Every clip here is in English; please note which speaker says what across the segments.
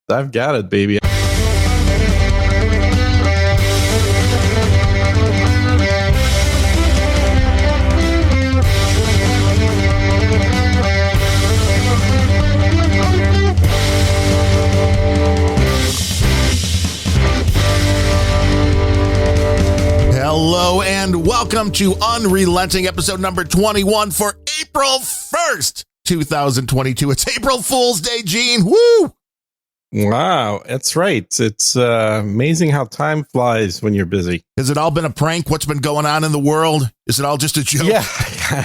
Speaker 1: I've got it, baby.
Speaker 2: Hello and welcome to Unrelenting, episode number 21 for April 1st, 2022. It's April Fool's Day, Gene. Woo!
Speaker 1: Wow, that's right. It's amazing how time flies when you're busy.
Speaker 2: Has it all been a prank? What's been going on in the world? Is it all just a joke?
Speaker 1: Yeah,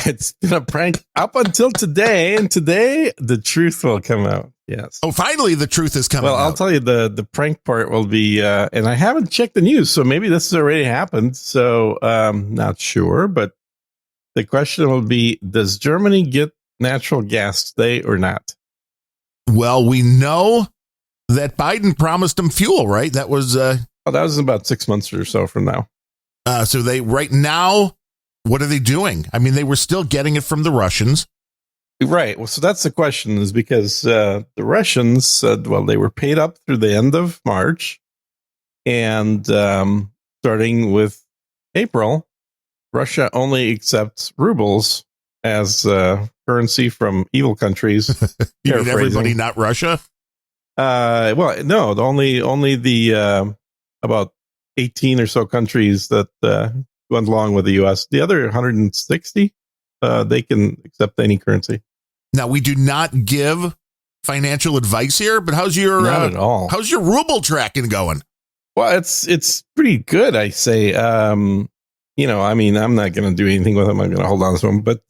Speaker 1: it's been a prank up until today, and today the truth will come out. Yes.
Speaker 2: Oh, finally the truth is coming out.
Speaker 1: Well, I'll tell you the prank part will be, and I haven't checked the news, so maybe this has already happened. So not sure, but the question will be, does Germany get natural gas today or not?
Speaker 2: Well, we know that Biden promised them fuel, right? That was
Speaker 1: that was about 6 months or so from now.
Speaker 2: So they right now, what are they doing? I mean, they were still getting it from the Russians.
Speaker 1: Right. Well, so that's the question, is because the Russians said, well, they were paid up through the end of March, and starting with April, Russia only accepts rubles as currency from evil countries.
Speaker 2: You mean everybody, not Russia?
Speaker 1: Well, no, only the about 18 or so countries that went along with the U.S. The other 160, they can accept any currency.
Speaker 2: Now, we do not give financial advice here, but how's your
Speaker 1: not at all?
Speaker 2: How's your ruble tracking going?
Speaker 1: Well, it's pretty good, I say. I mean, I'm not going to do anything with them. I'm going to hold on to them, but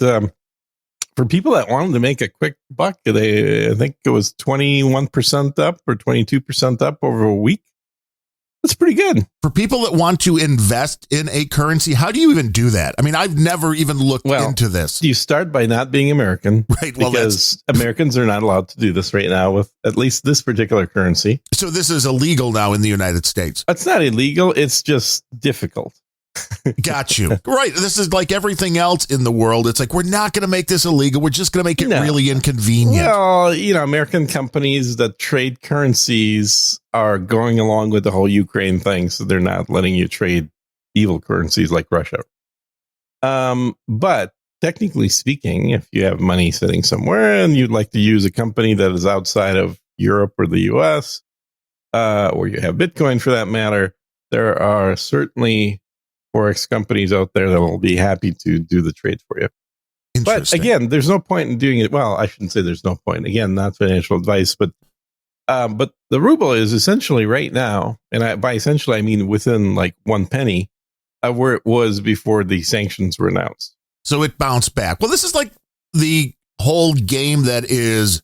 Speaker 1: for people that wanted to make a quick buck, I think it was 21% up or 22% up over a week. That's pretty good.
Speaker 2: For people that want to invest in a currency, how do you even do that? I mean, I've never even looked into this.
Speaker 1: You start by not being American,
Speaker 2: right? Well,
Speaker 1: because Americans are not allowed to do this right now with at least this particular currency.
Speaker 2: So this is illegal now in the United States.
Speaker 1: It's not illegal. It's just difficult.
Speaker 2: Got you. Right. This is like everything else in the world. It's like, we're not going to make this illegal. We're just going to make it really inconvenient.
Speaker 1: Well, American companies that trade currencies are going along with the whole Ukraine thing, so they're not letting you trade evil currencies like Russia. But technically speaking, if you have money sitting somewhere and you'd like to use a company that is outside of Europe or the US, or you have Bitcoin for that matter, there are certainly Forex companies out there that will be happy to do the trade for you. But again, there's no point in doing it. Well, I shouldn't say there's no point. Again, not financial advice, but the ruble is essentially right now, and by essentially I mean within like 1 penny of where it was before the sanctions were announced.
Speaker 2: So it bounced back. Well, this is like the whole game that is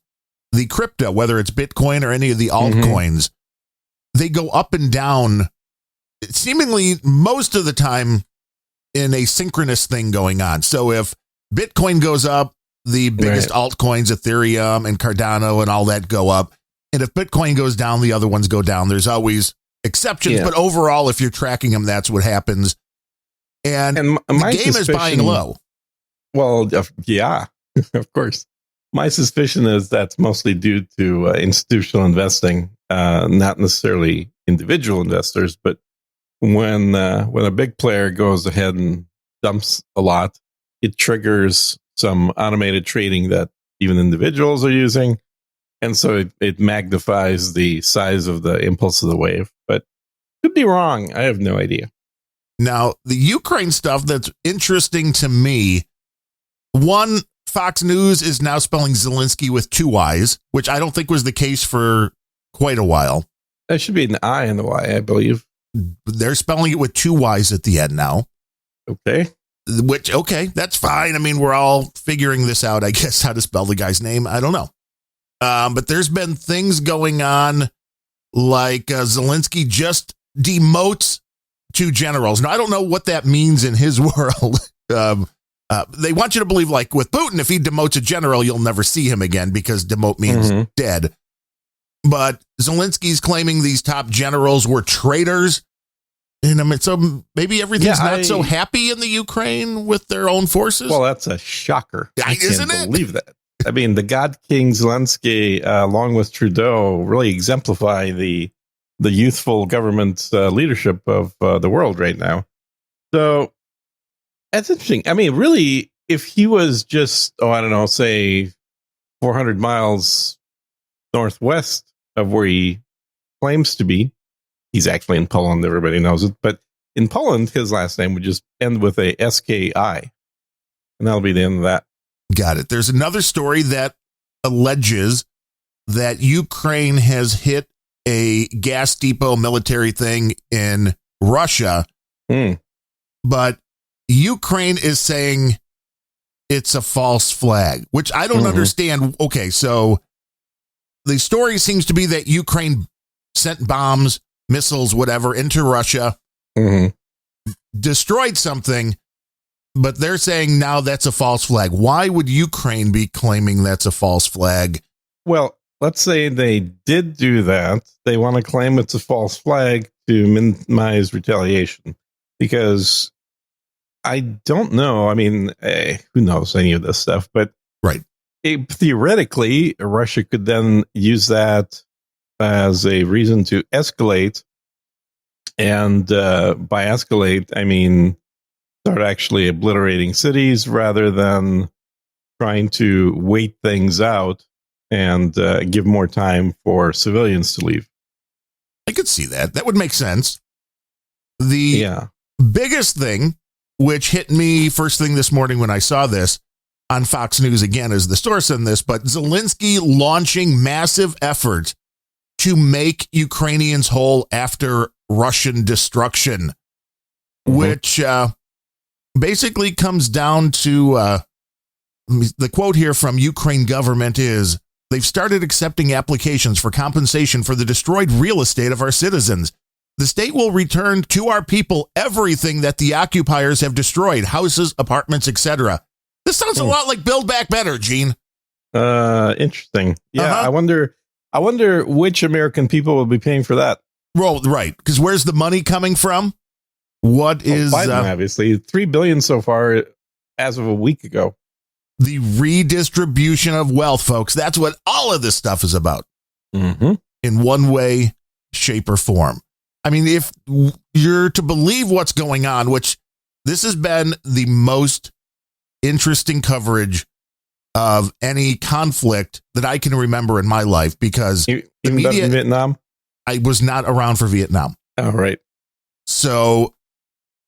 Speaker 2: the crypto, whether it's Bitcoin or any of the altcoins. They go up and down, seemingly most of the time in a synchronous thing going on. So if Bitcoin goes up, the biggest altcoins, Ethereum and Cardano and all that go up. And if Bitcoin goes down, the other ones go down. There's always exceptions, but overall, if you're tracking them, that's what happens. And the game is buying low.
Speaker 1: Well, yeah, of course. My suspicion is that's mostly due to institutional investing, not necessarily individual investors, but when a big player goes ahead and dumps a lot, it triggers some automated trading that even individuals are using. And so it magnifies the size of the impulse of the wave. But could be wrong. I have no idea.
Speaker 2: Now, the Ukraine stuff that's interesting to me, one, Fox News is now spelling Zelensky with 2 Y's, which I don't think was the case for quite a while.
Speaker 1: That should be an I and a Y, I believe.
Speaker 2: They're spelling it with 2 Y's at the end now.
Speaker 1: Okay.
Speaker 2: Okay, that's fine. I mean, we're all figuring this out, I guess, how to spell the guy's name. I don't know. But there's been things going on like Zelensky just demotes 2 generals. Now, I don't know what that means in his world. They want you to believe, like with Putin, if he demotes a general, you'll never see him again because demote means dead. But Zelensky's claiming these top generals were traitors. And I mean, so maybe everything's not so happy in the Ukraine with their own forces.
Speaker 1: Well, that's a shocker.
Speaker 2: Isn't it?
Speaker 1: Believe that. I mean, the God King Zelensky, along with Trudeau, really exemplify the youthful government leadership of the world right now. So that's interesting. I mean, really, if he was just, I don't know, say 400 miles northwest of where he claims to be, he's actually in Poland, everybody knows it, but in Poland, his last name would just end with a SKI, and that'll be the end of that.
Speaker 2: Got it. There's another story that alleges that Ukraine has hit a gas depot military thing in Russia, but Ukraine is saying it's a false flag, which I don't understand. Okay, so the story seems to be that Ukraine sent bombs, missiles, whatever, into Russia, destroyed something, but they're saying now that's a false flag. Why would Ukraine be claiming that's a false flag?
Speaker 1: Well, let's say they did do that. They want to claim it's a false flag to minimize retaliation, because I don't know. I mean, who knows any of this stuff? But theoretically, Russia could then use that as a reason to escalate. And by escalate, I mean start actually obliterating cities rather than trying to wait things out and give more time for civilians to leave.
Speaker 2: I could see that. That would make sense. The biggest thing, which hit me first thing this morning when I saw this on Fox News, again, is the source in this, but Zelensky launching massive efforts to make Ukrainians whole after Russian destruction, which basically comes down to the quote here from Ukraine government is, they've started accepting applications for compensation for the destroyed real estate of our citizens. The state will return to our people everything that the occupiers have destroyed, houses, apartments, etc. This sounds a lot like Build Back Better, Gene.
Speaker 1: Interesting. Yeah, I wonder which American people will be paying for that.
Speaker 2: Well, right, because where's the money coming from? What is
Speaker 1: Biden, obviously $3 billion so far as of a week ago.
Speaker 2: The redistribution of wealth, folks. That's what all of this stuff is about. In one way, shape, or form. I mean, if you're to believe what's going on, which this has been the most interesting coverage of any conflict that I can remember in my life, because the media
Speaker 1: in Vietnam,
Speaker 2: I was not around for Vietnam.
Speaker 1: Oh, right.
Speaker 2: So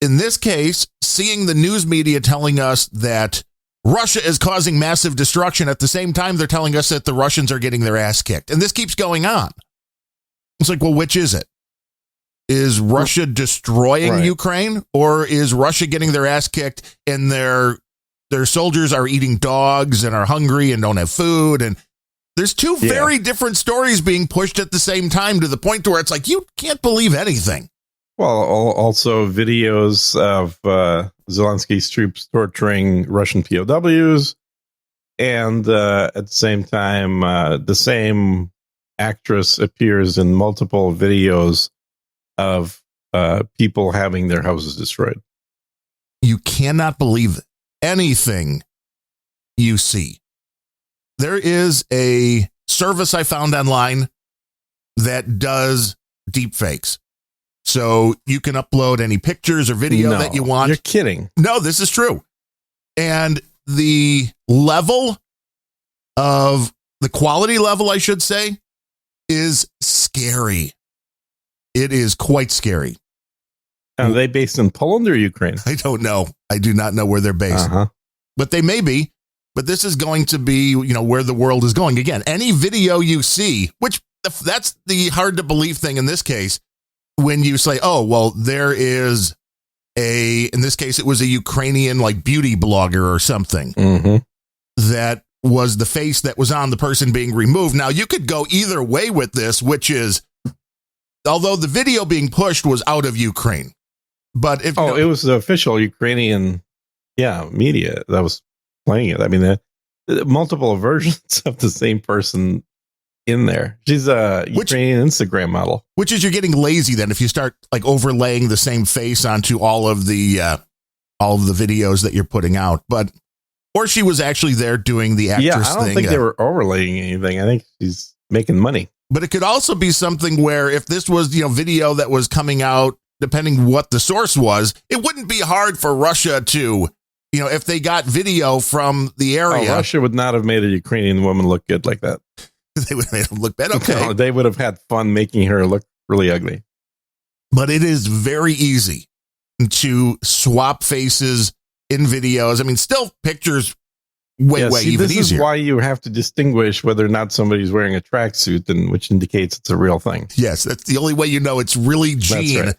Speaker 2: in this case, seeing the news media telling us that Russia is causing massive destruction, at the same time, they're telling us that the Russians are getting their ass kicked. And this keeps going on. It's like, well, which is it? Is Russia destroying Ukraine, or is Russia getting their ass kicked and their soldiers are eating dogs and are hungry and don't have food? And there's two very different stories being pushed at the same time, to the point to where it's like, you can't believe anything.
Speaker 1: Well, also videos of Zelensky's troops torturing Russian POWs. And at the same time, the same actress appears in multiple videos of people having their houses destroyed.
Speaker 2: You cannot believe anything you see. There is a service I found online that does deep fakes. So you can upload any pictures or video that you want.
Speaker 1: You're kidding.
Speaker 2: No, this is true. And the level of the quality level, I should say, is scary. It is quite scary.
Speaker 1: Are they based in Poland or Ukraine?
Speaker 2: I don't know. I do not know where they're based, but they may be. But this is going to be, where the world is going. Again, any video you see, which that's the hard to believe thing in this case, when you say, oh, well, there is in this case, it was a Ukrainian beauty blogger or something that was the face that was on the person being removed. Now, you could go either way with this, which is, although the video being pushed was out of Ukraine, but if
Speaker 1: it was the official Ukrainian, media that was playing it. I mean, multiple versions of the same person in there. She's a Ukrainian Instagram model.
Speaker 2: Which is, you're getting lazy then if you start overlaying the same face onto all of the videos that you're putting out. But Or she was actually there doing the actress thing.
Speaker 1: Yeah, I don't think they were overlaying anything. I think she's making money. But
Speaker 2: it could also be something where if this was, video that was coming out, depending what the source was, it wouldn't be hard for Russia to, if they got video from the area.
Speaker 1: Russia would not have made a Ukrainian woman look good like that.
Speaker 2: They would have made her look bad. Okay.
Speaker 1: No, they would have had fun making her look really ugly.
Speaker 2: But it is very easy to swap faces in videos. I mean, still pictures way even easier.
Speaker 1: This is why you have to distinguish whether or not somebody's wearing a tracksuit, and which indicates it's a real thing.
Speaker 2: Yes, that's the only way you know it's really Gene. Right.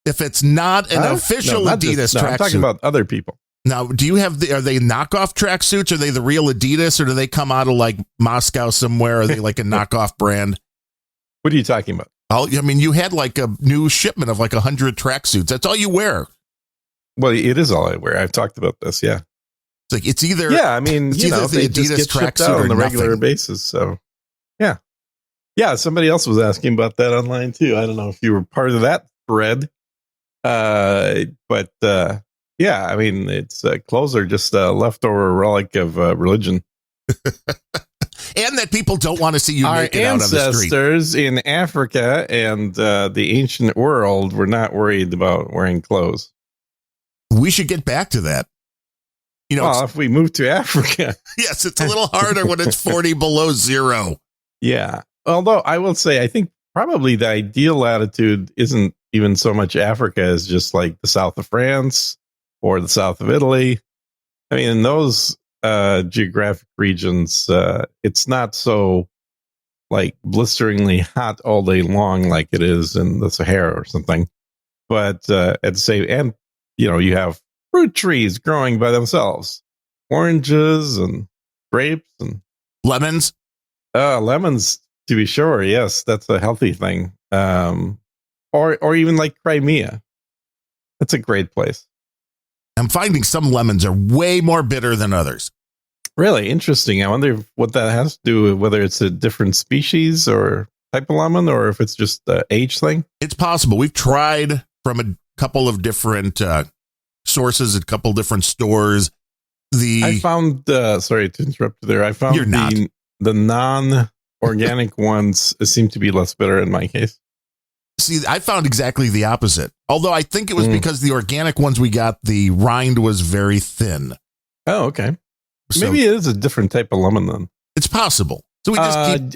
Speaker 2: If it's not an official Adidas tracksuit.
Speaker 1: I'm talking about other people.
Speaker 2: Now, do you have are they knockoff tracksuits? Are they the real Adidas, or do they come out of like Moscow somewhere? Are they like a knockoff brand?
Speaker 1: What are you talking about?
Speaker 2: I mean, you had like a new shipment of like 100 tracksuits. That's all you wear.
Speaker 1: Well, it is all I wear. I've talked about this. Yeah.
Speaker 2: It's like, it's either.
Speaker 1: Yeah. I mean,
Speaker 2: it's either the Adidas tracksuit
Speaker 1: on a regular basis. So, yeah. Yeah. Somebody else was asking about that online too. I don't know if you were part of that thread. But yeah, I mean, it's clothes are just a leftover relic of religion.
Speaker 2: And that people don't want to see you naked out on the street.
Speaker 1: Our ancestors in Africa and the ancient world were not worried about wearing clothes.
Speaker 2: We should get back to that.
Speaker 1: Well, if we move to Africa.
Speaker 2: Yes, it's a little harder when it's 40 below zero.
Speaker 1: Yeah. Although I will say, I think probably the ideal latitude isn't even so much Africa as just like the south of France or the south of Italy. I mean, in those geographic regions, it's not so like blisteringly hot all day long like it is in the Sahara or something. But at the same, and you have fruit trees growing by themselves, oranges and grapes and
Speaker 2: lemons.
Speaker 1: Lemons, to be sure. Yes, that's a healthy thing. Or even like Crimea. That's a great place.
Speaker 2: I'm finding some lemons are way more bitter than others.
Speaker 1: Really interesting. I wonder what that has to do with whether it's a different species or type of lemon, or if it's just the age thing.
Speaker 2: It's possible. We've tried from a couple of different sources, a couple of different stores.
Speaker 1: I found, sorry to interrupt you there. I found the non-organic ones seem to be less bitter in my case.
Speaker 2: See, I found exactly the opposite. Although I think it was because the organic ones we got, the rind was very thin.
Speaker 1: Oh, okay. So maybe it is a different type of lemon then.
Speaker 2: It's possible. So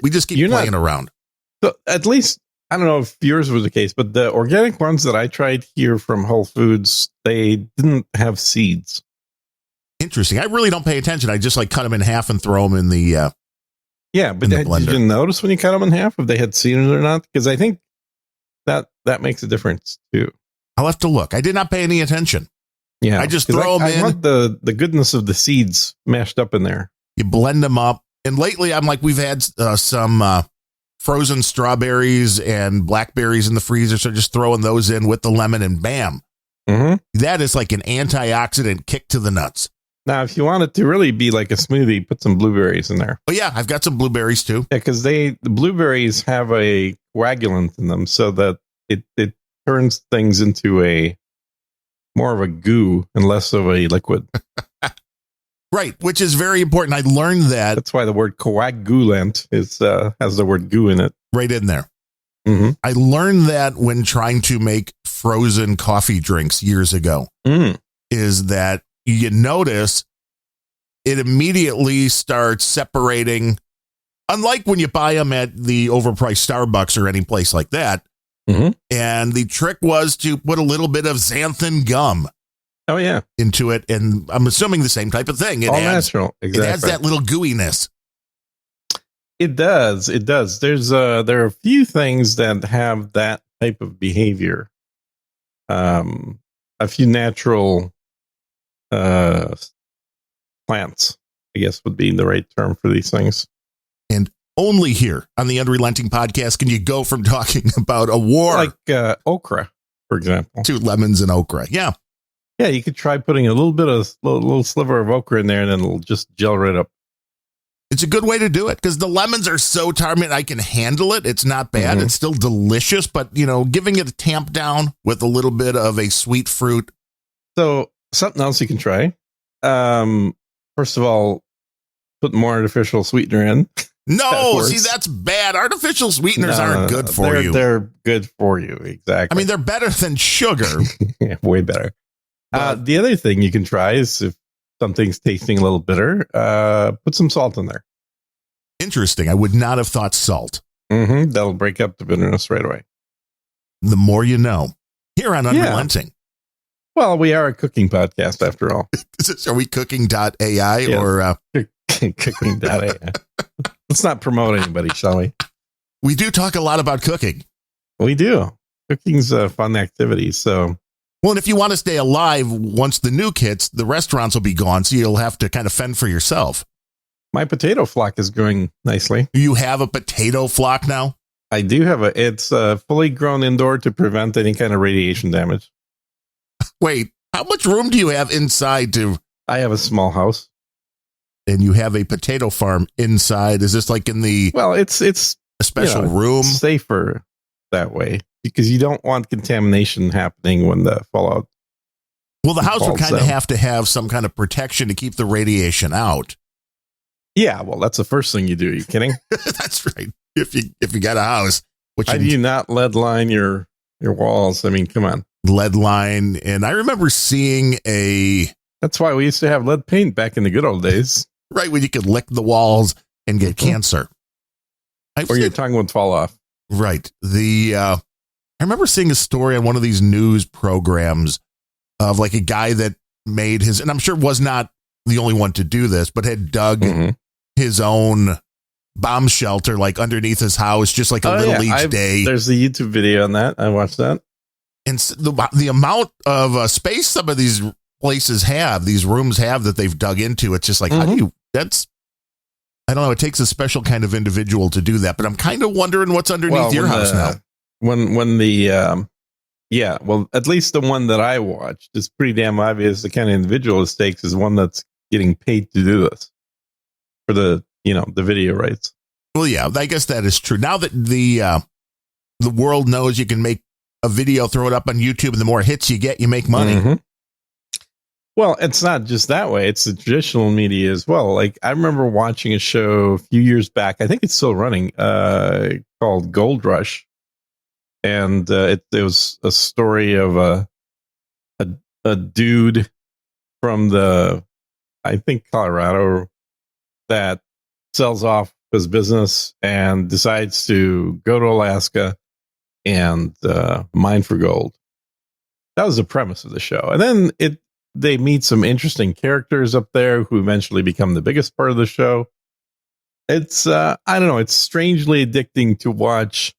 Speaker 2: we just keep playing around.
Speaker 1: So at least, I don't know if yours was the case, but the organic ones that I tried here from Whole Foods, they didn't have seeds.
Speaker 2: Interesting. I really don't pay attention. I just like cut them in half and throw them in the
Speaker 1: yeah, but did you notice when you cut them in half if they had seeds or not? Because I think that makes a difference too.
Speaker 2: I'll have to look. I did not pay any attention.
Speaker 1: Yeah,
Speaker 2: I just throw them in.
Speaker 1: I want the goodness of the seeds mashed up in there.
Speaker 2: You blend them up. And lately, I'm like, we've had some frozen strawberries and blackberries in the freezer, so just throwing those in with the lemon and bam.
Speaker 1: Mm-hmm.
Speaker 2: That is like an antioxidant kick to the nuts.
Speaker 1: Now, if you want it to really be like a smoothie, put some blueberries in there.
Speaker 2: Oh, yeah, I've got some blueberries too.
Speaker 1: Yeah, because the blueberries have a coagulant in them so that it turns things into a more of a goo and less of a liquid.
Speaker 2: Right, which is very important. I learned that.
Speaker 1: That's why the word coagulant has the word goo in it.
Speaker 2: Right in there.
Speaker 1: Mm-hmm.
Speaker 2: I learned that when trying to make frozen coffee drinks years ago, is that you notice it immediately starts separating. Unlike when you buy them at the overpriced Starbucks or any place like that.
Speaker 1: Mm-hmm.
Speaker 2: And the trick was to put a little bit of xanthan gum.
Speaker 1: Oh, yeah.
Speaker 2: Into it. And I'm assuming the same type of thing. It
Speaker 1: all
Speaker 2: adds,
Speaker 1: natural. Exactly.
Speaker 2: It adds that little gooiness.
Speaker 1: It does. It does. There are a few things that have that type of behavior. A few natural plants, I guess would be the right term for these things.
Speaker 2: And only here on the Unrelenting Podcast can you go from talking about a war.
Speaker 1: Like okra, for example.
Speaker 2: To lemons and okra. Yeah.
Speaker 1: Yeah, you could try putting a little bit of little sliver of okra in there and then it'll just gel right up.
Speaker 2: It's a good way to do it because the lemons are so tart. I can handle it. It's not bad. Mm-hmm. It's still delicious, but giving it a tamp down with a little bit of a sweet fruit.
Speaker 1: So something else you can try. first of all, put more artificial sweetener in.
Speaker 2: No, see, that's bad. Artificial sweeteners aren't good for you.
Speaker 1: They're good for you, exactly.
Speaker 2: I mean, they're better than sugar.
Speaker 1: Yeah, way better. The other thing you can try is if something's tasting a little bitter, put some salt in there.
Speaker 2: Interesting. I would not have thought salt.
Speaker 1: Mm-hmm. That'll break up the bitterness right away.
Speaker 2: The more you know. Here on Unrelenting.
Speaker 1: Well, we are a cooking podcast after all.
Speaker 2: Are we cooking.ai or...
Speaker 1: Cooking.ai. Let's not promote anybody, shall we?
Speaker 2: We do talk a lot about cooking.
Speaker 1: We do. Cooking's a fun activity, so...
Speaker 2: Well, and if you want to stay alive, once the nuke hits, the restaurants will be gone, so you'll have to kind of fend for yourself.
Speaker 1: My potato flock is growing nicely.
Speaker 2: You have a potato flock now?
Speaker 1: I do have it's fully grown indoor to prevent any kind of radiation damage.
Speaker 2: Wait, how much room do you have inside to...
Speaker 1: I have a small house.
Speaker 2: And you have a potato farm inside. Is this like in the...
Speaker 1: Well, it's
Speaker 2: a special room?
Speaker 1: Safer that way because you don't want contamination happening when the fallout.
Speaker 2: Well, the house would kind of have to have some kind of protection to keep the radiation out.
Speaker 1: Yeah, well, that's the first thing you do. Are you kidding?
Speaker 2: That's right. If you got a house,
Speaker 1: how do you not lead line your walls? I mean, come on.
Speaker 2: Lead line. And I remember seeing
Speaker 1: That's why we used to have lead paint back in the good old days.
Speaker 2: Right, when you could lick the walls and get cancer.
Speaker 1: Your tongue would fall off.
Speaker 2: Right. I remember seeing a story on one of these news programs of like a guy that made his, and I'm sure was not the only one to do this, but had dug his own bomb shelter like underneath his house, just like a little each day.
Speaker 1: There's a YouTube video on that. I watched that.
Speaker 2: And the amount of space some of these places have, these rooms have that they've dug into, it's just like, how do you, I don't know, it takes a special kind of individual to do that, but I'm kind of wondering what's underneath your house now.
Speaker 1: When the, at least the one that I watched, it's pretty damn obvious the kind of individual it takes is one that's getting paid to do this for the video rights.
Speaker 2: Well, yeah, I guess that is true. Now that the world knows you can make a video, throw it up on YouTube, and the more hits you get, you make money.
Speaker 1: Mm-hmm. Well, it's not just that way. It's the traditional media as well. Like I remember watching a show a few years back. I think it's still running, called Gold Rush. And it was a story of a dude from I think Colorado that sells off his business and decides to go to Alaska and mine for gold. That was the premise of the show. And then they meet some interesting characters up there who eventually become the biggest part of the show. It's, I don't know, it's strangely addicting to watch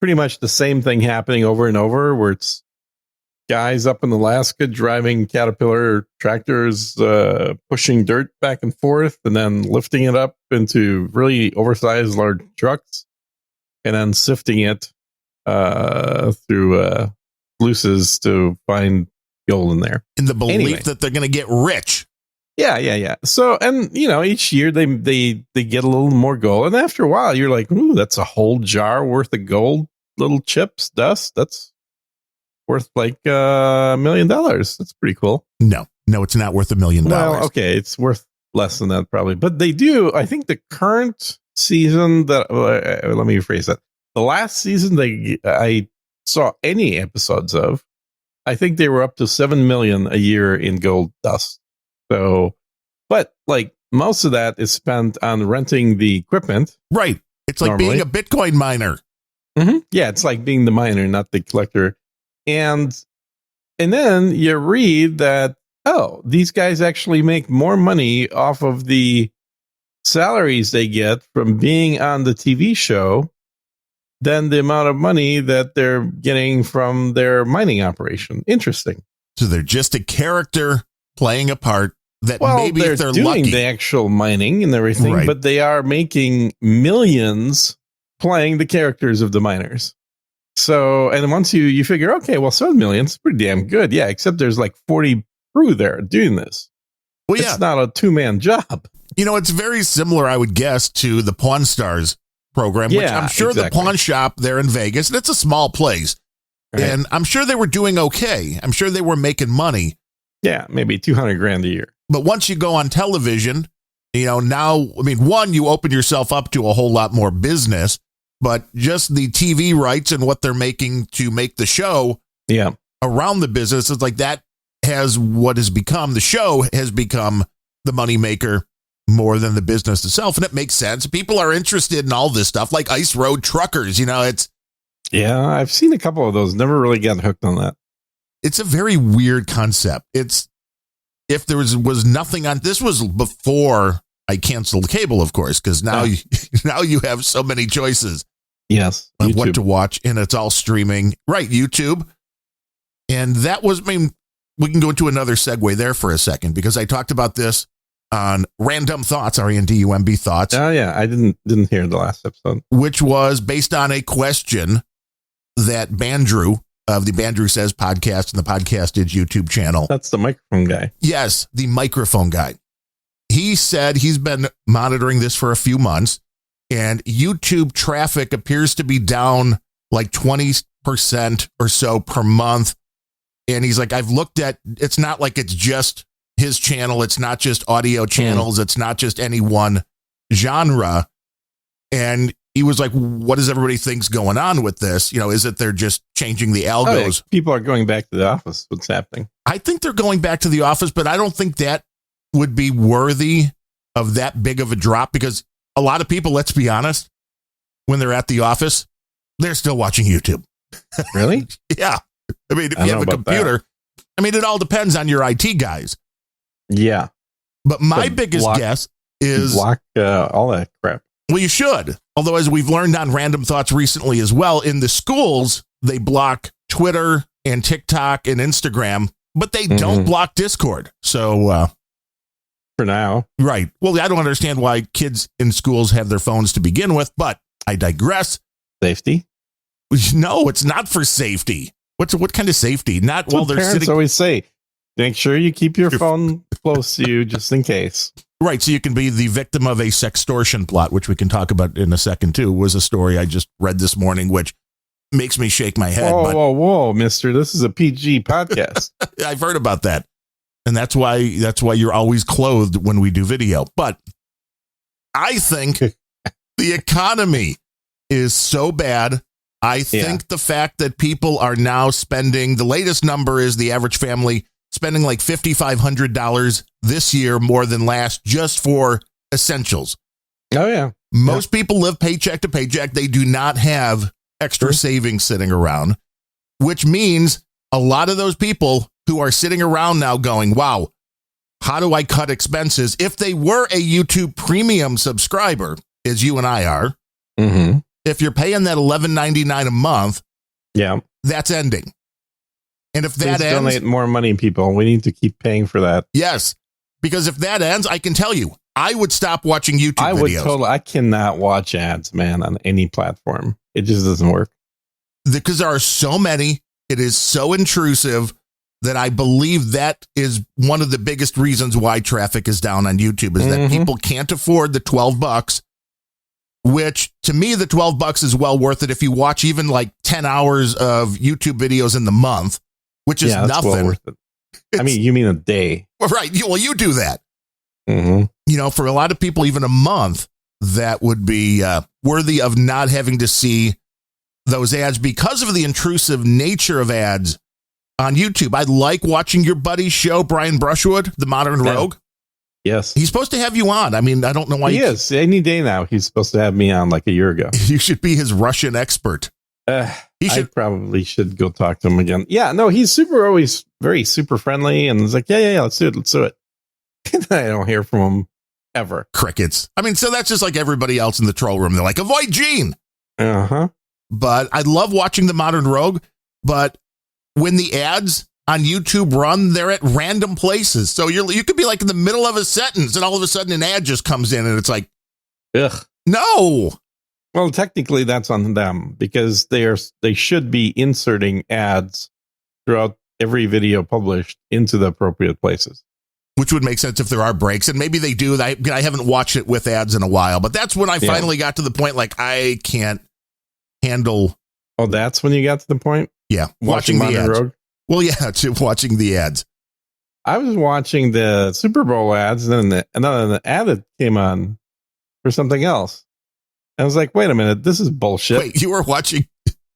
Speaker 1: pretty much the same thing happening over and over, where it's guys up in Alaska driving Caterpillar tractors, pushing dirt back and forth and then lifting it up into really oversized large trucks and then sifting it through sluices to find gold in there.
Speaker 2: In the belief that they're going to get rich.
Speaker 1: Yeah. So, and each year they get a little more gold, and after a while you're like, ooh, that's a whole jar worth of gold, little chips, dust. That's worth like $1 million. That's pretty cool.
Speaker 2: No, it's not worth $1 million.
Speaker 1: Well, okay, it's worth less than that probably, but they do. I think the current season let me rephrase that. The last season I saw any episodes of, I think they were up to 7 million a year in gold dust. So, but like most of that is spent on renting the equipment.
Speaker 2: Right. It's like being a Bitcoin miner.
Speaker 1: Mm-hmm. Yeah. It's like being the miner, not the collector. And then you read that, these guys actually make more money off of the salaries they get from being on the TV show than the amount of money that they're getting from their mining operation. Interesting.
Speaker 2: So they're just a character playing a part that maybe if they're
Speaker 1: doing
Speaker 2: lucky.
Speaker 1: The actual mining and everything, right, but they are making millions playing the characters of the miners. So, and once you figure, okay, well, 7 million is pretty damn good. Yeah, except there's like 40 crew there doing this. Well, yeah. It's not a 2-man job.
Speaker 2: It's very similar, I would guess, to the Pawn Stars program, which I'm sure the pawn shop there in Vegas, and it's a small place, right, and I'm sure they were doing okay. I'm sure they were making money.
Speaker 1: Yeah, maybe $200,000 a year.
Speaker 2: But once you go on television, now, one, you open yourself up to a whole lot more business, but just the TV rights and what they're making to make the show around the business, it's like that the show has become the moneymaker more than the business itself. And it makes sense. People are interested in all this stuff, like Ice Road Truckers.
Speaker 1: I've seen a couple of those. Never really got hooked on that.
Speaker 2: It's a very weird concept. If there was nothing on, this was before I canceled cable, of course, because now you have so many choices.
Speaker 1: Yes.
Speaker 2: Of what to watch, and it's all streaming. Right, YouTube. And that was, we can go into another segue there for a second, because I talked about this on Random Thoughts, RANDUMB Thoughts.
Speaker 1: Oh, yeah. I didn't hear the last episode.
Speaker 2: Which was based on a question that Bandrew of the Bandrew Says podcast and the Podcastage YouTube channel.
Speaker 1: That's the microphone guy.
Speaker 2: Yes, the microphone guy. He said he's been monitoring this for a few months, and YouTube traffic appears to be down like 20% or so per month. And he's like, I've looked at, it's not like it's just his channel. It's not just audio channels. It's not just any one genre. And he was like, what does everybody think's going on with this? Is it they're just changing the algos?
Speaker 1: People are going back to the office. What's happening?
Speaker 2: I think they're going back to the office, but I don't think that would be worthy of that big of a drop, because a lot of people, let's be honest, when they're at the office, they're still watching YouTube.
Speaker 1: Really?
Speaker 2: Yeah. If you have a computer, it all depends on your IT guys.
Speaker 1: Yeah.
Speaker 2: But my biggest guess is
Speaker 1: block all that crap.
Speaker 2: Well, you should. Although, as we've learned on Random Thoughts recently as well, in the schools, they block Twitter and TikTok and Instagram, but they don't block Discord. So,
Speaker 1: for now.
Speaker 2: Right. Well, I don't understand why kids in schools have their phones to begin with, but I digress.
Speaker 1: Safety?
Speaker 2: No, it's not for safety. What kind of safety? Not while they're
Speaker 1: parents
Speaker 2: sitting.
Speaker 1: Always say, make sure you keep your phone close to you just in case.
Speaker 2: Right. So you can be the victim of a sextortion plot, which we can talk about in a second, too, was a story I just read this morning, which makes me shake my head.
Speaker 1: Whoa, mister. This is a PG podcast.
Speaker 2: I've heard about that. And that's why you're always clothed when we do video. But I think the economy is so bad. I think the fact that people are now spending, the latest number is the average family spending like $5,500 this year more than last, just for essentials.
Speaker 1: Oh, yeah.
Speaker 2: Most people live paycheck to paycheck. They do not have extra savings sitting around, which means a lot of those people who are sitting around now going, wow, how do I cut expenses? If they were a YouTube premium subscriber, as you and I are, if you're paying that $11.99 a month, that's ending. And if that ends,
Speaker 1: donate more money, people. We need to keep paying for that.
Speaker 2: Yes, because if that ends, I can tell you, I would stop watching YouTube videos.
Speaker 1: I cannot watch ads, man, on any platform. It just doesn't work.
Speaker 2: Because there are so many. It is so intrusive that I believe that is one of the biggest reasons why traffic is down on YouTube, is that people can't afford the $12, which to me, the $12 is well worth it if you watch even like 10 hours of YouTube videos in the month, which is nothing. Well worth it.
Speaker 1: You mean a day.
Speaker 2: Right. Well, you do that. For a lot of people, even a month, that would be worthy of not having to see those ads because of the intrusive nature of ads on YouTube. I like watching your buddy's show, Brian Brushwood, The Modern Rogue.
Speaker 1: Yes.
Speaker 2: He's supposed to have you on. I don't know why.
Speaker 1: He is. Any day now, he's supposed to have me on like a year ago.
Speaker 2: You should be his Russian expert.
Speaker 1: I probably should go talk to him again. Yeah, no, he's always very super friendly. And it's like, yeah, let's do it. And I don't hear from him ever.
Speaker 2: Crickets. So that's just like everybody else in the troll room. They're like, avoid Gene. But I love watching The Modern Rogue. But when the ads on YouTube run, they're at random places. So you could be like in the middle of a sentence and all of a sudden an ad just comes in and it's like,
Speaker 1: ugh.
Speaker 2: No.
Speaker 1: Well, technically that's on them because they should be inserting ads throughout every video published into the appropriate places.
Speaker 2: Which would make sense if there are breaks. And maybe they do. I haven't watched it with ads in a while, but that's when I finally got to the point like I can't handle.
Speaker 1: Oh, that's when you got to the point?
Speaker 2: Yeah.
Speaker 1: Watching the ads. Rogue?
Speaker 2: Well, yeah, watching the ads.
Speaker 1: I was watching the Super Bowl ads, and then the ad that came on for something else. I was like, wait a minute, this is bullshit.
Speaker 2: Wait, you were watching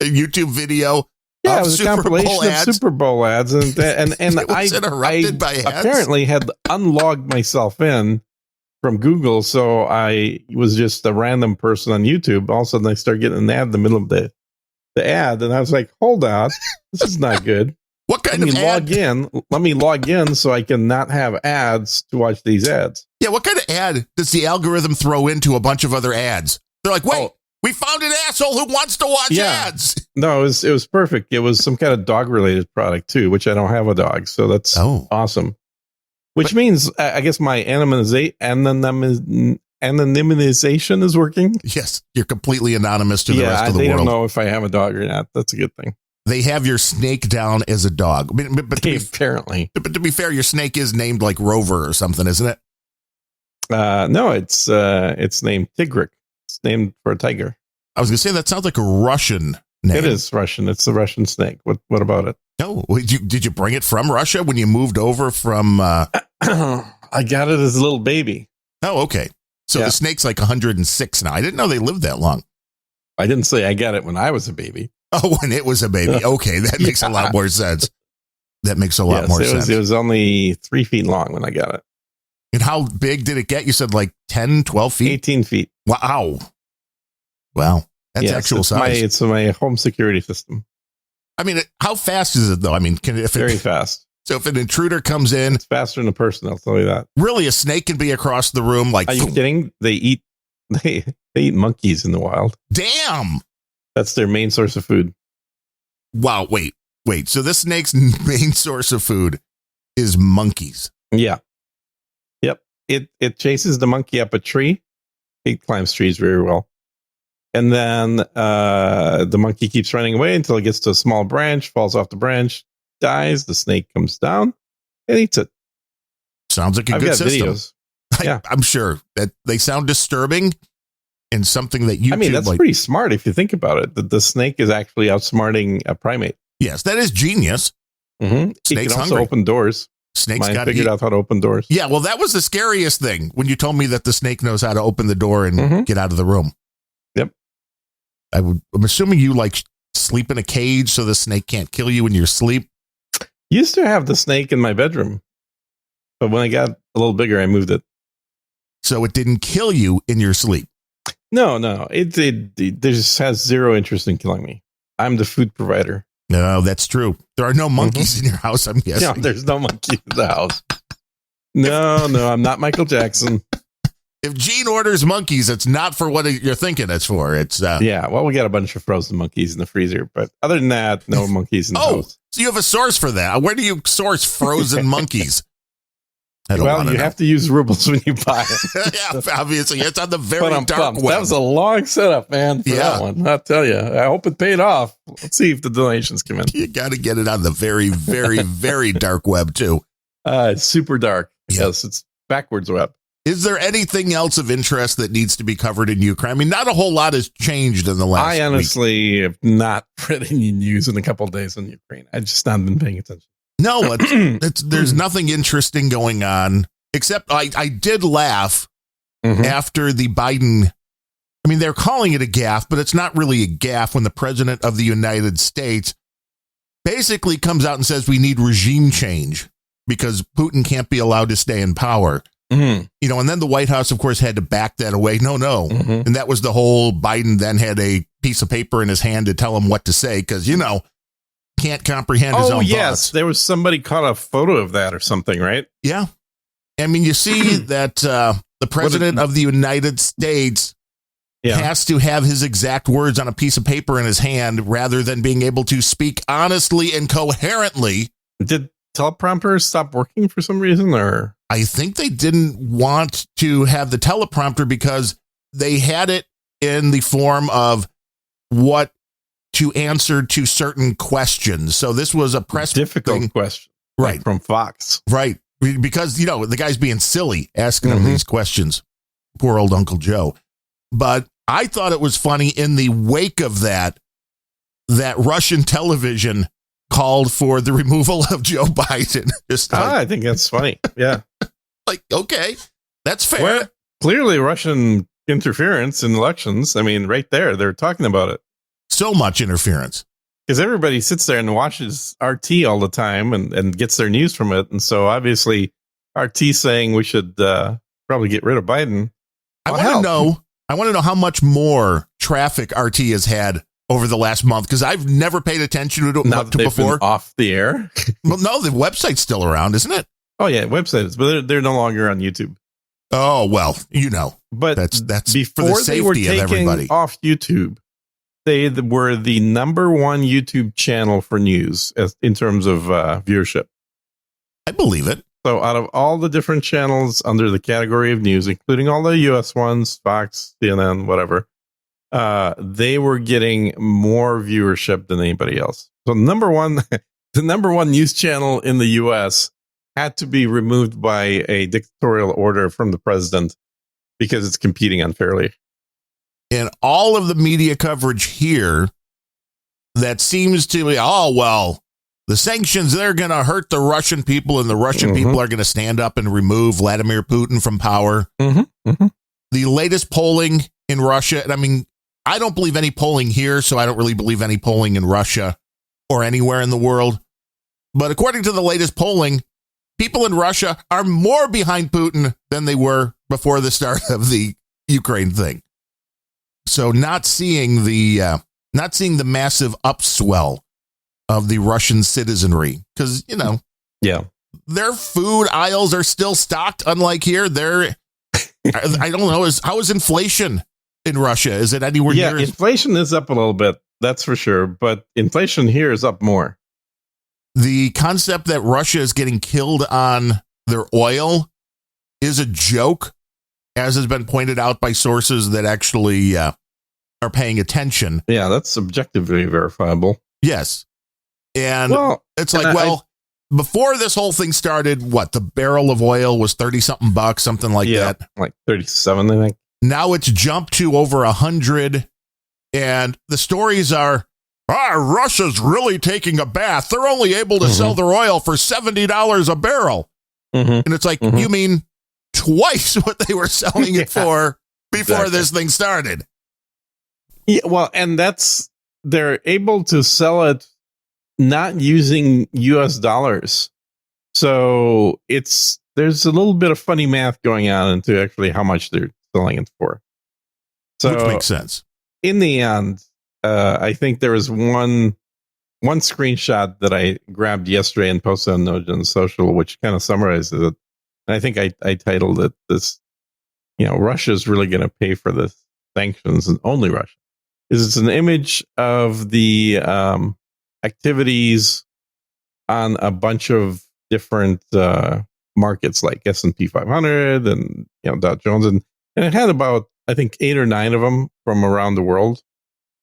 Speaker 2: a YouTube video?
Speaker 1: Yeah,
Speaker 2: of
Speaker 1: it was
Speaker 2: Super
Speaker 1: a compilation
Speaker 2: Bowl
Speaker 1: of
Speaker 2: ads?
Speaker 1: Super Bowl ads, and
Speaker 2: It was interrupted by ads?
Speaker 1: apparently had unlogged myself in from Google, so I was just a random person on YouTube. All of a sudden, I started getting an ad in the middle of the ad, and I was like, hold on, this is not good.
Speaker 2: What kind of ad?
Speaker 1: Let me log in so I can not have ads to watch these ads.
Speaker 2: Yeah, what kind of ad does the algorithm throw into a bunch of other ads? They're like, wait, we found an asshole who wants to watch ads.
Speaker 1: No, it was perfect. It was some kind of dog related product too, which I don't have a dog, so that's awesome. Which means I guess my anonymization is working.
Speaker 2: Yes, you're completely anonymous to the rest of the world.
Speaker 1: They don't know if I have a dog or not. That's a good thing.
Speaker 2: They have your snake down as a dog. But
Speaker 1: apparently.
Speaker 2: But to be fair, your snake is named like Rover or something, isn't it?
Speaker 1: No, it's named Tigric. It's named for a tiger.
Speaker 2: I was going to say that sounds like a Russian name.
Speaker 1: It is Russian. It's a Russian snake. What about it?
Speaker 2: No, did you bring it from Russia when you moved over from?
Speaker 1: I got it as a little baby.
Speaker 2: Oh, okay. So the snake's like 106 now. I didn't know they lived that long.
Speaker 1: I didn't say I got it when I was a baby.
Speaker 2: Oh, when it was a baby. Okay, that makes a lot more sense. That makes a lot more sense.
Speaker 1: It was only 3 feet long when I got it.
Speaker 2: And how big did it get? You said like 10, 12 feet?
Speaker 1: 18 feet.
Speaker 2: Wow. That's actual size.
Speaker 1: It's my home security system.
Speaker 2: I mean, how fast is it though? I mean,
Speaker 1: very fast.
Speaker 2: So if an intruder comes in,
Speaker 1: it's faster than a person. I'll tell you that.
Speaker 2: Really, a snake can be across the room. Like,
Speaker 1: are you kidding? They eat monkeys in the wild.
Speaker 2: Damn.
Speaker 1: That's their main source of food.
Speaker 2: Wow. Wait. So this snake's main source of food is monkeys.
Speaker 1: Yeah. Yep. It chases the monkey up a tree. It climbs trees very well. And then the monkey keeps running away until it gets to a small branch, falls off the branch, dies. The snake comes down and eats it.
Speaker 2: Sounds like a good system.
Speaker 1: Videos.
Speaker 2: I'm sure that they sound disturbing and something that you.
Speaker 1: I mean, that's pretty smart if you think about it. That the snake is actually outsmarting a primate.
Speaker 2: Yes, that is genius.
Speaker 1: Mm-hmm.
Speaker 2: Snake's
Speaker 1: also open doors.
Speaker 2: Snake's got
Speaker 1: figured out how to open doors.
Speaker 2: Yeah, well, that was the scariest thing when you told me that the snake knows how to open the door and get out of the room.
Speaker 1: Yep.
Speaker 2: I'm assuming you like sleep in a cage so the snake can't kill you in your sleep.
Speaker 1: Used to have the snake in my bedroom, but when I got a little bigger, I moved it.
Speaker 2: So it didn't kill you in your sleep.
Speaker 1: No. It just has zero interest in killing me. I'm the food provider.
Speaker 2: No, that's true. There are no monkeys in your house, I'm guessing.
Speaker 1: No, there's no monkeys in the house. No, I'm not Michael Jackson.
Speaker 2: If Gene orders monkeys, it's not for what you're thinking it's for. It's
Speaker 1: well, we got a bunch of frozen monkeys in the freezer, but other than that, no monkeys in the house.
Speaker 2: So you have a source for that. Where do you source frozen monkeys?
Speaker 1: Well, you have to use rubles when you buy it.
Speaker 2: Yeah, obviously. It's on the very dark web.
Speaker 1: That was a long setup, man, for that one. I'll tell you. I hope it paid off. Let's see if the donations come in.
Speaker 2: You got to get it on the very, very, very dark web, too.
Speaker 1: It's super dark. Yeah. Yes, it's backwards web.
Speaker 2: Is there anything else of interest that needs to be covered in Ukraine? I mean, not a whole lot has changed in the last
Speaker 1: I honestly have not read any news in a couple of days on Ukraine. I've just not been paying attention.
Speaker 2: No, there's nothing interesting going on, except I did laugh after the Biden. I mean, they're calling it a gaffe, but it's not really a gaffe when the president of the United States basically comes out and says we need regime change because Putin can't be allowed to stay in power. Mm-hmm. You know, and then the White House, of course, had to back that away. No. Mm-hmm. And that was the whole Biden then had a piece of paper in his hand to tell him what to say because, can't comprehend his own thoughts.
Speaker 1: There was somebody caught a photo of that or something, right?
Speaker 2: Yeah. I mean, you see that the president of the United States has to have his exact words on a piece of paper in his hand rather than being able to speak honestly and coherently.
Speaker 1: Did teleprompters stop working for some reason, or?
Speaker 2: I think they didn't want to have the teleprompter because they had it in the form of what to answer to certain questions. So this was a
Speaker 1: difficult question,
Speaker 2: right?
Speaker 1: From Fox,
Speaker 2: right? Because the guy's being silly asking him these questions. Poor old Uncle Joe. But I thought it was funny in the wake of that Russian television called for the removal of Joe Biden. Just
Speaker 1: I think that's funny. Yeah.
Speaker 2: like, okay, that's fair.
Speaker 1: Well, clearly Russian interference in elections. I mean, right there, they're talking about it.
Speaker 2: So much interference.
Speaker 1: Because everybody sits there and watches RT all the time and gets their news from it. And so obviously RT saying we should probably get rid of Biden.
Speaker 2: I want to know how much more traffic RT has had over the last month, because I've never paid attention to it before.
Speaker 1: Off the air.
Speaker 2: Well, no, the website's still around, isn't it?
Speaker 1: Oh yeah, website is, but they're no longer on YouTube.
Speaker 2: Oh well, but that's
Speaker 1: before
Speaker 2: for the safety of everybody.
Speaker 1: Off YouTube, they were the number one YouTube channel for news in terms of viewership.
Speaker 2: I believe it.
Speaker 1: So out of all the different channels under the category of news, including all the US ones, Fox, CNN, whatever, they were getting more viewership than anybody else. So the number one news channel in the US had to be removed by a dictatorial order from the president because it's competing unfairly.
Speaker 2: And all of the media coverage here that seems to be, the sanctions, they're going to hurt the Russian people, and the Russian people are going to stand up and remove Vladimir Putin from power. The latest polling in Russia, and I mean, I don't believe any polling here, so I don't really believe any polling in Russia or anywhere in the world. But according to the latest polling, people in Russia are more behind Putin than they were before the start of the Ukraine thing. So not seeing the massive upswell of the Russian citizenry, because their food aisles are still stocked. Unlike here, I don't know. How is inflation in Russia? Is it anywhere near?
Speaker 1: Yeah, inflation is up a little bit. That's for sure. But inflation here is up more.
Speaker 2: The concept that Russia is getting killed on their oil is a joke, as has been pointed out by sources that actually are paying attention.
Speaker 1: Yeah, that's objectively verifiable.
Speaker 2: Yes. And it's like, before this whole thing started, the barrel of oil was 30-something bucks, something like that.
Speaker 1: Like 37, I think.
Speaker 2: Now it's jumped to over 100. And the stories are, Russia's really taking a bath. They're only able to sell their oil for $70 a barrel. And it's like, you mean twice what they were selling it for before this thing started?
Speaker 1: Yeah, well, and they're able to sell it not using US dollars. So there's a little bit of funny math going on into actually how much they're selling it for. So
Speaker 2: which makes sense.
Speaker 1: In the end, I think there was one screenshot that I grabbed yesterday and posted on Nudes and Social, which kind of summarizes it. And I think I titled it this, Russia's really going to pay for the sanctions, and only Russia. It's an image of the activities on a bunch of different markets like S&P 500 and Dow Jones, and it had about, I think, 8 or 9 of them from around the world,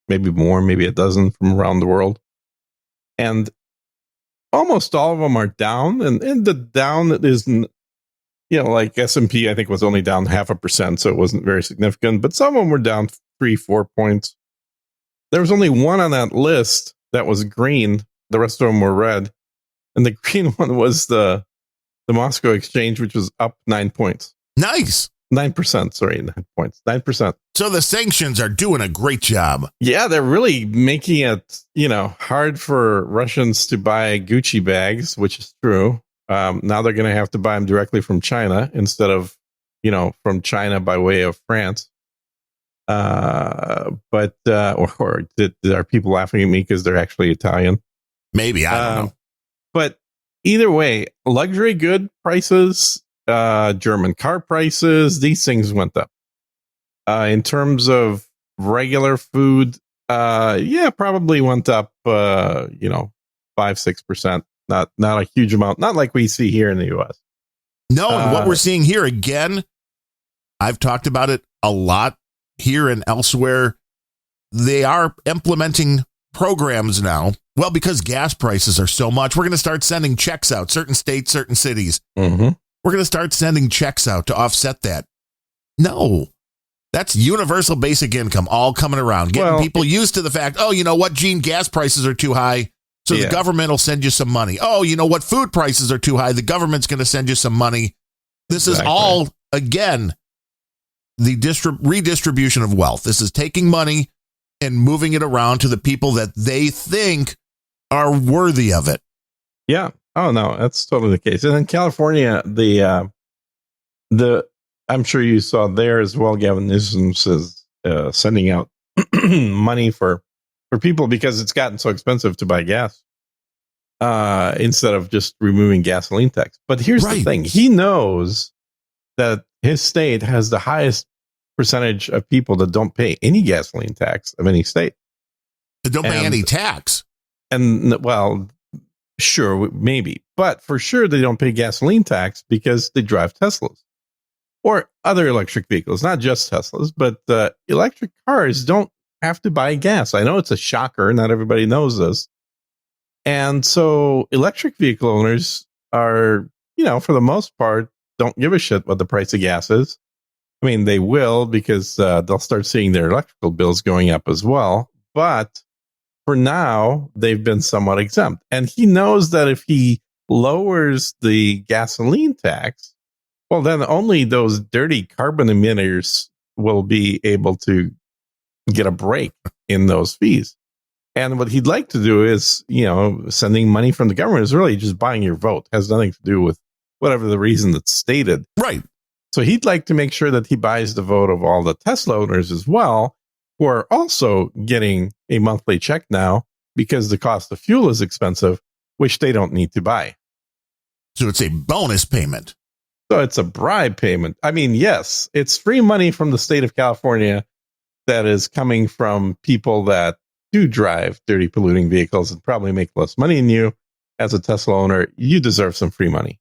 Speaker 1: maybe more, maybe a dozen from around the world, and almost all of them are down, and the down isn't, like S&P I think was only down 0.5%, so it wasn't very significant, but some of them were down 3-4 points. There was only one on that list that was green. The rest of them were red. And the green one was the Moscow exchange, which was up 9 points.
Speaker 2: Nice.
Speaker 1: 9%. Sorry, 9 points. 9%.
Speaker 2: So the sanctions are doing a great job.
Speaker 1: Yeah, they're really making it, hard for Russians to buy Gucci bags, which is true. Now they're going to have to buy them directly from China instead of, from China by way of France. But are people laughing at me because they're actually Italian?
Speaker 2: Maybe, I don't know.
Speaker 1: But either way, luxury good prices, German car prices, these things went up. In terms of regular food, probably went up, 5-6%. Not a huge amount, not like we see here in the US.
Speaker 2: No, and what we're seeing here again, I've talked about it a lot here and elsewhere. They are implementing programs now. Well, because gas prices are so much, we're going to start sending checks out, certain states, certain cities. We're going to start sending checks out to offset that. No, that's universal basic income all coming around, getting people used to the fact, Gene, gas prices are too high. So the government will send you some money. Oh, you know what? Food prices are too high. The government's going to send you some money. This is all, again, the redistribution of wealth. This is taking money and moving it around to the people that they think are worthy of it.
Speaker 1: Yeah. Oh, no, that's totally the case. And in California, I'm sure you saw there as well, Gavin Newsom says sending out money for people because it's gotten so expensive to buy gas instead of just removing gasoline tax. But here's the thing. He knows that his state has the highest percentage of people that don't pay any gasoline tax of any state.
Speaker 2: They don't pay any tax.
Speaker 1: And, well, sure, maybe. But for sure, they don't pay gasoline tax because they drive Teslas or other electric vehicles, not just Teslas, but electric cars don't have to buy gas. I know it's a shocker. Not everybody knows this. And so electric vehicle owners are, for the most part, don't give a shit what the price of gas is. I mean, they will because they'll start seeing their electrical bills going up as well. But for now, they've been somewhat exempt. And he knows that if he lowers the gasoline tax, well, then only those dirty carbon emitters will be able to get a break in those fees. And what he'd like to do is, sending money from the government is really just buying your vote. It has nothing to do with whatever the reason that's stated.
Speaker 2: Right.
Speaker 1: So he'd like to make sure that he buys the vote of all the Tesla owners as well, who are also getting a monthly check now because the cost of fuel is expensive, which they don't need to buy.
Speaker 2: So it's a bonus payment.
Speaker 1: So it's a bribe payment. I mean, yes, it's free money from the state of California that is coming from people that do drive dirty, polluting vehicles and probably make less money than you. As a Tesla owner, you deserve some free money.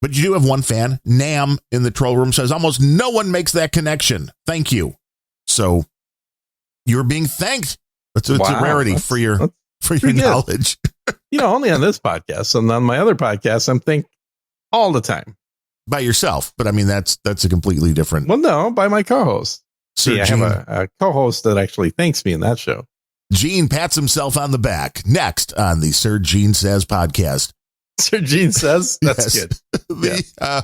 Speaker 2: But you do have one fan, Nam, in the troll room says almost no one makes that connection. Thank you. So you're being thanked. It's a rarity for your knowledge.
Speaker 1: Only on this podcast, and on my other podcasts, I'm thanked all the time
Speaker 2: by yourself. But I mean, that's a completely different.
Speaker 1: Well, no, by my co-host. See, I have a co-host that actually thanks me in that show.
Speaker 2: Gene pats himself on the back. Next on the Sir Gene Says podcast.
Speaker 1: Sir Gene Says? That's good. Go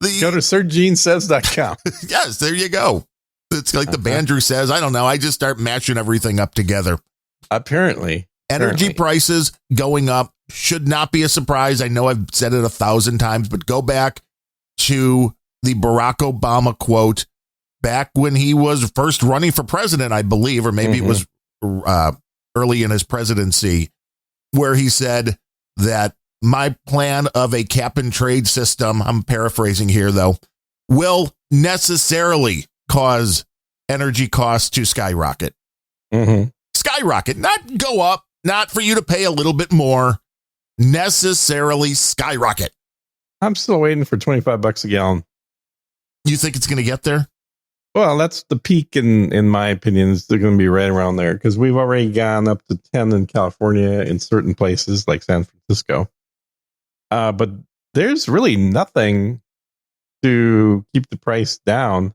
Speaker 1: to sirgenesays.com.
Speaker 2: Yes, there you go. It's like the Bandrew says. I don't know. I just start matching everything up together.
Speaker 1: Apparently.
Speaker 2: Energy prices going up should not be a surprise. I know I've said it 1,000 times, but go back to the Barack Obama quote back when he was first running for president, I believe, or maybe it was early in his presidency, where he said that my plan of a cap and trade system, I'm paraphrasing here though, will necessarily cause energy costs to skyrocket. Skyrocket, not go up, not for you to pay a little bit more, necessarily skyrocket.
Speaker 1: I'm still waiting for $25 a gallon.
Speaker 2: You think it's going to get there?
Speaker 1: Well, that's the peak in my opinion. They're going to be right around there because we've already gone up to 10 in California in certain places like San Francisco. But there's really nothing to keep the price down.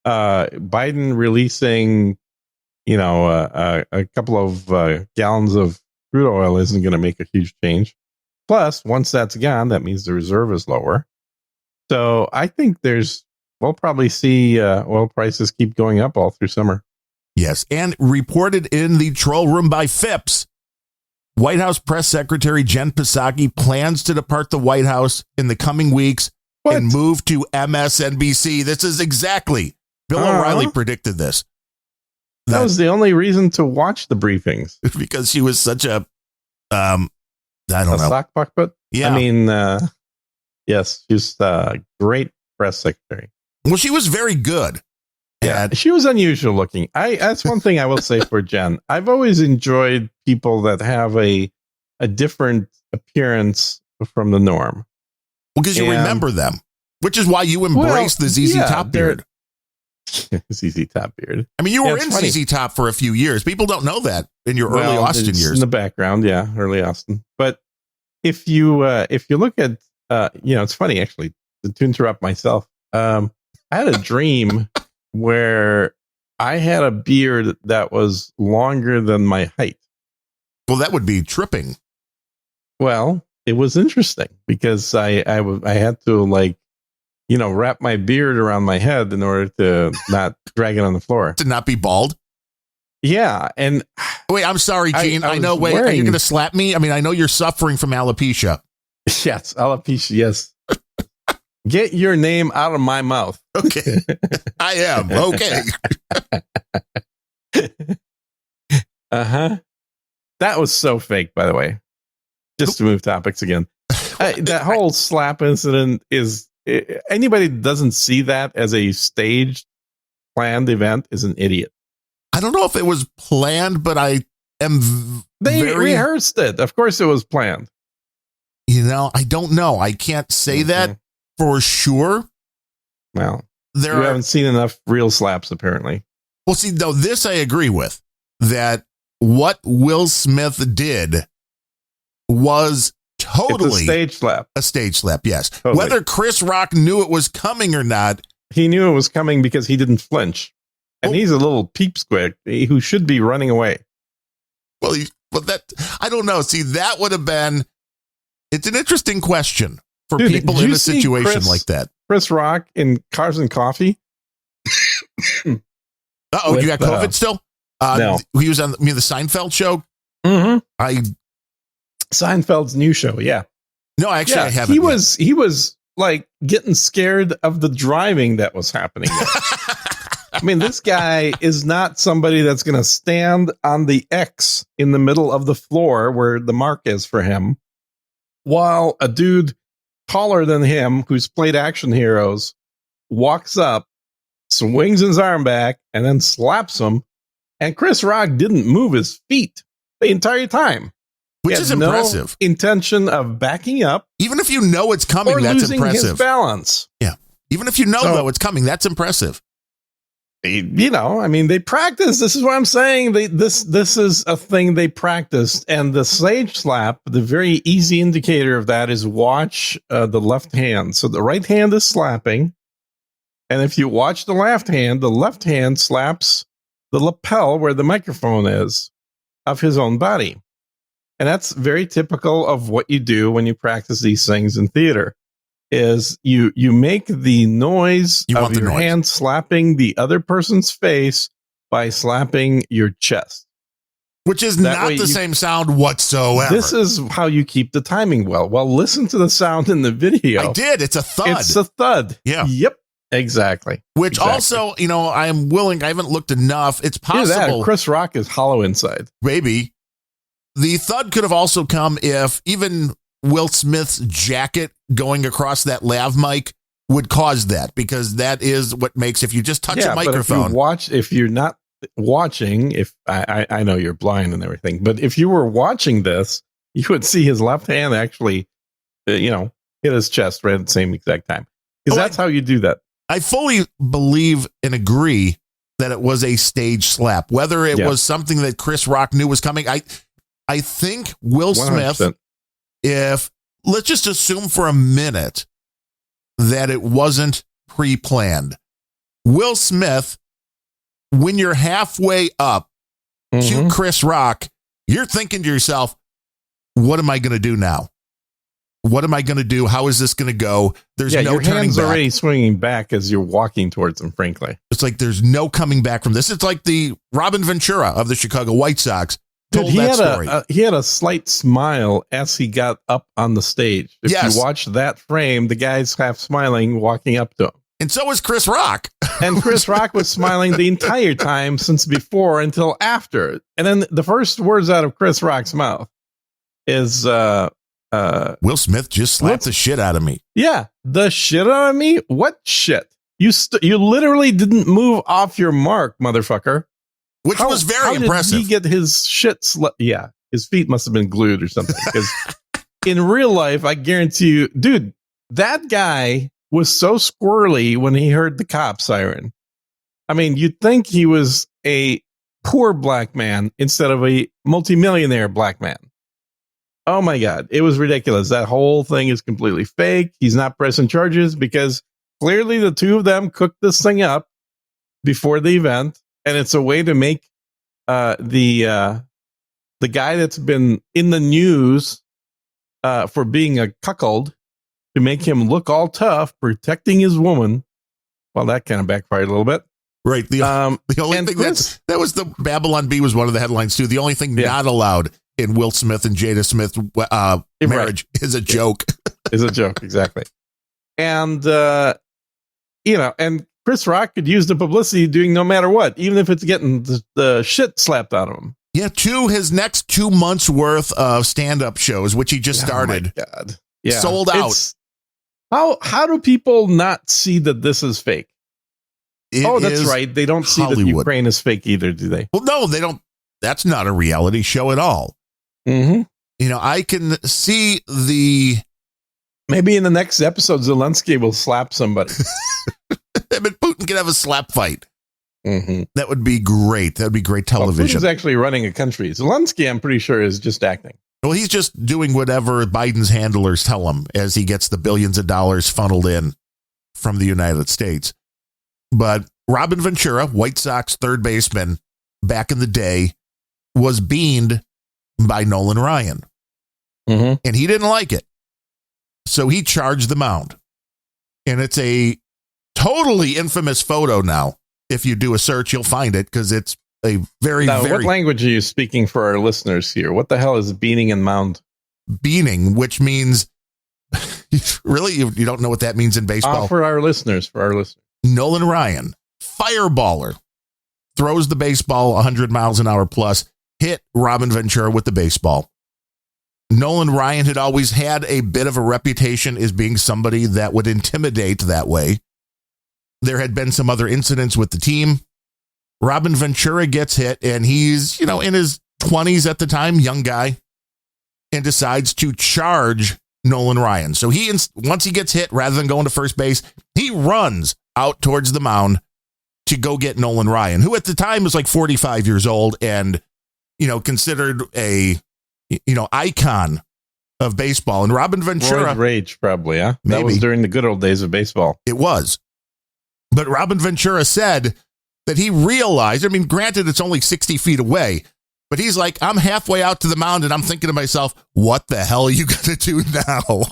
Speaker 1: Biden releasing, a couple of gallons of crude oil isn't going to make a huge change. Plus, once that's gone, that means the reserve is lower. So I think we'll probably see oil prices keep going up all through summer.
Speaker 2: Yes, and reported in the troll room by Phipps, White House Press Secretary Jen Psaki plans to depart the White House in the coming weeks and move to MSNBC. This is exactly, Bill O'Reilly predicted this.
Speaker 1: That was the only reason to watch the briefings.
Speaker 2: Because she was such a, I don't know.
Speaker 1: Sock puppet? Yeah. I mean, yes, she's a great press secretary.
Speaker 2: Well, she was very good.
Speaker 1: Yeah, she was unusual looking. That's one thing I will say for Jen. I've always enjoyed people that have a different appearance from the norm.
Speaker 2: Well, because you remember them, which is why you embrace the ZZ Top beard.
Speaker 1: ZZ Top beard.
Speaker 2: I mean, you were in ZZ Top for a few years. People don't know that in your early Austin years.
Speaker 1: In the background, yeah, early Austin. But if you look at, it's funny actually to interrupt myself. I had a dream where I had a beard that was longer than my height.
Speaker 2: Well, that would be tripping.
Speaker 1: Well, it was interesting because I had to wrap my beard around my head in order to not drag it on the floor.
Speaker 2: To not be bald?
Speaker 1: Yeah. And
Speaker 2: wait, I'm sorry, Gene. I know. Wait, are you going to slap me? I mean, I know you're suffering from alopecia.
Speaker 1: Yes, alopecia, yes. Get your name out of my mouth.
Speaker 2: Okay. I am. Okay.
Speaker 1: Uh-huh. That was so fake, by the way. Just to move topics again. That whole slap incident is... anybody that doesn't see that as a staged, planned event is an idiot.
Speaker 2: I don't know if it was planned, but I am
Speaker 1: They rehearsed it. Of course it was planned.
Speaker 2: I don't know. I can't say that for sure.
Speaker 1: Well, you haven't seen enough real slaps, apparently.
Speaker 2: Well, see, though, this I agree with. That what Will Smith did was totally
Speaker 1: it's a stage slap.
Speaker 2: A stage slap, yes.
Speaker 1: Totally.
Speaker 2: Whether Chris Rock knew it was coming or not.
Speaker 1: He knew it was coming because he didn't flinch. And he's a little peepsqueak who should be running away.
Speaker 2: Well, I don't know. See, that would have been... It's an interesting question for people in a situation like that.
Speaker 1: Chris Rock in Cars and Coffee.
Speaker 2: You got COVID still?
Speaker 1: No.
Speaker 2: He was on the Seinfeld show?
Speaker 1: Mm-hmm. Seinfeld's new show, yeah.
Speaker 2: No, actually, I haven't.
Speaker 1: He was like getting scared of the driving that was happening there. I mean, this guy is not somebody that's going to stand on the X in the middle of the floor where the mark is for him, while a dude taller than him, who's played action heroes, walks up, swings his arm back, and then slaps him. And Chris Rock didn't move his feet the entire time.
Speaker 2: Which is impressive.
Speaker 1: No intention of backing up.
Speaker 2: Even if you know it's coming,
Speaker 1: or
Speaker 2: that's
Speaker 1: losing
Speaker 2: impressive.
Speaker 1: His balance.
Speaker 2: Yeah. Even if you know, though, it's coming, that's impressive.
Speaker 1: They practice. This is what I'm saying. This is a thing they practiced. And the sage slap, the very easy indicator of that is watch the left hand. So the right hand is slapping. And if you watch the left hand slaps the lapel where the microphone is of his own body. And that's very typical of what you do when you practice these things in theater. Is you make the noise of your hand slapping the other person's face by slapping your chest.
Speaker 2: Which is not the same sound whatsoever.
Speaker 1: This is how you keep the timing well. Well, listen to the sound in the video.
Speaker 2: I did. It's a thud.
Speaker 1: It's a thud.
Speaker 2: Yeah.
Speaker 1: Yep. Exactly.
Speaker 2: Which also, I am willing, I haven't looked enough. It's possible.
Speaker 1: Chris Rock is hollow inside.
Speaker 2: Maybe. The thud could have also come if even Will Smith's jacket going across that lav mic would cause that, because that is what makes, if you just touch a microphone.
Speaker 1: If you're not watching, if I know you're blind and everything, but if you were watching this, you would see his left hand actually, hit his chest right at the same exact time. Because that's how you do that.
Speaker 2: I fully believe and agree that it was a stage slap. Whether it was something that Chris Rock knew was coming, I think Will 100%. Smith, if let's just assume for a minute that it wasn't pre-planned. Will Smith, when you're halfway up to Chris Rock, you're thinking to yourself, what am I going to do now? What am I going to do? How is this going to go? There's no
Speaker 1: your
Speaker 2: turning
Speaker 1: hand's
Speaker 2: back.
Speaker 1: Already swinging back as you're walking towards him, frankly.
Speaker 2: It's like there's no coming back from this. It's like the Robin Ventura of the Chicago White Sox told that story.
Speaker 1: He had a slight smile as he got up on the stage. If you watch that frame, the guy's half smiling walking up to him.
Speaker 2: And so was Chris Rock.
Speaker 1: And Chris Rock was smiling the entire time since before until after. And then the first words out of Chris Rock's mouth is...
Speaker 2: Will Smith just slapped the shit out of me.
Speaker 1: Yeah, the shit out of me? What shit? You literally didn't move off your mark, motherfucker.
Speaker 2: Which was very impressive.
Speaker 1: Did he get his shit yeah, his feet must have been glued or something. Because in real life, I guarantee you, dude, that guy was so squirrely when he heard the cop siren. I mean, you'd think he was a poor black man instead of a multimillionaire black man. Oh my God, it was ridiculous. That whole thing is completely fake. He's not pressing charges because clearly the two of them cooked this thing up before the event. And it's a way to make the the guy that's been in the news for being a cuckold to make him look all tough, protecting his woman. Well, that kind of backfired a little bit.
Speaker 2: Right. The only thing that was the Babylon Bee was one of the headlines too. The only thing not allowed in Will Smith and Jada Smith marriage is a joke.
Speaker 1: Is a joke, exactly. And and Chris Rock could use the publicity doing no matter what, even if it's getting the shit slapped out of him.
Speaker 2: Yeah, his next 2 months worth of stand-up shows, which he just started.
Speaker 1: Oh my God. Yeah.
Speaker 2: Sold out.
Speaker 1: How do people not see that this is fake? That's right. They don't see that Ukraine is fake either, do they?
Speaker 2: Well, no, they don't. That's not a reality show at all.
Speaker 1: Mm-hmm.
Speaker 2: I can see
Speaker 1: maybe in the next episode, Zelensky will slap somebody.
Speaker 2: Putin could have a slap fight.
Speaker 1: Mm-hmm.
Speaker 2: That would be great. That would be great television.
Speaker 1: Putin's actually running a country. Zelensky, I'm pretty sure, is just acting.
Speaker 2: Well, he's just doing whatever Biden's handlers tell him as he gets the billions of dollars funneled in from the United States. But Robin Ventura, White Sox third baseman back in the day, was beaned by Nolan Ryan.
Speaker 1: Mm-hmm.
Speaker 2: And he didn't like it. So he charged the mound. And it's a totally infamous photo now. If you do a search, you'll find it because it's a very.
Speaker 1: What language are you speaking for our listeners here? What the hell is beaning and mound?
Speaker 2: Beaning, which means really you don't know what that means in baseball.
Speaker 1: For our listeners.
Speaker 2: Nolan Ryan, fireballer, throws the baseball 100 miles an hour plus, hit Robin Ventura with the baseball. Nolan Ryan had always had a bit of a reputation as being somebody that would intimidate that way. There had been some other incidents with the team. Robin Ventura gets hit, and he's, in his 20s at the time, young guy, and decides to charge Nolan Ryan. So once he gets hit, rather than going to first base, he runs out towards the mound to go get Nolan Ryan, who at the time was like 45 years old and, considered a, icon of baseball. And Robin Ventura.
Speaker 1: Roid rage, probably, huh?
Speaker 2: Maybe.
Speaker 1: That was during the good old days of baseball.
Speaker 2: It was. But Robin Ventura said that he realized, granted, it's only 60 feet away, but he's like, I'm halfway out to the mound and I'm thinking to myself, what the hell are you going to do now?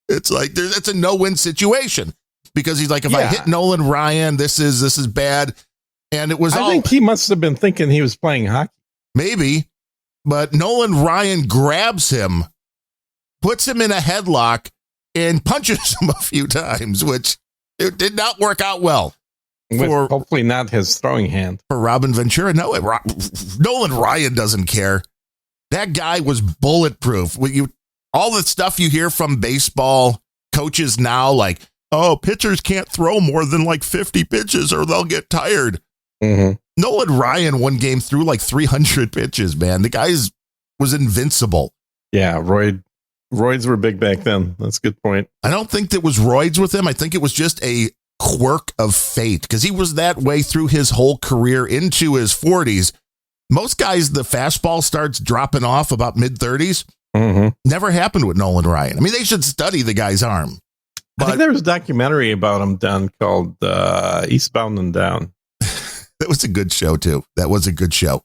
Speaker 2: It's like, it's a no-win situation because he's like, if I hit Nolan Ryan, this is bad. And it was
Speaker 1: I think he must have been thinking he was playing hockey.
Speaker 2: Maybe, but Nolan Ryan grabs him, puts him in a headlock and punches him a few times, which it did not work out well.
Speaker 1: Hopefully not his throwing hand.
Speaker 2: For Robin Ventura. No, Nolan Ryan doesn't care. That guy was bulletproof. All the stuff you hear from baseball coaches now, like, pitchers can't throw more than like 50 pitches or they'll get tired.
Speaker 1: Mm-hmm.
Speaker 2: Nolan Ryan one game threw like 300 pitches, man. The guy was invincible.
Speaker 1: Yeah, roids were big back then. That's a good point.
Speaker 2: I don't think that was roids with him. I think it was just a quirk of fate because he was that way through his whole career into his 40s. Most guys, the fastball starts dropping off about mid-30s.
Speaker 1: Mm-hmm.
Speaker 2: Never happened with Nolan Ryan. They should study the guy's arm.
Speaker 1: I think there was a documentary about him done called Eastbound and Down.
Speaker 2: That was a good show, too. That was a good show.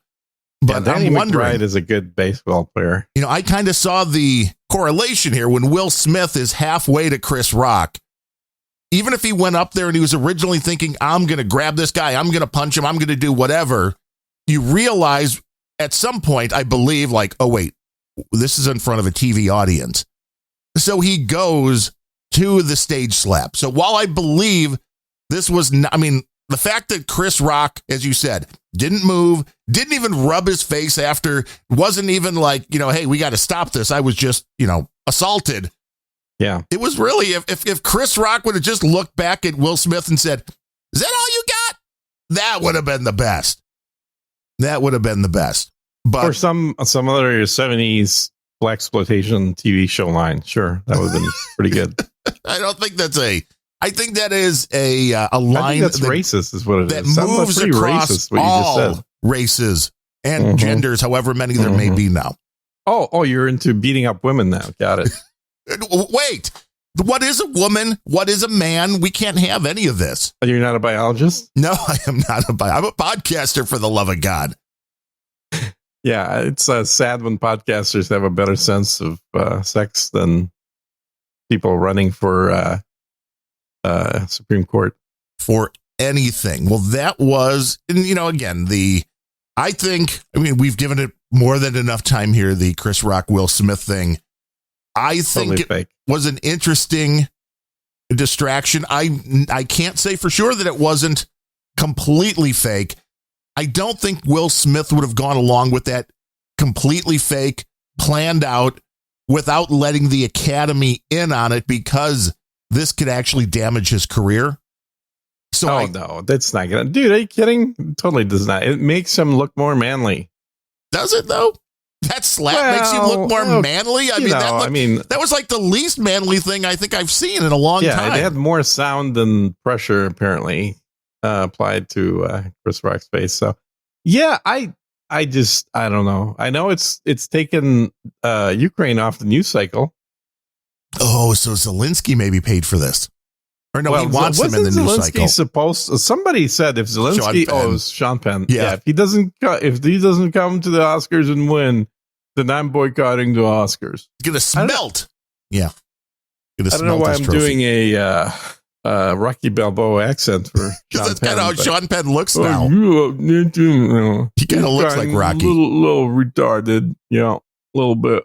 Speaker 2: But
Speaker 1: Danny
Speaker 2: I'm wondering,
Speaker 1: McBride is a good baseball player.
Speaker 2: I kind of saw the correlation here when Will Smith is halfway to Chris Rock. Even if he went up there and he was originally thinking, I'm going to grab this guy, I'm going to punch him, I'm going to do whatever, you realize at some point, I believe, like, oh, wait, this is in front of a TV audience. So he goes to the stage slap. So while I believe this was, the fact that Chris Rock, as you said, didn't move, didn't even rub his face after, wasn't even like, hey, we got to stop this. I was just, assaulted.
Speaker 1: Yeah.
Speaker 2: It was really, if Chris Rock would have just looked back at Will Smith and said, is that all you got? That would have been the best. That would have been the best. But
Speaker 1: or some other 70s blaxploitation TV show line. Sure. That would have been pretty good.
Speaker 2: I don't think I think that is a line
Speaker 1: that's racist is what it
Speaker 2: that
Speaker 1: is.
Speaker 2: moves across
Speaker 1: racist, what
Speaker 2: all
Speaker 1: you just said.
Speaker 2: Races and genders, however many there may be now.
Speaker 1: Oh, you're into beating up women now. Got it.
Speaker 2: Wait, what is a woman? What is a man? We can't have any of this.
Speaker 1: You're not a biologist?
Speaker 2: No, I am not I'm a podcaster, for the love of God.
Speaker 1: Yeah, it's sad when podcasters have a better sense of sex than people running for Supreme Court.
Speaker 2: For anything. Well, that was, and again, we've given it more than enough time here, the Chris Rock, Will Smith thing. I think
Speaker 1: Totally
Speaker 2: it was an interesting distraction. I can't say for sure that it wasn't completely fake. I don't think Will Smith would have gone along with that completely fake, planned out, without letting the Academy in on it, because this could actually damage his career. So
Speaker 1: no, that's not gonna. Dude, are you kidding? It totally does not. It makes him look more manly.
Speaker 2: Does it though? That slap makes you look more manly. That was like the least manly thing I think I've seen in a long time.
Speaker 1: Yeah, it had more sound than pressure apparently applied to Chris Rock's face. So yeah, I don't know. I know it's taken Ukraine off the news cycle.
Speaker 2: Oh, so Zelensky maybe paid for this. Or no, he wants him in the news cycle.
Speaker 1: Somebody said if Zelensky Sean Penn.
Speaker 2: Yeah.
Speaker 1: If he doesn't come to the Oscars and win, then I'm boycotting the Oscars.
Speaker 2: It's gonna smelt. Yeah.
Speaker 1: I don't know why I'm doing a Rocky Balboa accent for
Speaker 2: because that's kind of how Sean Penn looks now.
Speaker 1: He
Speaker 2: kind of looks like Rocky.
Speaker 1: Little retarded, a little bit.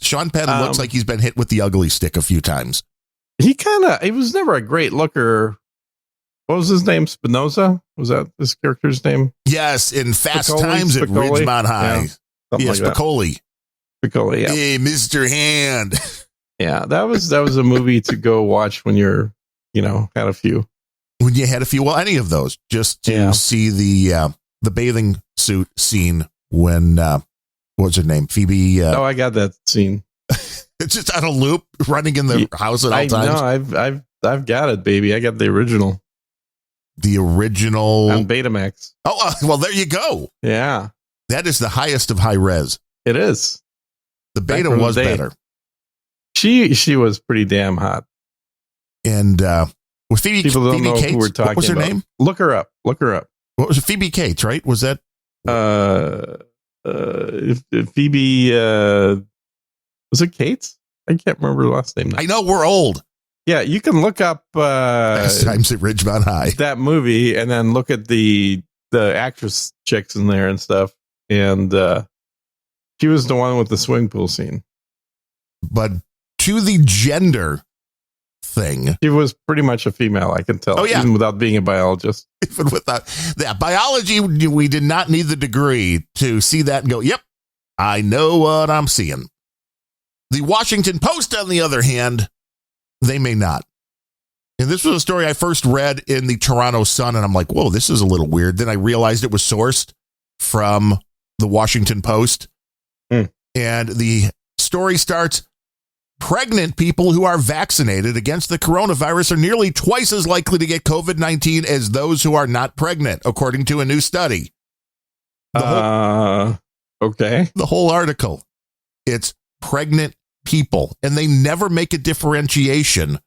Speaker 2: Sean Penn looks like he's been hit with the ugly stick a few times.
Speaker 1: He was never a great looker. What was his name? Spinoza? Was that his character's name?
Speaker 2: Yes, in Fast Times at Ridgemont High. Yeah, Spicoli.
Speaker 1: Spicoli, yeah.
Speaker 2: Hey, Mr. Hand.
Speaker 1: Yeah, that was a movie to go watch when you're, had a few.
Speaker 2: When you had a few, well, any of those, just to see the bathing suit scene when what was her name? Phoebe.
Speaker 1: I got that scene.
Speaker 2: It's just on a loop, running in the house at all times.
Speaker 1: No, I've got it, baby. I got the original.
Speaker 2: The original
Speaker 1: on Betamax.
Speaker 2: Oh, well, there you go.
Speaker 1: Yeah,
Speaker 2: that is the highest of high res.
Speaker 1: It is.
Speaker 2: The beta was better.
Speaker 1: She was pretty damn hot.
Speaker 2: And was Phoebe?
Speaker 1: People don't know
Speaker 2: Cates?
Speaker 1: Who we're talking
Speaker 2: what was her
Speaker 1: about.
Speaker 2: name?
Speaker 1: Look her up.
Speaker 2: What was it? Phoebe Cates, right? Was that
Speaker 1: Phoebe? Was it Cates? I can't remember the last name now.
Speaker 2: I know we're old.
Speaker 1: Yeah, you can look up
Speaker 2: Fast Times at Ridgemont High,
Speaker 1: that movie, and then look at the actress chicks in there and stuff. And she was the one with the swimming pool scene.
Speaker 2: But to the gender thing,
Speaker 1: she was pretty much a female. I can tell.
Speaker 2: Oh yeah,
Speaker 1: even without being a biologist.
Speaker 2: Even without that biology, we did not need the degree to see that and go, "Yep, I know what I'm seeing." The Washington Post, on the other hand, they may not. And this was a story I first read in the Toronto Sun, and I'm like, whoa, this is a little weird. Then I realized it was sourced from the Washington Post. And the story starts, pregnant people who are vaccinated against the coronavirus are nearly twice as likely to get COVID-19 as those who are not pregnant, according to a new study.
Speaker 1: Okay.
Speaker 2: The whole article, it's pregnant people, and they never make a differentiation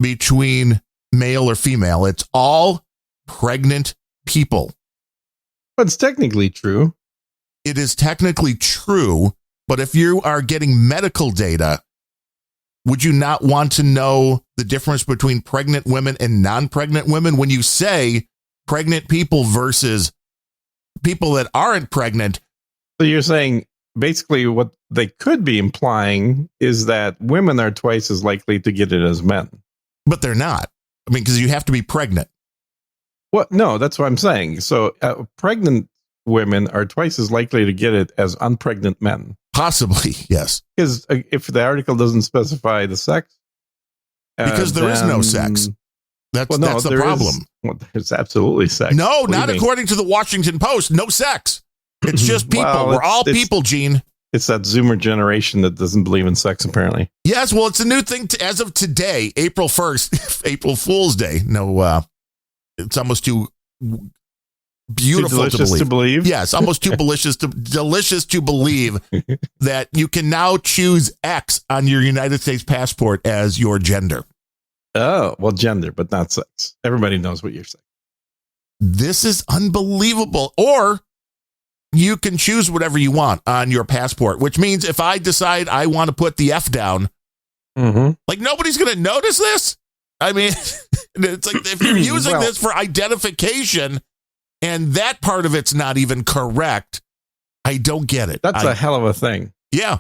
Speaker 2: between male or female. It's all pregnant people.
Speaker 1: But it's technically true.
Speaker 2: It is technically true, but if you are getting medical data, would you not want to know the difference between pregnant women and non-pregnant women when you say pregnant people versus people that aren't pregnant?
Speaker 1: So you're saying basically what they could be implying is that women are twice as likely to get it as men.
Speaker 2: But they're not. I mean, because you have to be pregnant.
Speaker 1: What? No, that's what I'm saying. So pregnant women are twice as likely to get it as unpregnant men.
Speaker 2: Possibly, yes.
Speaker 1: Because if the article doesn't specify the sex.
Speaker 2: Because there is no sex. That's the problem.
Speaker 1: There's absolutely sex.
Speaker 2: No, not according to the Washington Post. No sex. It's just people.
Speaker 1: Well,
Speaker 2: we're all people, Gene.
Speaker 1: It's that Zoomer generation that doesn't believe in sex, apparently.
Speaker 2: Yes, well, it's a new thing as of today, April 1st, April Fool's Day. No, it's almost too beautiful
Speaker 1: to believe.
Speaker 2: Yes, almost too delicious to believe that you can now choose X on your United States passport as your gender.
Speaker 1: Oh, well, gender, but not sex. Everybody knows what you're saying.
Speaker 2: This is unbelievable. Or you can choose whatever you want on your passport, which means if I decide I want to put the F down, like nobody's going to notice this. I mean, it's like if you're using this for identification and that part of it's not even correct, I don't get it.
Speaker 1: That's a hell of a thing.
Speaker 2: Yeah.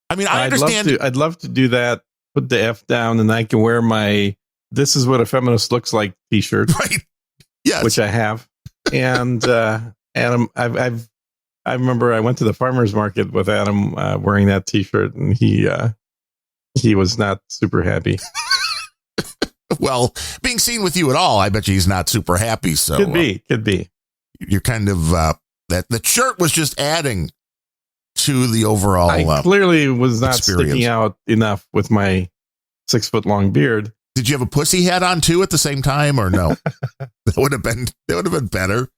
Speaker 2: I mean, I understand.
Speaker 1: I'd love to do that, put the F down, and I can wear my "This is what a feminist looks like" t-shirt.
Speaker 2: Right. Yes.
Speaker 1: Which I have. And Adam, I remember I went to the farmer's market with Adam wearing that t-shirt, and he was not super happy.
Speaker 2: Well, being seen with you at all, I bet you he's not super happy. So
Speaker 1: could be. You're
Speaker 2: kind of that the shirt was just adding to the overall.
Speaker 1: I clearly was not
Speaker 2: experience.
Speaker 1: Sticking out enough with my 6-foot-long beard.
Speaker 2: Did you have a pussy hat on too at the same time, or no? that would have been better.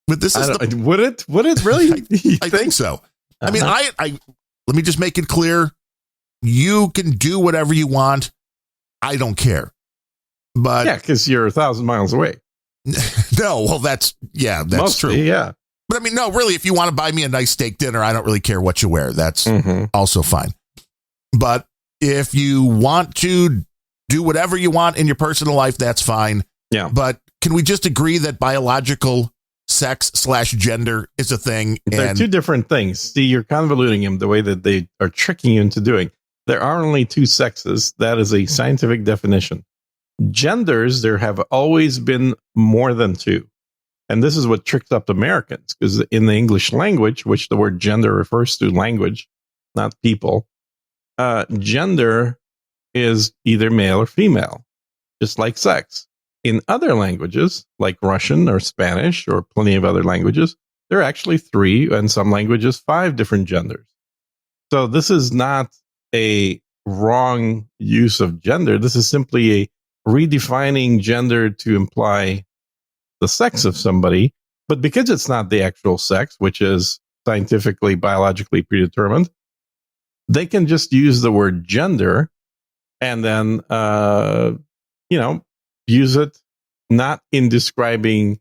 Speaker 2: But this is
Speaker 1: would it really?
Speaker 2: I think so. I mean, I let me just make it clear. You can do whatever you want. I don't care. But
Speaker 1: yeah, because you're 1,000 miles away.
Speaker 2: No, well, that's
Speaker 1: mostly,
Speaker 2: true.
Speaker 1: Yeah.
Speaker 2: But I mean, no, really, if you want to buy me a nice steak dinner, I don't really care what you wear. That's also fine. But if you want to do whatever you want in your personal life, that's fine.
Speaker 1: Yeah.
Speaker 2: But can we just agree that biological sex/gender is a thing?
Speaker 1: They're two different things. See, you're convoluting them the way that they are tricking you into doing. There are only two sexes. That is a scientific definition. Genders, there have always been more than two. And this is what tricked up Americans, because in the English language, which the word gender refers to language, not people, gender is either male or female, just like sex. In other languages, like Russian or Spanish or plenty of other languages, there are actually 3, and some languages 5 different genders. So this is not a wrong use of gender. This is simply a redefining gender to imply the sex of somebody. But because it's not the actual sex, which is scientifically, biologically predetermined, they can just use the word gender and then, use it not in describing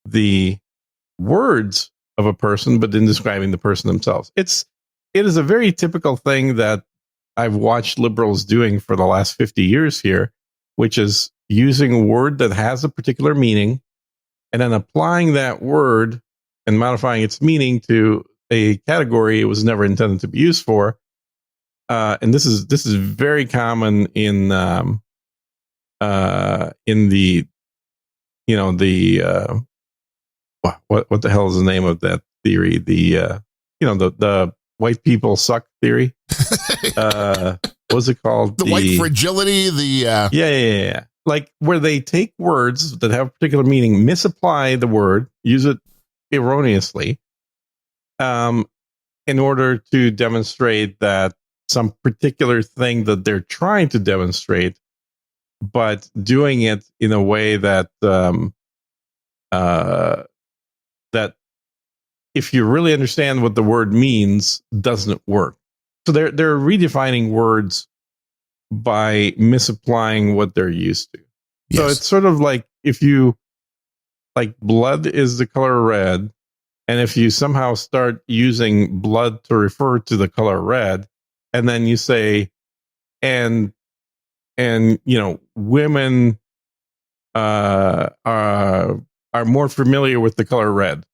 Speaker 1: the words of a person, but in describing the person themselves. It is a very typical thing that I've watched liberals doing for the last 50 years here, which is using a word that has a particular meaning and then applying that word and modifying its meaning to a category it was never intended to be used for. And this is very common in the what the hell is the name of that theory? The white people suck theory. What's it called?
Speaker 2: The white fragility.
Speaker 1: Yeah. Like where they take words that have a particular meaning, misapply the word, use it erroneously, in order to demonstrate that some particular thing that they're trying to demonstrate, but doing it in a way that that if you really understand what the word means, doesn't work. So they're redefining words by misapplying what they're used to. Yes. So it's sort of like if you like blood is the color red, and if you somehow start using blood to refer to the color red, and then you say, and women are more familiar with the color red.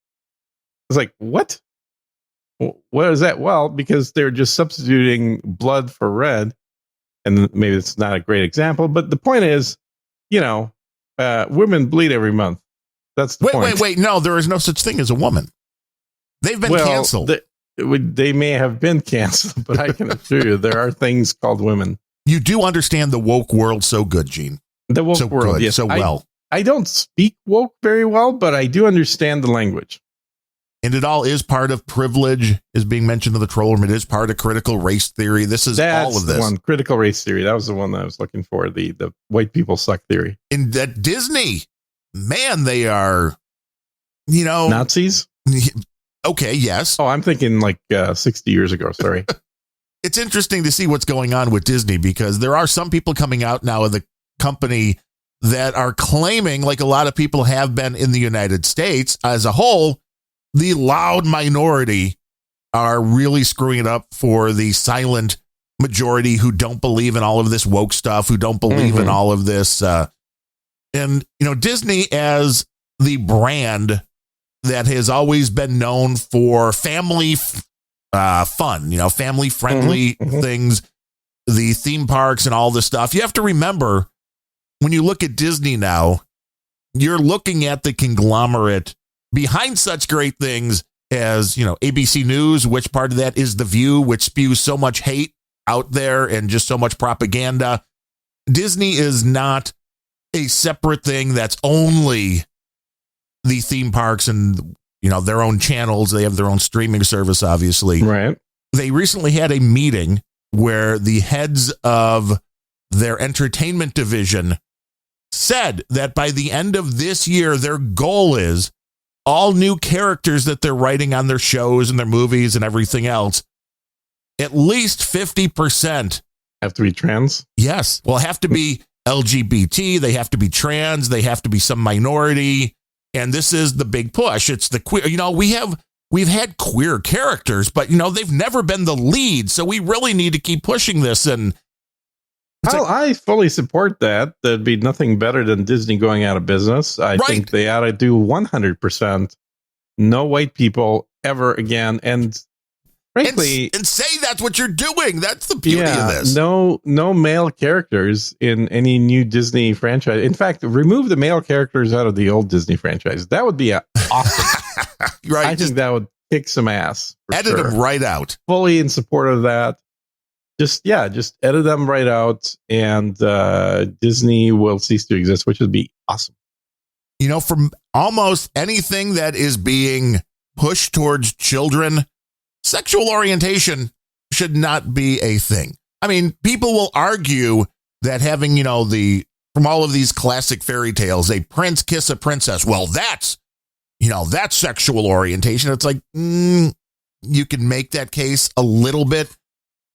Speaker 1: It's like, what? What is that? Well, because they're just substituting blood for red. And maybe it's not a great example, but the point is, women bleed every month. That's the point.
Speaker 2: Wait. No, there is no such thing as a woman. They've been canceled.
Speaker 1: They may have been canceled, but I can assure you there are things called women.
Speaker 2: You do understand the woke world so good, Gene.
Speaker 1: The woke world, yes.
Speaker 2: So well.
Speaker 1: I don't speak woke very well, but I do understand the language.
Speaker 2: And it all is part of privilege, is being mentioned in the troll room. It is part of critical race theory. That's all of this.
Speaker 1: The one, critical race theory. That was the one that I was looking for, the white people suck theory.
Speaker 2: In that Disney, man, they are,
Speaker 1: Nazis?
Speaker 2: Okay, yes.
Speaker 1: Oh, I'm thinking like 60 years ago, sorry.
Speaker 2: It's interesting to see what's going on with Disney, because there are some people coming out now of the company that are claiming, like a lot of people have been in the United States as a whole, the loud minority are really screwing it up for the silent majority who don't believe in all of this woke stuff, who don't believe in all of this. And, Disney as the brand that has always been known for family fun, family friendly things, the theme parks and all this stuff. You have to remember, when you look at Disney now, you're looking at the conglomerate behind such great things as, ABC News, which part of that is The View, which spews so much hate out there and just so much propaganda. Disney is not a separate thing that's only the theme parks and, their own channels. They have their own streaming service, obviously.
Speaker 1: Right.
Speaker 2: They recently had a meeting where the heads of their entertainment division said that by the end of this year, their goal is all new characters that they're writing on their shows and their movies and everything else, at least 50%
Speaker 1: have to be trans.
Speaker 2: Yes. Well, have to be LGBT. They have to be trans. They have to be some minority. And this is the big push. It's the queer. We've had queer characters, but they've never been the lead. So we really need to keep pushing this. And
Speaker 1: I fully support that. There'd be nothing better than Disney going out of business. I think they ought to do 100% no white people ever again. And frankly,
Speaker 2: and say that's what you're doing. That's the beauty of this.
Speaker 1: No male characters in any new Disney franchise. In fact, remove the male characters out of the old Disney franchise. That would be awesome.
Speaker 2: Right.
Speaker 1: I think that would kick some ass.
Speaker 2: Edit them right out. Fully
Speaker 1: in support of that. Just edit them right out, and Disney will cease to exist, which would be awesome.
Speaker 2: From almost anything that is being pushed towards children, sexual orientation should not be a thing. I mean, people will argue that having, from all of these classic fairy tales, a prince kiss a princess. Well, that's sexual orientation. It's like, you can make that case a little bit,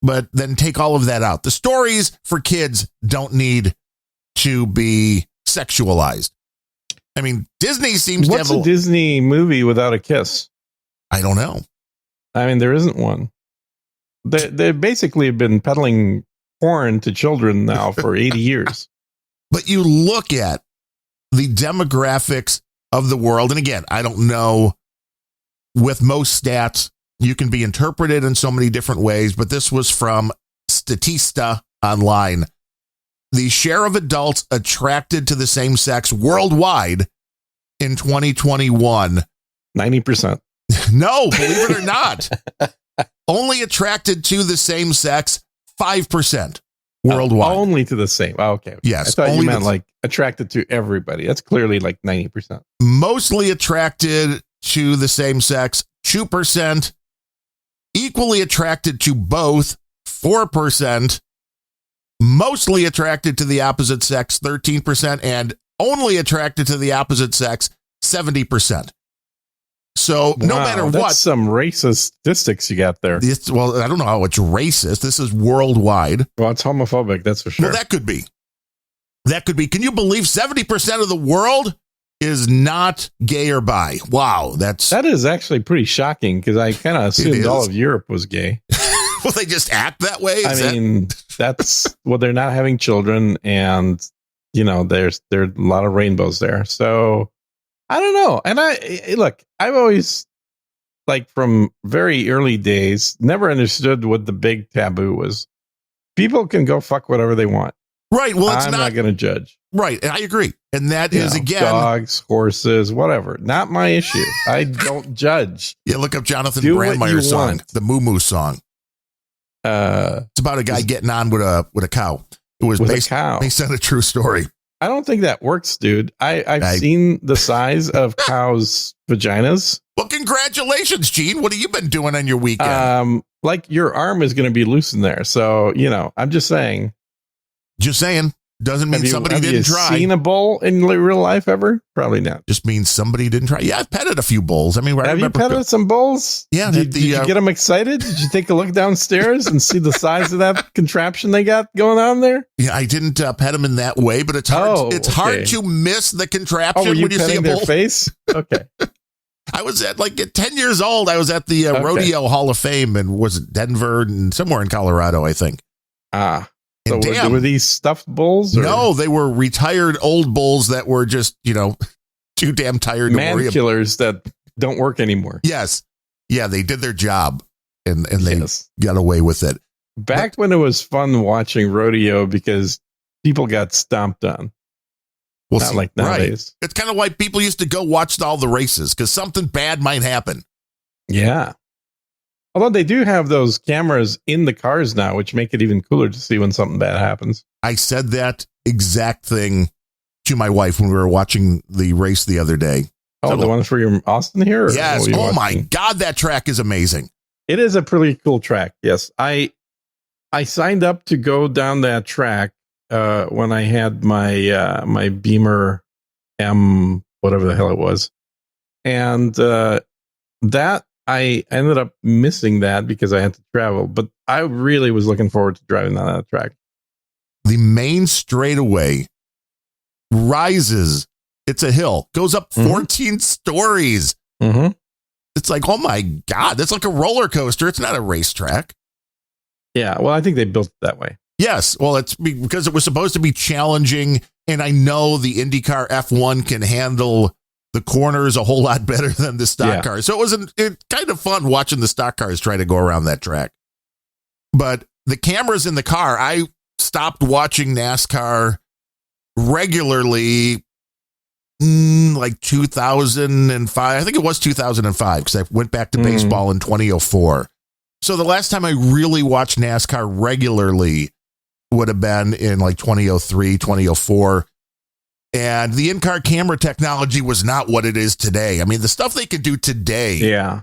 Speaker 2: but then take all of that out. The stories for kids don't need to be sexualized. I mean, Disney seems
Speaker 1: What's
Speaker 2: to have
Speaker 1: a Disney movie without a kiss?
Speaker 2: I don't know.
Speaker 1: I mean, there isn't one. They basically have been peddling porn to children now for 80 years.
Speaker 2: But you look at the demographics of the world, and again, I don't know, with most stats, you can be interpreted in so many different ways, but this was from Statista Online. The share of adults attracted to the same sex worldwide in 2021.
Speaker 1: 90%.
Speaker 2: No, believe it or not. Only attracted to the same sex, 5% worldwide.
Speaker 1: Only to the same. Oh, okay.
Speaker 2: Yes.
Speaker 1: I thought you meant like attracted to everybody. That's clearly like 90%.
Speaker 2: Mostly attracted to the same sex, 2%. Equally attracted to both, 4%. Mostly attracted to the opposite sex, 13%. And only attracted to the opposite sex, 70%. So no matter what,
Speaker 1: that's some racist statistics you got there.
Speaker 2: Well, I don't know how it's racist. This is worldwide.
Speaker 1: Well, it's homophobic. That's for sure.
Speaker 2: Well, that could be. Can you believe 70% of the world is not gay or bi? Wow. That
Speaker 1: is actually pretty shocking, because I kind of assumed all of Europe was gay.
Speaker 2: Well, they just act that way.
Speaker 1: That's well, they're not having children, and there's a lot of rainbows there. So I don't know. And I've always, like, from very early days, never understood what the big taboo was. People can go fuck whatever they want.
Speaker 2: Right. Well,
Speaker 1: I'm not going to judge.
Speaker 2: Right. And I agree. And that is, again,
Speaker 1: dogs, horses, whatever. Not my issue. I don't judge.
Speaker 2: Yeah. Look up Jonathan Brandmeier's song, the Moo Moo song. It's about a guy getting on with a cow. It was based on a true story.
Speaker 1: I don't think that works, dude. I've seen the size of cows' vaginas.
Speaker 2: Well, congratulations, Gene. What have you been doing on your weekend?
Speaker 1: Like, your arm is going to be loose in there. So, I'm just saying.
Speaker 2: Just saying. Doesn't mean somebody didn't try.
Speaker 1: Have you seen a bull in real life ever? Probably not.
Speaker 2: Just means somebody didn't try. Yeah, I've petted a few bulls. I mean,
Speaker 1: have you petted some bulls?
Speaker 2: Yeah.
Speaker 1: Did you get them excited? Did you take a look downstairs and see the size of that contraption they got going on there?
Speaker 2: Yeah, I didn't pet them in that way, but it's hard. It's hard to miss the contraption
Speaker 1: when
Speaker 2: you see a bull.
Speaker 1: Their face? Okay.
Speaker 2: I was at 10 years old. I was at the Rodeo Hall of Fame, and was it Denver and somewhere in Colorado, I think.
Speaker 1: So were these stuffed bulls? Or?
Speaker 2: No, they were retired old bulls that were just, too damn tired to worry about.
Speaker 1: Man-killers that don't work anymore.
Speaker 2: Yes. Yeah, they did their job, and they got away with it.
Speaker 1: Back when it was fun watching rodeo because people got stomped on.
Speaker 2: Well,
Speaker 1: Not like nowadays.
Speaker 2: Right. It's kind of why people used to go watch all the races, because something bad might happen.
Speaker 1: Yeah. Although they do have those cameras in the cars now, which make it even cooler to see when something bad happens.
Speaker 2: I said that exact thing to my wife when we were watching the race the other day.
Speaker 1: Oh, the one for your Austin here?
Speaker 2: Yes. Oh my God, that track is amazing.
Speaker 1: It is a pretty cool track. Yes. I signed up to go down that track when I had my my Beamer M, whatever the hell it was. And that I ended up missing that because I had to travel, but I really was looking forward to driving on that track.
Speaker 2: The main straightaway rises. It's a hill, goes up 14 stories.
Speaker 1: Mm-hmm.
Speaker 2: It's like, oh my God, that's like a roller coaster. It's not a racetrack.
Speaker 1: Yeah, well, I think they built it that way.
Speaker 2: Yes, well, it's because it was supposed to be challenging, and I know the IndyCar F1 can handle the corners a whole lot better than the stock cars. So it kind of fun watching the stock cars try to go around that track. But the cameras in the car, I stopped watching NASCAR regularly like 2005. I think it was 2005 because I went back to baseball in 2004. So the last time I really watched NASCAR regularly would have been in like 2003, 2004. And the in-car camera technology was not what it is today. I mean, the stuff they can do today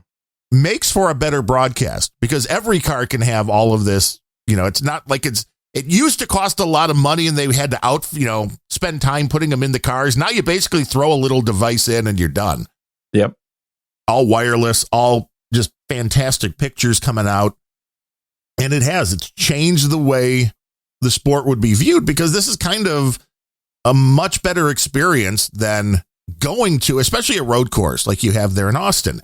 Speaker 2: makes for a better broadcast because every car can have all of this. It's not like it used to cost a lot of money and they had to spend time putting them in the cars. Now you basically throw a little device in and you're done.
Speaker 1: Yep.
Speaker 2: All wireless, all just fantastic pictures coming out. And it's changed the way the sport would be viewed because this is kind of a much better experience than going to, especially a road course like you have there in Austin.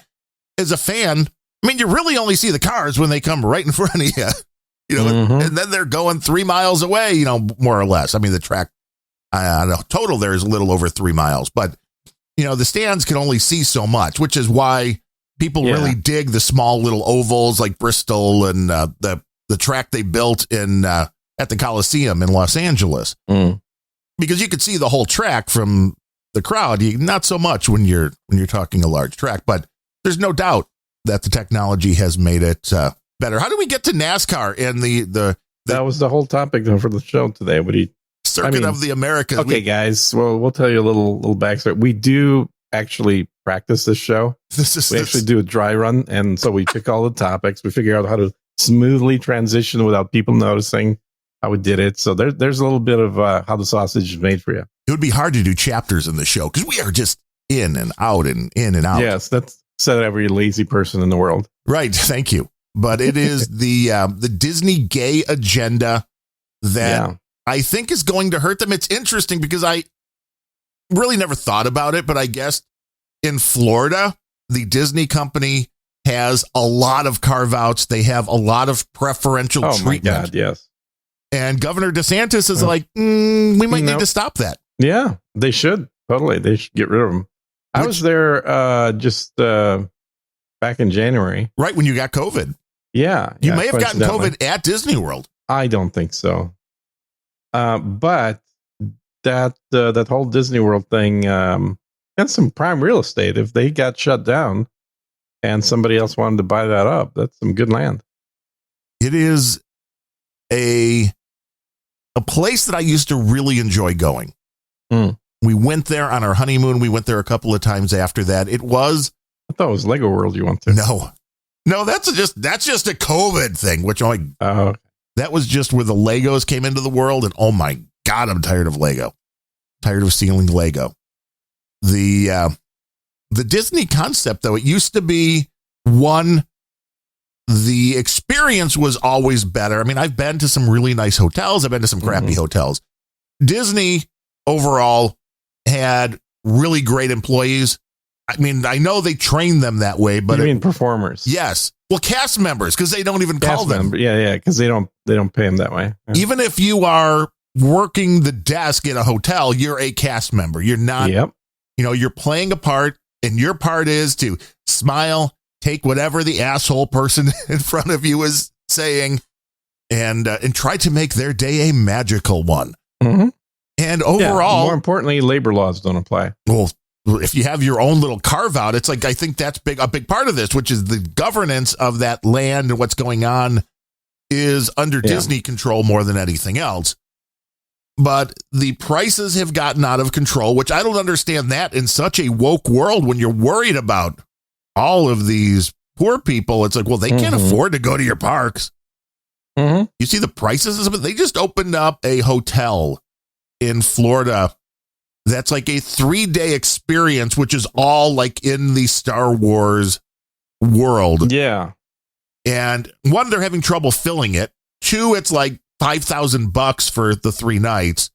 Speaker 2: As a fan, I mean, you really only see the cars when they come right in front of you, and then they're going 3 miles away, more or less. I mean, the track, I don't know, total there is a little over 3 miles, but, the stands can only see so much, which is why people really dig the small little ovals like Bristol and the track they built at the Coliseum in Los Angeles. Because you could see the whole track from the crowd. Not so much when you're talking a large track, but there's no doubt that the technology has made it better. How do we get to NASCAR and the
Speaker 1: that was the whole topic for the show today?
Speaker 2: Circuit of the Americas.
Speaker 1: Okay, guys. Well, we'll tell you a little backstory. We do actually practice this show. We actually do a dry run, and so we pick all the topics. We figure out how to smoothly transition without people noticing how we did it. So there's a little bit of how the sausage is made for you.
Speaker 2: It would be hard to do chapters in the show because we are just in and out and in and out.
Speaker 1: Yes, that's said every lazy person in the world.
Speaker 2: Right. Thank you. But it is the Disney gay agenda that I think is going to hurt them. It's interesting because I really never thought about it, but I guess in Florida, the Disney company has a lot of carve outs. They have a lot of preferential treatment.
Speaker 1: My God, yes.
Speaker 2: And Governor DeSantis is like, we might need to stop that.
Speaker 1: Yeah, they should. Totally. They should get rid of them. I was there just back in January.
Speaker 2: Right when you got COVID.
Speaker 1: Yeah.
Speaker 2: You may have gotten COVID at Disney World.
Speaker 1: I don't think so. But that whole Disney World thing and some prime real estate, if they got shut down and somebody else wanted to buy that up, that's some good land.
Speaker 2: It is a place that I used to really enjoy going. We went there on our honeymoon. We went there a couple of times after that. I
Speaker 1: thought it was Lego World you went to.
Speaker 2: No, that's just a COVID thing, which that was just where the Legos came into the world. And oh my God, I'm tired of Lego. Tired of stealing Lego. The Disney concept, though, it used to be the experience was always better. I mean, I've been to some really nice hotels. I've been to some crappy hotels. Disney overall had really great employees. I mean, I know they train them that way, but
Speaker 1: you mean performers?
Speaker 2: Yes. Well, cast members, because they don't even call them.
Speaker 1: Yeah, because they don't pay them that way. Yeah.
Speaker 2: Even if you are working the desk in a hotel, you're a cast member. You're not.
Speaker 1: Yep.
Speaker 2: You're playing a part, and your part is to smile, take whatever the asshole person in front of you is saying, and try to make their day a magical one.
Speaker 1: Mm-hmm.
Speaker 2: And overall,
Speaker 1: more importantly, labor laws don't apply.
Speaker 2: Well, if you have your own little carve out, it's like, I think that's a big part of this, which is the governance of that land and what's going on is under Disney control more than anything else. But the prices have gotten out of control, which I don't understand that in such a woke world when you're worried about all of these poor people. It's like, well, they can't afford to go to your parks.
Speaker 1: Mm-hmm.
Speaker 2: You see the prices? They just opened up a hotel in Florida that's like a 3-day experience, which is all like in the Star Wars world.
Speaker 1: Yeah.
Speaker 2: And one, they're having trouble filling it. Two, it's like $5,000 for the 3 nights.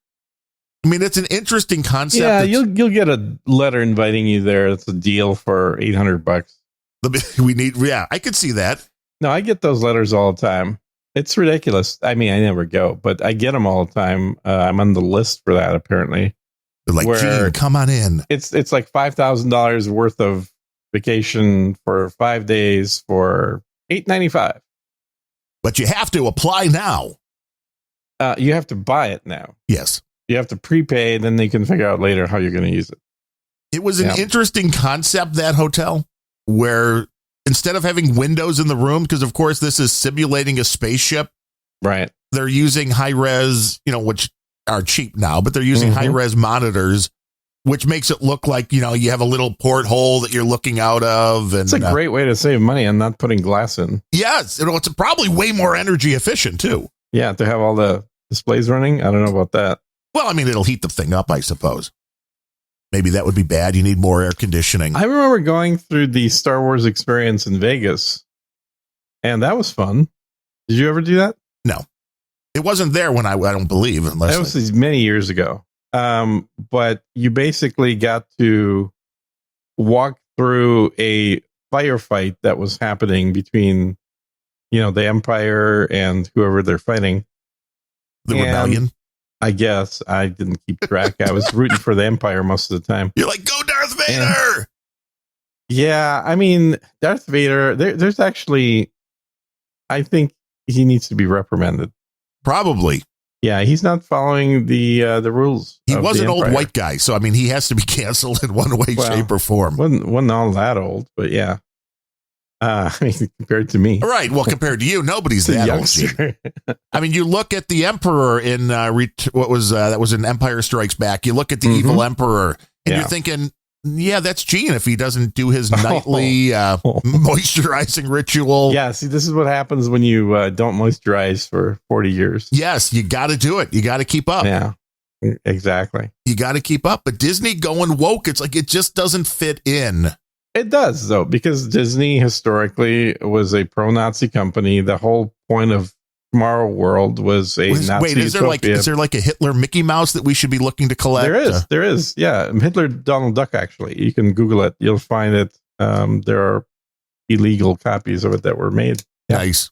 Speaker 2: I mean, it's an interesting concept.
Speaker 1: Yeah, you'll get a letter inviting you there. It's a deal for $800.
Speaker 2: I could see that.
Speaker 1: No, I get those letters all the time. It's ridiculous. I mean, I never go, but I get them all the time. I'm on the list for that, apparently.
Speaker 2: They're like, Gene, come on in.
Speaker 1: It's like $5,000 worth of vacation for 5 days for $895.
Speaker 2: But you have to apply now.
Speaker 1: You have to buy it now.
Speaker 2: Yes.
Speaker 1: You have to prepay, then they can figure out later how you're going to use it.
Speaker 2: It was an interesting concept, that hotel, where instead of having windows in the room, because of course this is simulating a spaceship.
Speaker 1: Right.
Speaker 2: They're using high res, which are cheap now, but they're using high res monitors, which makes it look like, you have a little porthole that you're looking out of. And
Speaker 1: it's a great way to save money and not putting glass in.
Speaker 2: Yes. It's probably way more energy efficient too.
Speaker 1: Yeah. To have all the displays running. I don't know about that.
Speaker 2: Well, I mean, it'll heat the thing up, I suppose. Maybe that would be bad. You need more air conditioning.
Speaker 1: I remember going through the Star Wars experience in Vegas, and that was fun. Did you ever do that?
Speaker 2: No. It wasn't there when I don't believe. Unless
Speaker 1: that was many years ago. But you basically got to walk through a firefight that was happening between, the Empire and whoever they're fighting.
Speaker 2: The rebellion?
Speaker 1: I guess I didn't keep track. I was rooting for the Empire most of the time.
Speaker 2: You're like, go Darth Vader!
Speaker 1: Yeah, I mean, Darth Vader, there's actually, I think he needs to be reprimanded.
Speaker 2: Probably.
Speaker 1: Yeah, he's not following the rules.
Speaker 2: He was an old white guy, so I mean, he has to be canceled in one way, shape, or form.
Speaker 1: Wasn't all that old, but yeah. I mean, compared to me.
Speaker 2: Right. Well, compared to you, nobody's that old. I mean, you look at the Emperor in that was in Empire Strikes Back. You look at the evil Emperor, and you're thinking, yeah, that's Gene if he doesn't do his nightly moisturizing ritual.
Speaker 1: Yeah, see, this is what happens when you don't moisturize for 40 years.
Speaker 2: Yes, you got to do it. You got to keep up.
Speaker 1: Yeah, exactly.
Speaker 2: You got to keep up. But Disney going woke, it's like it just doesn't fit in.
Speaker 1: It does, though, because Disney historically was a pro-Nazi company. The whole point of Tomorrow World was a Nazi
Speaker 2: Wait, is there like a Hitler Mickey Mouse that we should be looking to collect?
Speaker 1: There is. Yeah. Hitler Donald Duck, actually. You can Google it. You'll find it. There are illegal copies of it that were made.
Speaker 2: Yeah. Nice.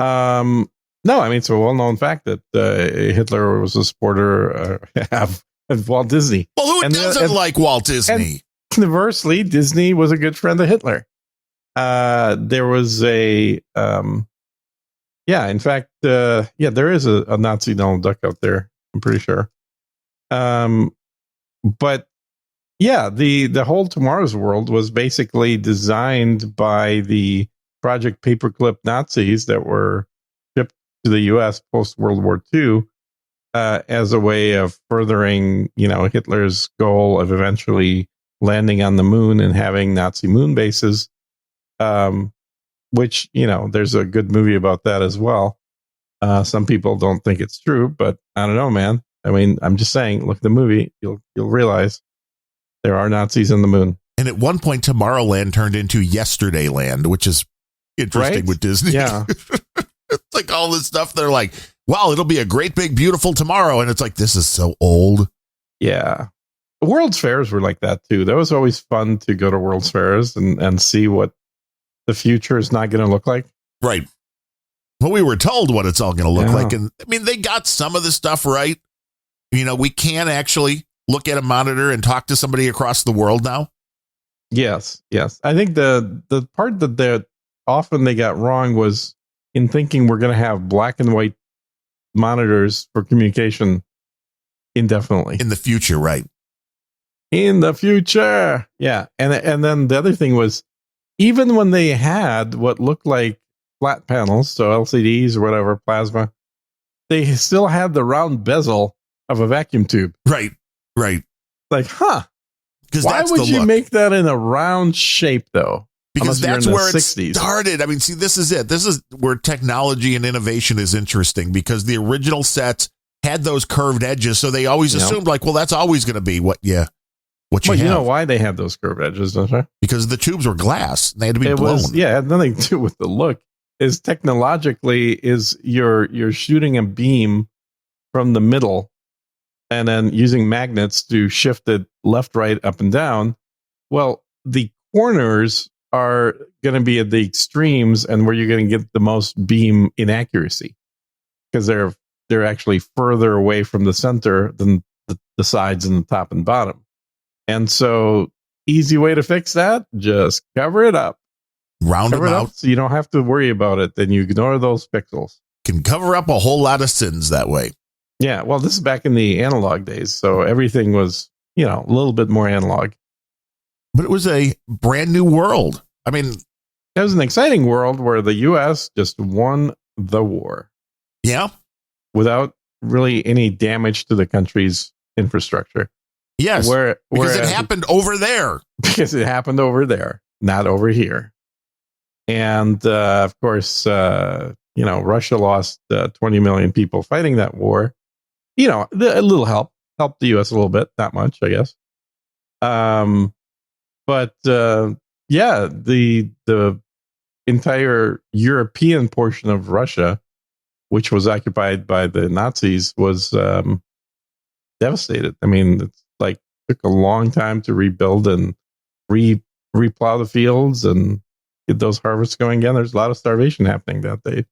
Speaker 1: No, I mean, it's a well-known fact that Hitler was a supporter of Walt Disney.
Speaker 2: Well, who doesn't like Walt Disney?
Speaker 1: Conversely, Disney was a good friend of Hitler. There was in fact, there is a Nazi Donald Duck out there. I'm pretty sure. But yeah, the whole Tomorrow's World was basically designed by the Project Paperclip Nazis that were shipped to the U.S. post World War II as a way of furthering, Hitler's goal of eventually landing on the moon and having Nazi moon bases, which, there's a good movie about that as well. Some people don't think it's true, but I don't know, man. I mean, I'm just saying, look at the movie. You'll realize there are Nazis on the moon.
Speaker 2: And at one point, Tomorrowland turned into Yesterdayland, which is interesting with Disney.
Speaker 1: Yeah.
Speaker 2: It's like all this stuff. They're like, wow, it'll be a great, big, beautiful tomorrow. And it's like, this is so old.
Speaker 1: Yeah. World's fairs were like that too. That was always fun to go to World's fairs and see what the future is not going to look like.
Speaker 2: Right. Well, we were told what it's all going to look like. And I mean, they got some of the stuff right. We can actually look at a monitor and talk to somebody across the world now.
Speaker 1: Yes. I think the part that often they got wrong was in thinking we're going to have black and white monitors for communication indefinitely.
Speaker 2: In the future, right.
Speaker 1: In the future. Yeah. And then the other thing was, even when they had what looked like flat panels, so LCDs or whatever, plasma, they still had the round bezel of a vacuum tube.
Speaker 2: Right.
Speaker 1: Like,
Speaker 2: Because
Speaker 1: why would you make that in a round shape, though?
Speaker 2: Because that's where it started. I mean, see, this is it. This is where technology and innovation is interesting, because the original sets had those curved edges. So they always assumed, like, well, that's always going to be what you have.
Speaker 1: You know why they had those curved edges, don't you?
Speaker 2: Because the tubes were glass. They had to be blown.
Speaker 1: It had nothing to do with the look. Is technologically, you're shooting a beam from the middle and then using magnets to shift it left, right, up, and down. Well, the corners are going to be at the extremes and where you're going to get the most beam inaccuracy, because they're actually further away from the center than the sides and the top and bottom. And so, easy way to fix that, just cover it up.
Speaker 2: Round them out.
Speaker 1: So you don't have to worry about it. Then you ignore those pixels.
Speaker 2: Can cover up a whole lot of sins that way.
Speaker 1: Yeah, well, this is back in the analog days, so everything was, a little bit more analog.
Speaker 2: But it was a brand new world. I mean,
Speaker 1: it was an exciting world where the U.S. just won the war.
Speaker 2: Yeah.
Speaker 1: Without really any damage to the country's infrastructure.
Speaker 2: Yes. Because it happened over there.
Speaker 1: Because it happened over there, not over here. And, of course, Russia lost 20 million people fighting that war. A little helped the U.S. a little bit, not much, I guess. But the entire European portion of Russia, which was occupied by the Nazis, was devastated. I mean, it's like took a long time to rebuild and replow the fields and get those harvests going again. There's a lot of starvation happening that day.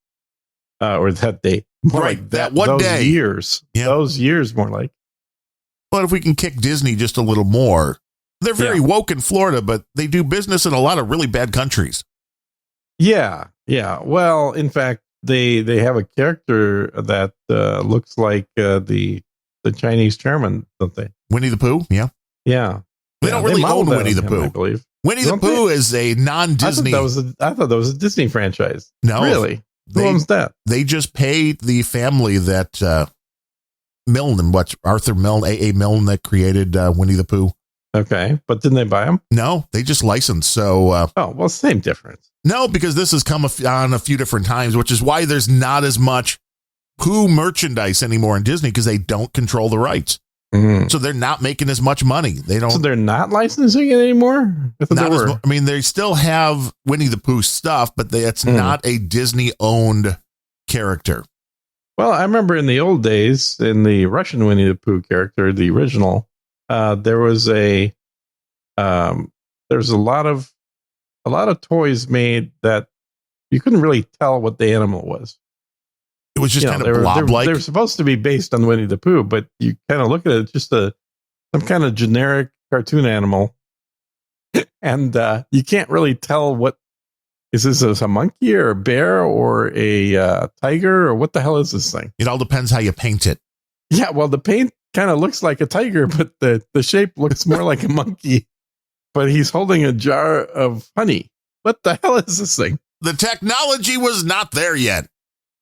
Speaker 1: More
Speaker 2: right,
Speaker 1: like
Speaker 2: that one
Speaker 1: those
Speaker 2: day.
Speaker 1: Years. Yeah. Those years, more like.
Speaker 2: Well, if we can kick Disney just a little more. They're very woke in Florida, but they do business in a lot of really bad countries.
Speaker 1: Yeah. Well, in fact, they have a character that looks like the Chinese chairman, don't they?
Speaker 2: Winnie the Pooh? Yeah.
Speaker 1: Yeah.
Speaker 2: They don't really own Winnie the Pooh.
Speaker 1: I believe.
Speaker 2: Winnie the Pooh is a non-Disney.
Speaker 1: I thought that was a Disney franchise.
Speaker 2: No.
Speaker 1: Really? Who owns that?
Speaker 2: They just paid the family that Milne, Arthur Milne, A.A. Milne, that created Winnie the Pooh.
Speaker 1: Okay, but didn't they buy them?
Speaker 2: No, they just licensed. So,
Speaker 1: same difference.
Speaker 2: No, because this has come on a few different times, which is why there's not as much Pooh merchandise anymore in Disney, because they don't control the rights. Mm-hmm. So they're not making as much money. They don't.
Speaker 1: So they're not licensing it anymore.
Speaker 2: They still have Winnie the Pooh stuff, but it's not a Disney-owned character.
Speaker 1: Well, I remember in the old days, in the Russian Winnie the Pooh character, the original. There was a lot of toys made that you couldn't really tell what the animal was.
Speaker 2: It was just kind of blob-like.
Speaker 1: They're supposed to be based on Winnie the Pooh, but you kind of look at it, it's just some kind of generic cartoon animal, and you can't really tell what is this a monkey or a bear or a tiger or what the hell is this thing?
Speaker 2: It all depends how you paint it.
Speaker 1: Yeah, well, the paint kind of looks like a tiger, but the shape looks more like a monkey. But he's holding a jar of honey. What the hell is this thing?
Speaker 2: The technology was not there yet.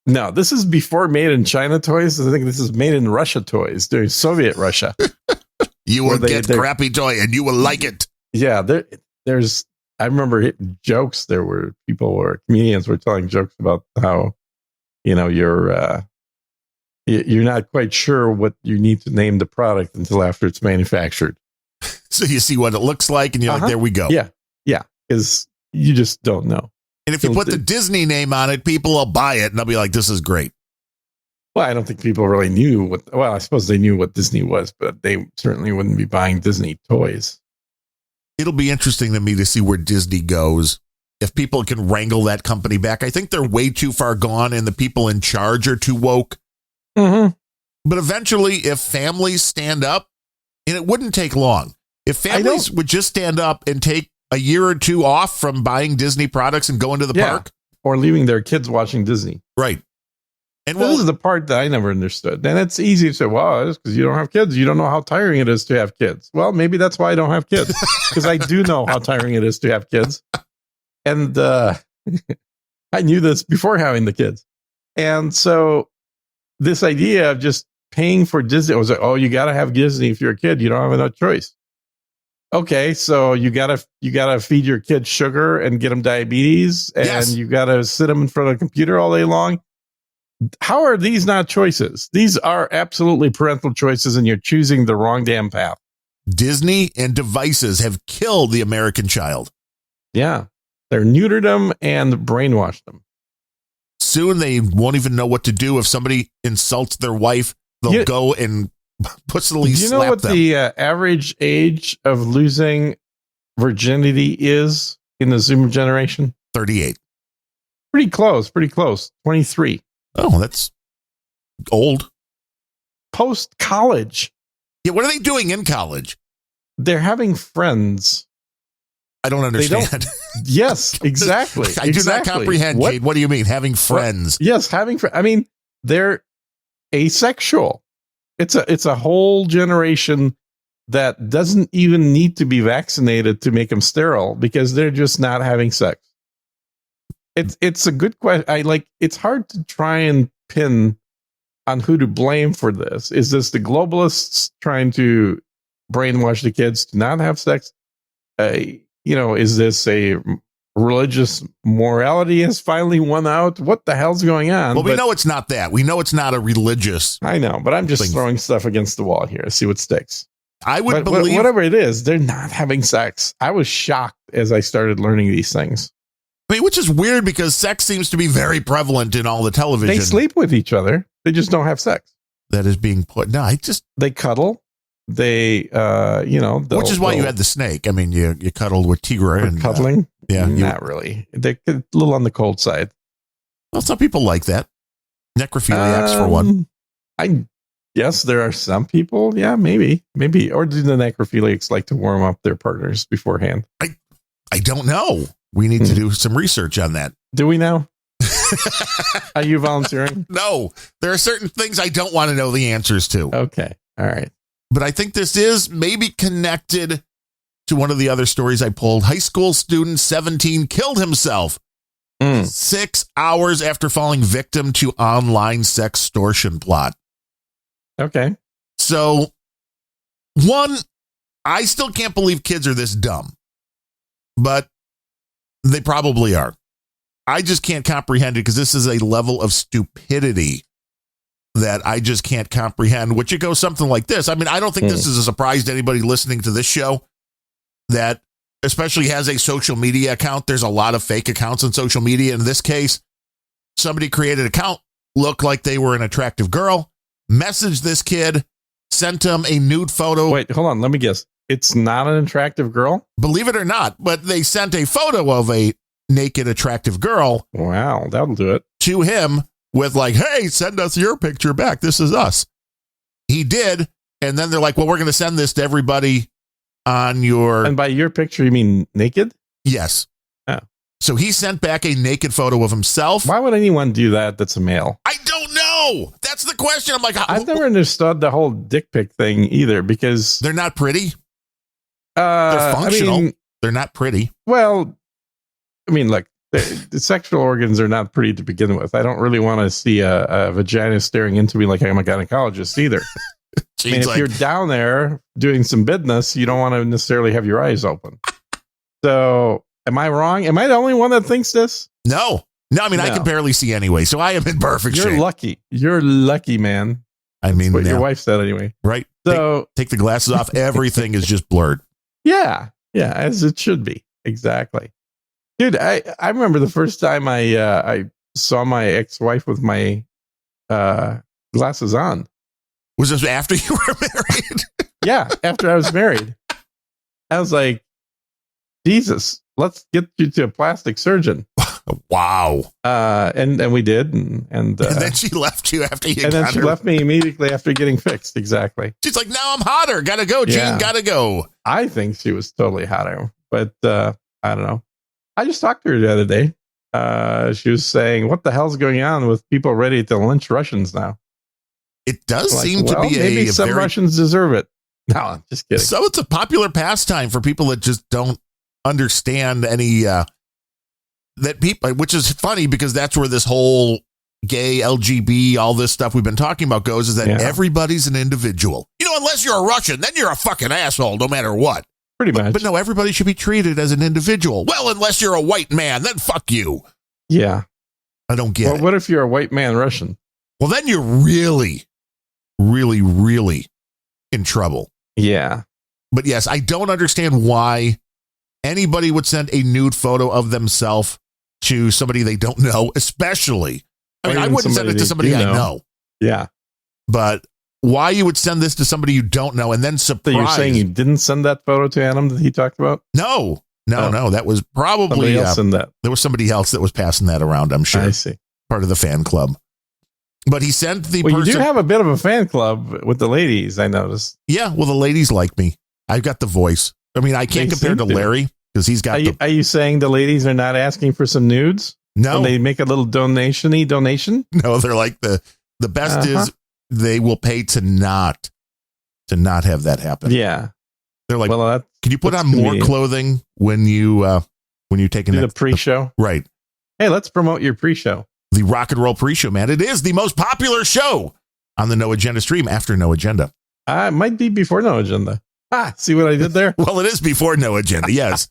Speaker 1: No, this is before Made in China toys. I think this is Made in Russia toys during Soviet Russia.
Speaker 2: You will get crappy toy and you will like it.
Speaker 1: Yeah, there's. I remember jokes. Comedians were telling jokes about how, you're not quite sure what you need to name the product until after it's manufactured.
Speaker 2: So you see what it looks like and you're like, there we go.
Speaker 1: Yeah, because you just don't know.
Speaker 2: And if you put the Disney name on it, people will buy it and they'll be like, this is great.
Speaker 1: Well, I don't think people really knew what. Well, I suppose they knew what Disney was, but they certainly wouldn't be buying Disney toys.
Speaker 2: It'll be interesting to me to see where Disney goes. If people can wrangle that company back, I think they're way too far gone and the people in charge are too woke.
Speaker 1: Mm-hmm.
Speaker 2: But eventually, if families stand up, and it wouldn't take long, if families would just stand up and take a year or two off from buying Disney products and going to the park.
Speaker 1: Or leaving their kids watching Disney.
Speaker 2: Right. And
Speaker 1: this is the part that I never understood. And it's easy to say, well, it's because you don't have kids. You don't know how tiring it is to have kids. Well, maybe that's why I don't have kids. Because I do know how tiring it is to have kids. And I knew this before having the kids. And so this idea of just paying for Disney, I was like, oh, you got to have Disney if you're a kid. You don't have enough choice. Okay, so you gotta feed your kids sugar and get them diabetes, and you gotta sit them in front of a computer all day long. How are these not choices? These are absolutely parental choices, and you're choosing the wrong damn path.
Speaker 2: Disney and devices have killed the American child.
Speaker 1: Yeah, they're neutered them and brainwashed them.
Speaker 2: Soon they won't even know what to do if somebody insults their wife. They'll go and pussily slap them.
Speaker 1: Do you know what the average age of losing virginity is in the Zoomer generation?
Speaker 2: 38.
Speaker 1: Pretty close. 23.
Speaker 2: Oh, that's old.
Speaker 1: Post-college.
Speaker 2: Yeah, what are they doing in college?
Speaker 1: They're having friends.
Speaker 2: I don't understand.
Speaker 1: Yes, exactly.
Speaker 2: I do not comprehend, Jade. What do you mean, having friends?
Speaker 1: Well, yes, having friends. I mean, they're asexual. It's a whole generation that doesn't even need to be vaccinated to make them sterile because they're just not having sex. It's a good question. It's hard to try and pin on who to blame for this. Is this the globalists trying to brainwash the kids to not have sex? Is this a religious morality has finally won out? What the hell's going on?
Speaker 2: Well, we know it's not that. We know it's not a religious.
Speaker 1: I know, but I'm just throwing stuff against the wall here. See what sticks.
Speaker 2: I would believe
Speaker 1: whatever it is, they're not having sex. I was shocked as I started learning these things.
Speaker 2: I mean, which is weird because sex seems to be very prevalent in all the television.
Speaker 1: They sleep with each other. They just don't have sex.
Speaker 2: That is being put. No,
Speaker 1: they cuddle. They,
Speaker 2: which is why you had the snake. I mean, you cuddled with Tigra and
Speaker 1: cuddling.
Speaker 2: Yeah,
Speaker 1: not really. They're a little on the cold side.
Speaker 2: Well, some people like that. Necrophiliacs for one.
Speaker 1: I guess there are some people. Yeah, maybe. Or do the necrophiliacs like to warm up their partners beforehand?
Speaker 2: I don't know. We need to do some research on that.
Speaker 1: Do we now? Are you volunteering?
Speaker 2: No, there are certain things I don't want to know the answers to.
Speaker 1: Okay. All right.
Speaker 2: But I think this is maybe connected to one of the other stories I pulled. High school student 17 killed himself 6 hours after falling victim to online sextortion plot.
Speaker 1: Okay.
Speaker 2: So, one, I still can't believe kids are this dumb, but they probably are. I just can't comprehend it because this is a level of stupidity that I just can't comprehend, which it goes something like this. I mean, I don't think this is a surprise to anybody listening to this show that especially has a social media account. There's a lot of fake accounts on social media. In this case, somebody created an account, looked like they were an attractive girl, messaged this kid, sent him a nude photo.
Speaker 1: Wait, hold on. Let me guess. It's not an attractive girl?
Speaker 2: Believe it or not, but they sent a photo of a naked, attractive girl.
Speaker 1: Wow, that'll do it.
Speaker 2: To him with like, hey, send us your picture back. This is us. He did. And then they're like, well, we're going to send this to everybody on your.
Speaker 1: And by your picture, you mean naked?
Speaker 2: Yes.
Speaker 1: Oh.
Speaker 2: So he sent back a naked photo of himself.
Speaker 1: Why would anyone do that? That's a male.
Speaker 2: I don't know. That's the question. I'm like,
Speaker 1: I've never understood the whole dick pic thing either because
Speaker 2: they're not pretty. They're functional. I mean, they're not pretty.
Speaker 1: Well, I mean, look, the sexual organs are not pretty to begin with. I don't really want to see a vagina staring into me like I'm a gynecologist either. I mean, if you're down there doing some business, you don't want to necessarily have your eyes open. So, am I wrong? Am I the only one that thinks this?
Speaker 2: No. I mean, I can barely see anyway, so I am in perfect shape.
Speaker 1: You're lucky. You're lucky, man.
Speaker 2: I mean,
Speaker 1: what your wife said anyway.
Speaker 2: Right.
Speaker 1: So
Speaker 2: take the glasses off. Everything is just blurred.
Speaker 1: Yeah, as it should be. Exactly. Dude, I remember the first time I saw my ex-wife with my glasses on.
Speaker 2: Was this after you were married?
Speaker 1: Yeah, after I was married. I was like, Jesus, let's get you to a plastic surgeon.
Speaker 2: Wow.
Speaker 1: And we did. And
Speaker 2: then she left you after you
Speaker 1: and then
Speaker 2: got
Speaker 1: she
Speaker 2: her.
Speaker 1: left me immediately after getting fixed. Exactly.
Speaker 2: She's like, now I'm hotter. Gotta go, Gene.
Speaker 1: Yeah.
Speaker 2: Gotta go.
Speaker 1: I think she was totally hotter, but I don't know. I just talked to her the other day. She was saying, what the hell's going on with people ready to lynch Russians now?
Speaker 2: It does
Speaker 1: Like,
Speaker 2: seem to be
Speaker 1: maybe some Russians deserve it. No, I'm just kidding.
Speaker 2: So it's a popular pastime for people that just don't understand any that people, which is funny because that's where this whole gay LGB, all this stuff we've been talking about goes, is that everybody's an individual. You know, unless you're a Russian, then you're a fucking asshole no matter what.
Speaker 1: Pretty much.
Speaker 2: But no, everybody should be treated as an individual. Well, unless you're a white man, then fuck you.
Speaker 1: Yeah.
Speaker 2: I don't get it.
Speaker 1: What if you're a white man Russian?
Speaker 2: Well, then you're really, really, really in trouble.
Speaker 1: Yeah.
Speaker 2: But yes, I don't understand why anybody would send a nude photo of themselves to somebody they don't know, especially. I mean, I wouldn't send it to somebody I know.
Speaker 1: Yeah.
Speaker 2: But why you would send this to somebody you don't know and then surprise.
Speaker 1: So you're saying you didn't send that photo to Adam that he talked about?
Speaker 2: No. That was probably
Speaker 1: else in that.
Speaker 2: There was somebody else that was passing that around, I'm sure.
Speaker 1: I see.
Speaker 2: Part of the fan club. But he sent the person.
Speaker 1: You do have a bit of a fan club with the ladies, I noticed.
Speaker 2: Yeah, well, the ladies like me. I've got the voice. I mean, I can't compare to Larry because he's got
Speaker 1: Are you saying the ladies are not asking for some nudes?
Speaker 2: No.
Speaker 1: When they make a little donation?
Speaker 2: No, they're like the best is they will pay to not have that happen.
Speaker 1: Yeah.
Speaker 2: They're like,
Speaker 1: well,
Speaker 2: can you put on more clothing when you take
Speaker 1: the pre-show?
Speaker 2: Right.
Speaker 1: Hey, let's promote your pre-show.
Speaker 2: The rock and roll pre-show, man. It is the most popular show on the No Agenda stream after No Agenda.
Speaker 1: It might be before No Agenda. See what I did there?
Speaker 2: Well, it is before No Agenda. Yes.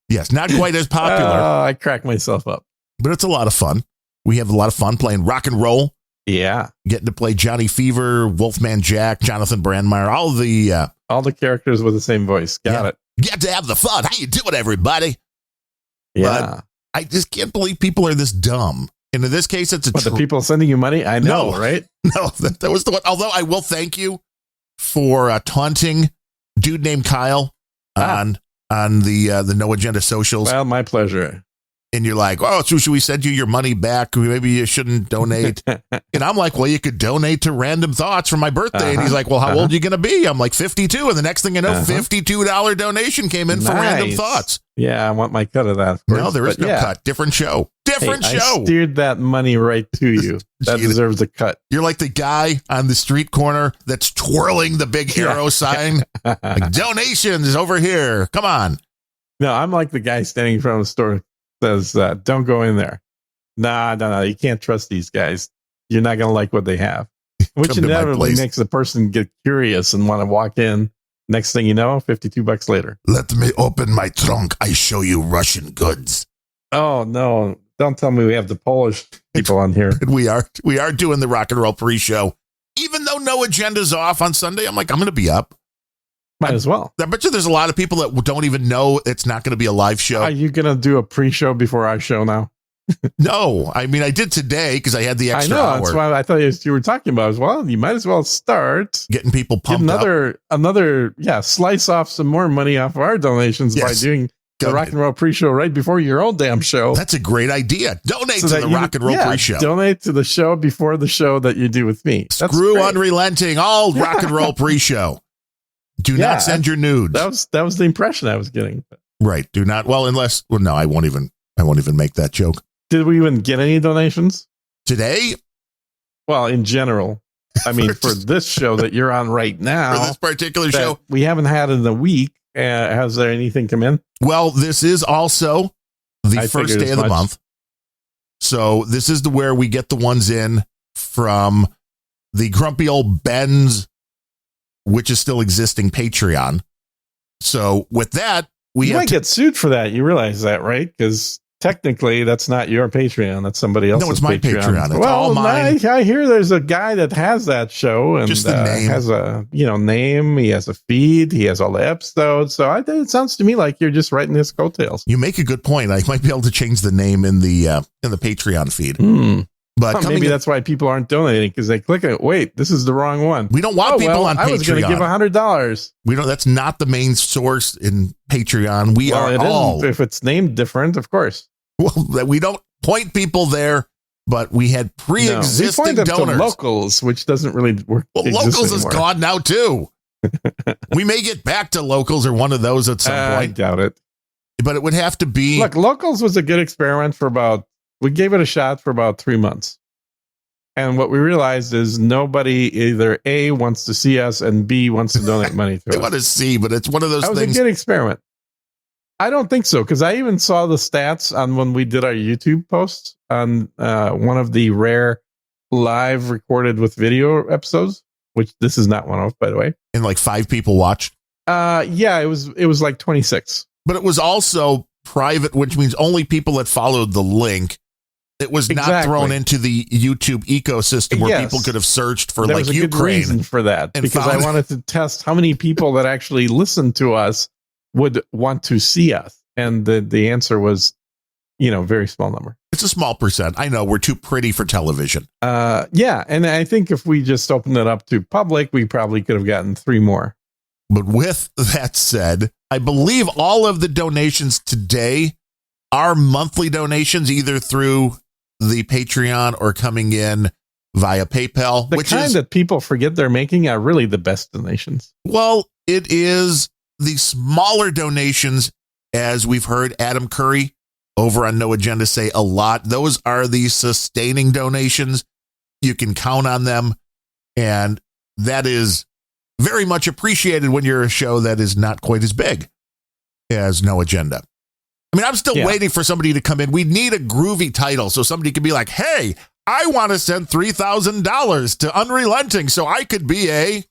Speaker 2: Yes. Not quite as popular.
Speaker 1: I cracked myself up.
Speaker 2: But it's a lot of fun. We have a lot of fun playing rock and roll.
Speaker 1: Yeah.
Speaker 2: Getting to play Johnny Fever, Wolfman Jack, Jonathan Brandmeier, all the
Speaker 1: characters with the same voice. Got it.
Speaker 2: You have to have the fun. How you doing, everybody?
Speaker 1: Yeah.
Speaker 2: But I just can't believe people are this dumb. And in this case, it's
Speaker 1: the people sending you money? I know, right?
Speaker 2: No, that was the one. Although I will thank you for taunting dude named Kyle on the No Agenda socials.
Speaker 1: Well, my pleasure.
Speaker 2: And you're like, oh, so should we send you your money back? Maybe you shouldn't donate. And I'm like, well, you could donate to Random Thoughts for my birthday. And he's like, well, how old are you going to be? I'm like, 52. And the next thing you know, $52 donation came in for Random Thoughts.
Speaker 1: Yeah, I want my cut of that. Of course.
Speaker 2: No, there is no cut. Different show. Different show.
Speaker 1: I steered that money right to you. That deserves a cut.
Speaker 2: You're like the guy on the street corner that's twirling the big arrow sign. Like, donations over here. Come on.
Speaker 1: No, I'm like the guy standing in front of the store says, don't go in there. No. You can't trust these guys. You're not going to like what they have. Which inevitably makes the person get curious and want to walk in. Next thing you know, $52 later.
Speaker 2: Let me open my trunk. I show you Russian goods.
Speaker 1: Oh, no. Don't tell me we have the Polish people on here.
Speaker 2: We are doing the rock and roll pre-show. Even though No Agenda's off on Sunday, I'm like, I'm going to be up.
Speaker 1: Might as well.
Speaker 2: I bet you there's a lot of people that don't even know it's not going to be a live show.
Speaker 1: Are you going to do a pre-show before our show now?
Speaker 2: No. I mean, I did today because I had the extra hour.
Speaker 1: That's why I thought you were talking about as well. You might as well start
Speaker 2: getting people pumped
Speaker 1: up. Another slice off some more money off of our donations by doing the rock and roll pre-show right before your own damn show.
Speaker 2: That's a great idea. Donate to the rock and roll pre-show.
Speaker 1: Donate to the show before the show that you do with me.
Speaker 2: Screw unrelenting. All rock and roll pre-show. Do not send your nudes.
Speaker 1: That was the impression I was getting.
Speaker 2: Right. Do not. Well, no, I won't even make that joke.
Speaker 1: Did we even get any donations
Speaker 2: today?
Speaker 1: Well, in general, I mean, for this show that you're on right now,
Speaker 2: for this particular show,
Speaker 1: we haven't had in a week. Has there anything come in?
Speaker 2: Well, this is also the first day of the month. So this is where we get the ones in from the grumpy old Ben's, which is still existing Patreon. So with that,
Speaker 1: you might get sued for that. You realize that, right? Because technically, that's not your Patreon. That's somebody else's.
Speaker 2: No, it's my Patreon. It's all mine.
Speaker 1: I hear there's a guy that has that show and
Speaker 2: just the name.
Speaker 1: Has a name. He has a feed. He has all the episodes. So it sounds to me like you're just writing his coattails.
Speaker 2: You make a good point. I might be able to change the name in the Patreon feed. But
Speaker 1: maybe that's why people aren't donating, because they click it. Wait, this is the wrong one.
Speaker 2: We don't want people on Patreon.
Speaker 1: I was going to give $100.
Speaker 2: We don't. That's not the main source in Patreon. We are all.
Speaker 1: If it's named different, of course.
Speaker 2: Well, we don't point people there, but we had pre-existing
Speaker 1: we point them
Speaker 2: donors.
Speaker 1: to Locals, which doesn't really work.
Speaker 2: Well, Locals is gone now too. We may get back to Locals or one of those at some point.
Speaker 1: I doubt it.
Speaker 2: But it would have to be.
Speaker 1: Look, Locals was a good experiment we gave it a shot for about 3 months. And what we realized is nobody either A, wants to see us, and B, wants to donate money to us.
Speaker 2: I want to see, but it's one of those things.
Speaker 1: That was a good experiment. I don't think so, because I even saw the stats on when we did our YouTube posts on one of the rare live recorded with video episodes, which this is not one of, by the way.
Speaker 2: And like 5 people watched?
Speaker 1: Yeah, it was like 26.
Speaker 2: But it was also private, which means only people that followed the link. It was not thrown into the YouTube ecosystem where people could have searched for
Speaker 1: there was a
Speaker 2: Ukraine.
Speaker 1: Good reason for that, because I wanted to test how many people that actually listened to us would want to see us. And the answer was, very small number.
Speaker 2: It's a small percent. I know we're too pretty for television.
Speaker 1: Yeah. And I think if we just opened it up to public, we probably could have gotten 3 more.
Speaker 2: But with that said, I believe all of the donations today are monthly donations, either through the Patreon or coming in via PayPal.
Speaker 1: The kind that people forget they're making are really the best donations.
Speaker 2: Well, it is the smaller donations, as we've heard Adam Curry over on No Agenda say a lot. Those are the sustaining donations. You can count on them. And that is very much appreciated when you're a show that is not quite as big as No Agenda. I mean, I'm still waiting for somebody to come in. We need a groovy title so somebody can be like, hey, I want to send $3,000 to Unrelenting so I could be a...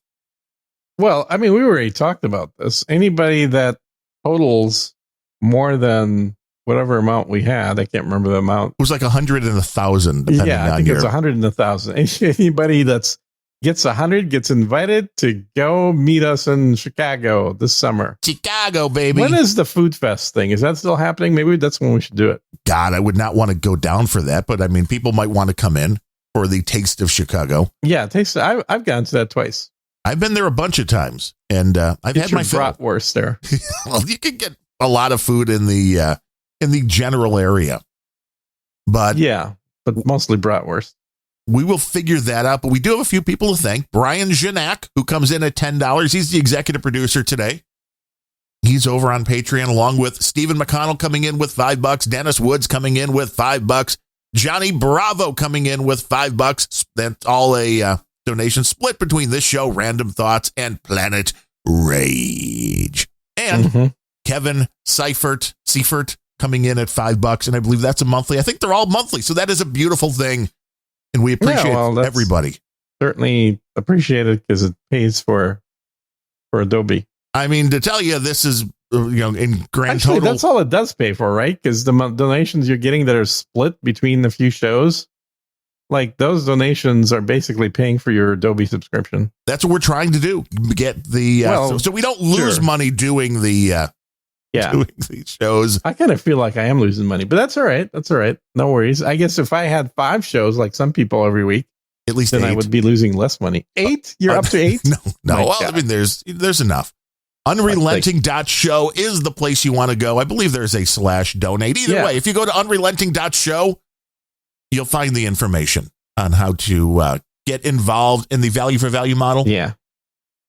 Speaker 1: Well, I mean, we already talked about this. Anybody that totals more than whatever amount we had, I can't remember the amount.
Speaker 2: It was like 100 and 1,000.
Speaker 1: Yeah, I think it's 100 and 1,000. Anybody that's gets 100 gets invited to go meet us in Chicago this summer.
Speaker 2: Chicago, baby.
Speaker 1: When is the Food Fest thing? Is that still happening? Maybe that's when we should do it.
Speaker 2: God, I would not want to go down for that, but I mean, people might want to come in for the Taste of Chicago.
Speaker 1: Yeah, I've gone to that twice.
Speaker 2: I've been there a bunch of times, and I've had my
Speaker 1: bratwurst there.
Speaker 2: Well, you can get a lot of food in the general area, but
Speaker 1: mostly bratwurst.
Speaker 2: We will figure that out, but we do have a few people to thank. Brian Janak, who comes in at $10. He's the executive producer today. He's over on Patreon, along with Stephen McConnell coming in with $5. Dennis Woods coming in with $5. Johnny Bravo coming in with $5. That's all a donation split between this show, Random Thoughts, and Planet Rage. And Kevin Seifert coming in at $5, and I believe that's a monthly. I think they're all monthly, so that is a beautiful thing. And we appreciate everybody.
Speaker 1: Certainly appreciate it because it pays for Adobe.
Speaker 2: I mean, to tell you, this is, in grand total.
Speaker 1: That's all it does pay for, right? Because the donations you're getting that are split between the few shows, like those donations are basically paying for your Adobe subscription.
Speaker 2: That's what we're trying to do. Get the, so we don't lose money doing the, doing these shows.
Speaker 1: I kind of feel like I am losing money, but that's all right. That's all right. No worries. I guess if I had 5 shows like some people every week,
Speaker 2: at least
Speaker 1: then
Speaker 2: 8.
Speaker 1: I would be losing less money. 8? You're up to 8?
Speaker 2: No. Well, I mean, there's enough. Unrelenting.show is the place you want to go. I believe there's a /donate. Either way, if you go to unrelenting.show, you'll find the information on how to get involved in the value for value model.
Speaker 1: Yeah.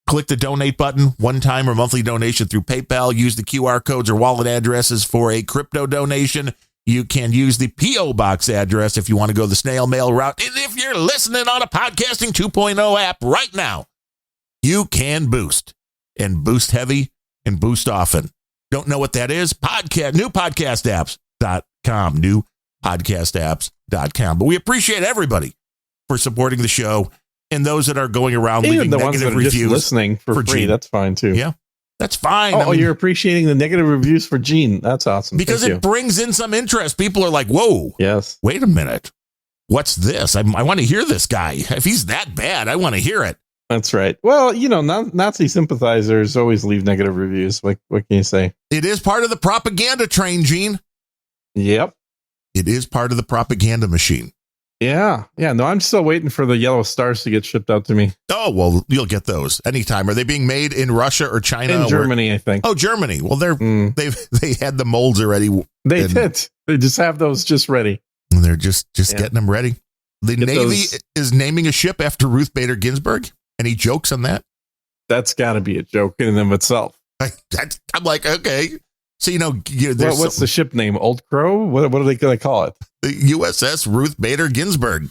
Speaker 2: Click the donate button, one-time or monthly donation through PayPal. Use the QR codes or wallet addresses for a crypto donation. You can use the P.O. Box address if you want to go the snail mail route. And if you're listening on a Podcasting 2.0 app right now, you can boost, and boost heavy and boost often. Don't know what that is? Newpodcastapps.com, newpodcastapps.com. But we appreciate everybody for supporting the show. And those that are going around leaving
Speaker 1: the
Speaker 2: negative
Speaker 1: ones that are
Speaker 2: reviews
Speaker 1: just listening for free,
Speaker 2: Gene.
Speaker 1: that's fine too.
Speaker 2: Yeah, that's fine.
Speaker 1: Oh, you're appreciating the negative reviews for Gene. That's awesome.
Speaker 2: Because it brings in some interest. People are like, whoa,
Speaker 1: yes,
Speaker 2: wait a minute. What's this? I want to hear this guy. If he's that bad, I want to hear it.
Speaker 1: That's right. Well, Nazi sympathizers always leave negative reviews. What can you say?
Speaker 2: It is part of the propaganda train, Gene.
Speaker 1: Yep.
Speaker 2: It is part of the propaganda machine.
Speaker 1: Yeah. No, I'm still waiting for the yellow stars to get shipped out to me.
Speaker 2: Oh, well, you'll get those anytime. Are they being made in Russia or China?
Speaker 1: In Germany, I think.
Speaker 2: Oh, Germany. Well, they had the molds already.
Speaker 1: They did. They just have those just ready.
Speaker 2: And they're just getting them ready. The Navy is naming a ship after Ruth Bader Ginsburg. Any jokes on that?
Speaker 1: That's got to be a joke in and of itself.
Speaker 2: I'm like, okay. So,
Speaker 1: what's the ship name? Old Crow? What are they going to call it?
Speaker 2: The USS Ruth Bader Ginsburg.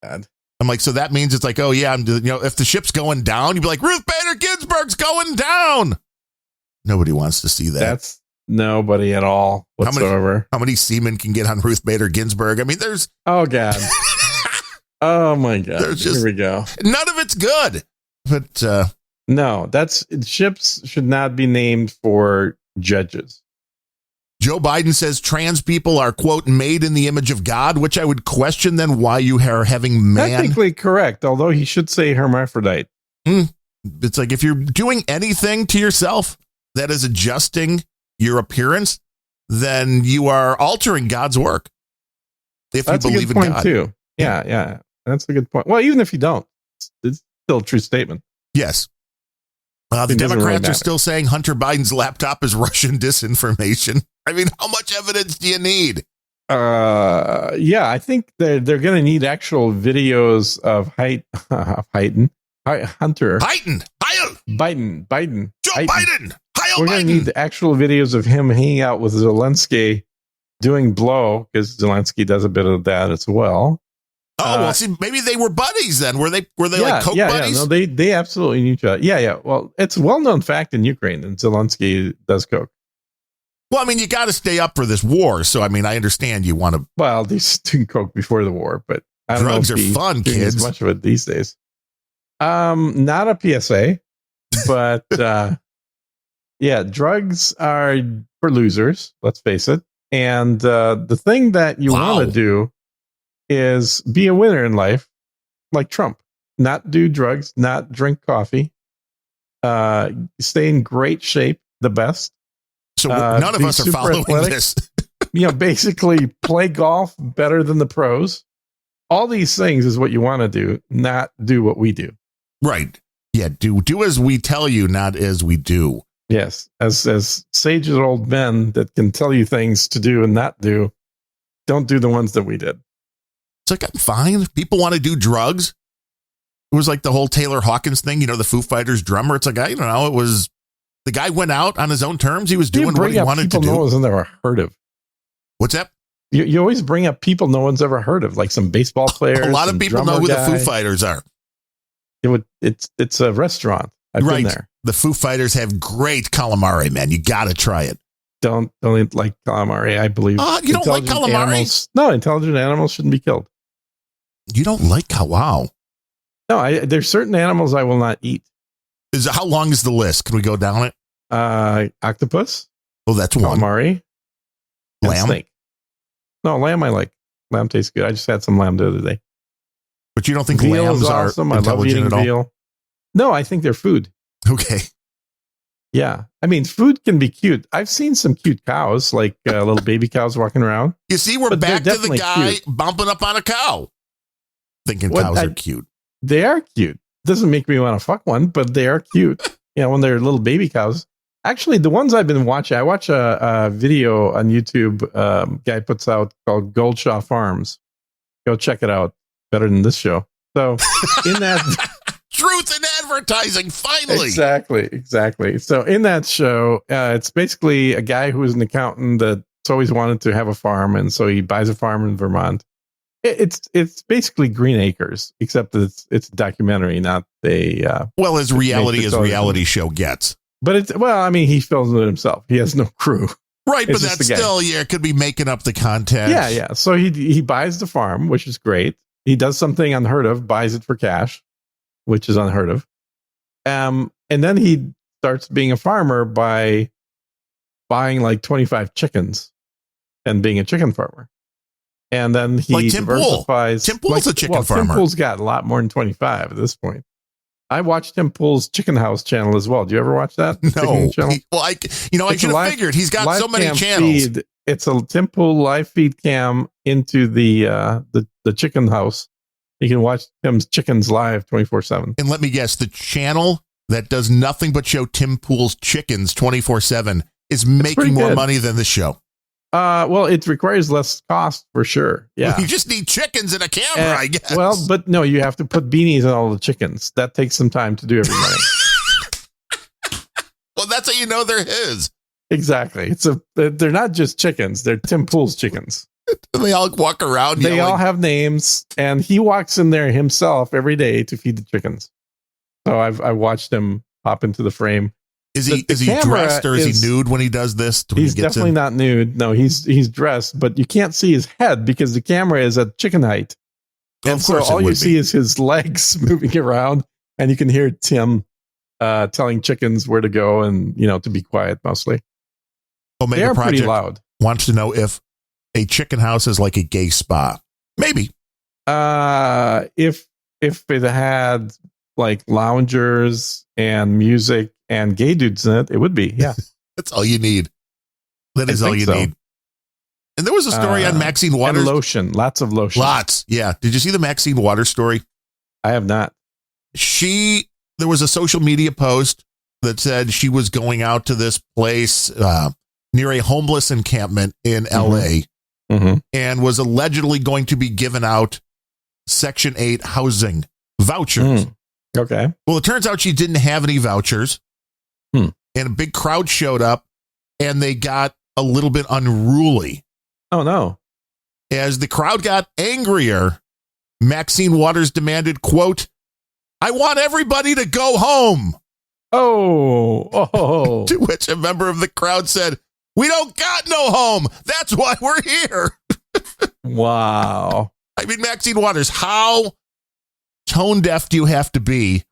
Speaker 1: God.
Speaker 2: I'm like, so that means it's like, oh, yeah, if the ship's going down, you'd be like, Ruth Bader Ginsburg's going down. Nobody wants to see that.
Speaker 1: That's nobody at all whatsoever.
Speaker 2: How many seamen can get on Ruth Bader Ginsburg? I mean, there's.
Speaker 1: Oh, God. Oh, my God. Here we go.
Speaker 2: None of it's good. But
Speaker 1: no, ships should not be named for judges.
Speaker 2: Joe Biden says trans people are, quote, made in the image of God, which I would question then why you are having man.
Speaker 1: Technically correct, although he should say hermaphrodite.
Speaker 2: It's like if you're doing anything to yourself that is adjusting your appearance, then you are altering God's work. If
Speaker 1: That's
Speaker 2: you believe
Speaker 1: a good
Speaker 2: in
Speaker 1: point
Speaker 2: God.
Speaker 1: Too. Yeah. That's a good point. Well, even if you don't, it's still a true statement.
Speaker 2: Yes. The Democrats are still saying Hunter Biden's laptop is Russian disinformation. I mean, how much evidence do you need?
Speaker 1: Yeah, I think they're going to need actual videos of Hunter. Biden.
Speaker 2: Joe Biden.
Speaker 1: We're going to need the actual videos of him hanging out with Zelensky doing blow, because Zelensky does a bit of that as well.
Speaker 2: Oh, well, see, maybe they were buddies then. Were they like Coke buddies?
Speaker 1: Yeah, no, they absolutely knew each other. Yeah. Well, it's a well-known fact in Ukraine that Zelensky does Coke.
Speaker 2: Well, I mean, you got to stay up for this war. So, I mean, I understand you want to.
Speaker 1: Well, he's doing Coke before the war, but I don't
Speaker 2: drugs
Speaker 1: know if
Speaker 2: are fun, kids.
Speaker 1: As much of it these days. Not a PSA, but yeah, drugs are for losers. Let's face it. And the thing that you want to do is be a winner in life, like Trump. Not do drugs, not drink coffee. Stay in great shape, the best.
Speaker 2: So none of us are following this.
Speaker 1: Basically play golf better than the pros. All these things is what you want to do, not do what we do.
Speaker 2: Right. Yeah. Do as we tell you, not as we do.
Speaker 1: Yes. As sage old men that can tell you things to do and not do, don't do the ones that we did.
Speaker 2: It's like, I'm fine. People want to do drugs. It was like the whole Taylor Hawkins thing, the Foo Fighters drummer. It's like, I don't know. It was the guy went out on his own terms. He was doing what he wanted to do.
Speaker 1: No one's ever heard of.
Speaker 2: What's that?
Speaker 1: You always bring up people no one's ever heard of, like some baseball players.
Speaker 2: A lot of people know who the Foo Fighters are.
Speaker 1: It's a restaurant. I've been there.
Speaker 2: The Foo Fighters have great calamari, man. You got to try it.
Speaker 1: Don't like calamari, I believe.
Speaker 2: You don't like calamari?
Speaker 1: No, intelligent animals shouldn't be killed.
Speaker 2: You don't like wow.
Speaker 1: No, there's certain animals I will not eat.
Speaker 2: How long is the list? Can we go down it?
Speaker 1: Octopus.
Speaker 2: Oh, that's one.
Speaker 1: Calamari.
Speaker 2: Lamb.
Speaker 1: Snake. No, lamb I like. Lamb tastes good. I just had some lamb the other day.
Speaker 2: But you don't think
Speaker 1: veal
Speaker 2: lambs
Speaker 1: is awesome.
Speaker 2: are intelligent at all?
Speaker 1: Veal. No, I think they're food.
Speaker 2: Okay.
Speaker 1: Yeah. I mean, food can be cute. I've seen some cute cows, like little baby cows walking around.
Speaker 2: You see, we're back to the guy bumping up on a cow. Thinking cows are cute.
Speaker 1: They are cute. Doesn't make me want to fuck one, but they are cute. When they're little baby cows. Actually, the ones I've been watching, I watch a video on YouTube. Guy puts out called Goldshaw Farms. Go check it out. Better than this show. So in that
Speaker 2: truth in advertising, finally.
Speaker 1: Exactly. So in that show, it's basically a guy who is an accountant that's always wanted to have a farm, and so he buys a farm in Vermont. It's basically Green Acres, except that it's a documentary, not
Speaker 2: as reality as reality show gets.
Speaker 1: But he films it himself. He has no crew.
Speaker 2: Right, but that's still, could be making up the content.
Speaker 1: Yeah. So he buys the farm, which is great. He does something unheard of, buys it for cash, which is unheard of. And then he starts being a farmer by buying like 25 chickens and being a chicken farmer. And then he diversifies.
Speaker 2: Tim Pool's a chicken farmer.
Speaker 1: Tim Pool's got a lot more than 25 at this point. I watched Tim Pool's Chicken House channel as well. Do you ever watch that?
Speaker 2: No. I should have figured. He's got so many channels.
Speaker 1: It's a Tim Pool live feed cam into the the chicken house. You can watch Tim's chickens live 24/7.
Speaker 2: And let me guess, the channel that does nothing but show Tim Pool's chickens 24/7 is making more money than the show.
Speaker 1: Well, it requires less cost for sure. Yeah.
Speaker 2: Well, you just need chickens and a camera, I guess.
Speaker 1: Well, but no, you have to put beanies on all the chickens. That takes some time to do every morning.
Speaker 2: Well, that's how you know they're his.
Speaker 1: Exactly. They're not just chickens. They're Tim Pool's chickens.
Speaker 2: They all walk around.
Speaker 1: They all have names, and he walks in there himself every day to feed the chickens. So I watched him pop into the frame.
Speaker 2: Is he dressed or is he nude when he does this?
Speaker 1: He's definitely not nude. No, he's dressed, but you can't see his head because the camera is at chicken height. And so all you see is his legs moving around, and you can hear Tim telling chickens where to go and to be quiet mostly.
Speaker 2: Omega
Speaker 1: They're
Speaker 2: Project
Speaker 1: pretty loud.
Speaker 2: Wants to know if a chicken house is like a gay spa. Maybe.
Speaker 1: If it had like loungers and music and gay dudes in it, it would be. Yeah.
Speaker 2: That's all you need. That is all you need. And there was a story on Maxine Waters.
Speaker 1: And lotion. Lots of lotion.
Speaker 2: Lots. Yeah. Did you see the Maxine Waters story?
Speaker 1: I have not.
Speaker 2: There was a social media post that said she was going out to this place near a homeless encampment in LA and was allegedly going to be given out Section 8 housing vouchers.
Speaker 1: Okay.
Speaker 2: Well, it turns out she didn't have any vouchers. And a big crowd showed up and they got a little bit unruly.
Speaker 1: Oh, no.
Speaker 2: As the crowd got angrier, Maxine Waters demanded, quote, "I want everybody to go home."
Speaker 1: Oh.
Speaker 2: To which a member of the crowd said, "We don't got no home. That's why we're here."
Speaker 1: Wow.
Speaker 2: I mean, Maxine Waters, how tone deaf do you have to be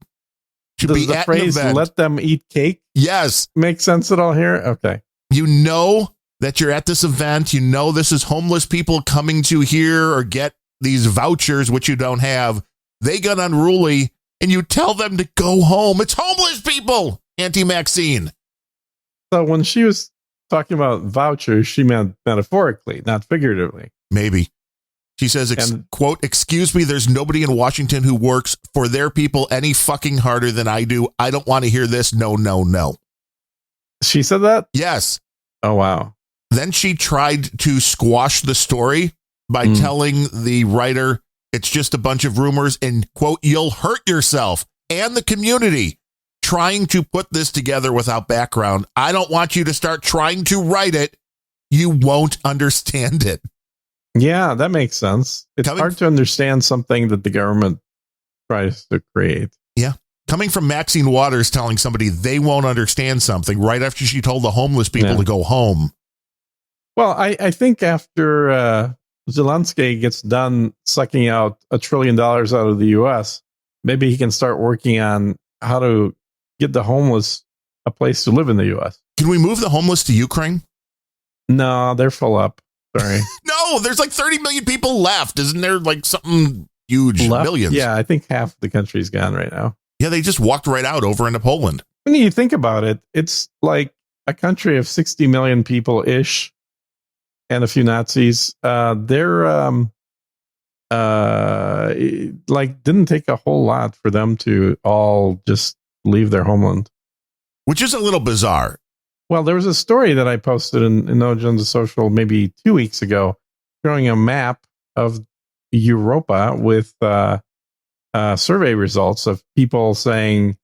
Speaker 2: to
Speaker 1: Does
Speaker 2: be
Speaker 1: the
Speaker 2: at
Speaker 1: phrase
Speaker 2: an event?
Speaker 1: "let them eat cake"
Speaker 2: Yes.
Speaker 1: make sense at all here? Okay.
Speaker 2: You know that you're at this event. You know this is homeless people coming to here or get these vouchers, which you don't have. They got unruly, and you tell them to go home. It's homeless people, Auntie Maxine.
Speaker 1: So when she was talking about vouchers, she meant metaphorically, not figuratively.
Speaker 2: Maybe. She says, quote, "Excuse me, there's nobody in Washington who works for their people any fucking harder than I do. I don't want to hear this. No, no, no."
Speaker 1: She said that?
Speaker 2: Yes.
Speaker 1: Oh, wow.
Speaker 2: Then she tried to squash the story by telling the writer it's just a bunch of rumors and, quote, "You'll hurt yourself and the community trying to put this together without background. I don't want you to start trying to write it. You won't understand it."
Speaker 1: Yeah, that makes sense. It's hard to understand something that the government tries to create.
Speaker 2: Yeah. Coming from Maxine Waters telling somebody they won't understand something right after she told the homeless people to go home.
Speaker 1: Well, I think after Zelensky gets done sucking out $1 trillion out of the U.S., maybe he can start working on how to get the homeless a place to live in the U.S.
Speaker 2: Can we move the homeless to Ukraine?
Speaker 1: No, they're full up. Sorry.
Speaker 2: No, there's like 30 million people left. Isn't there like something huge?
Speaker 1: Left?
Speaker 2: Millions.
Speaker 1: Yeah, I think half the country's gone right now.
Speaker 2: Yeah, they just walked right out over into Poland.
Speaker 1: When you think about it, it's like a country of 60 million people-ish and a few Nazis. They're didn't take a whole lot for them to all just leave their homeland.
Speaker 2: Which is a little bizarre.
Speaker 1: Well, there was a story that I posted in No Agenda Social maybe 2 weeks ago showing a map of Europa with survey results of people saying,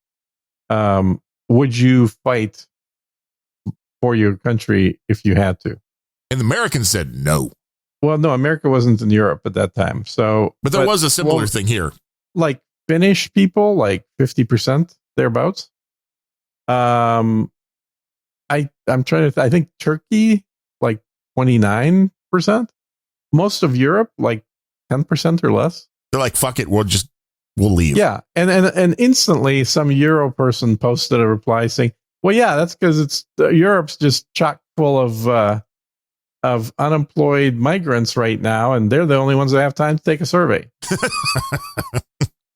Speaker 1: would you fight for your country if you had to?
Speaker 2: And the Americans said no.
Speaker 1: Well, no, America wasn't in Europe at that time. But
Speaker 2: there was a similar thing here.
Speaker 1: Like Finnish people, like 50%, thereabouts. I'm trying to, I think Turkey, like 29%. Most of Europe, like 10% or less.
Speaker 2: They're like, fuck it, we'll leave.
Speaker 1: Yeah. And instantly some Euro person posted a reply saying, well, yeah, that's because Europe's just chock full of unemployed migrants right now, and they're the only ones that have time to take a survey.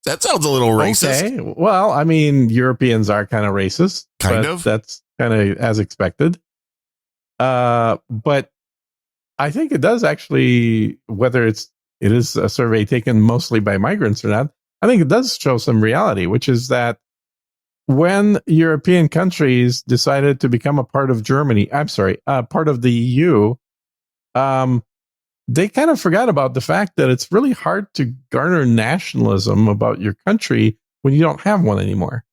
Speaker 2: That sounds a little racist.
Speaker 1: Okay. Well, I mean, Europeans are kind of racist.
Speaker 2: Kind of.
Speaker 1: That's kind of as expected. But I think it does actually, whether it's it is a survey taken mostly by migrants or not, I think it does show some reality, which is that when European countries decided to become a part of part of the EU, they kind of forgot about the fact that it's really hard to garner nationalism about your country when you don't have one anymore.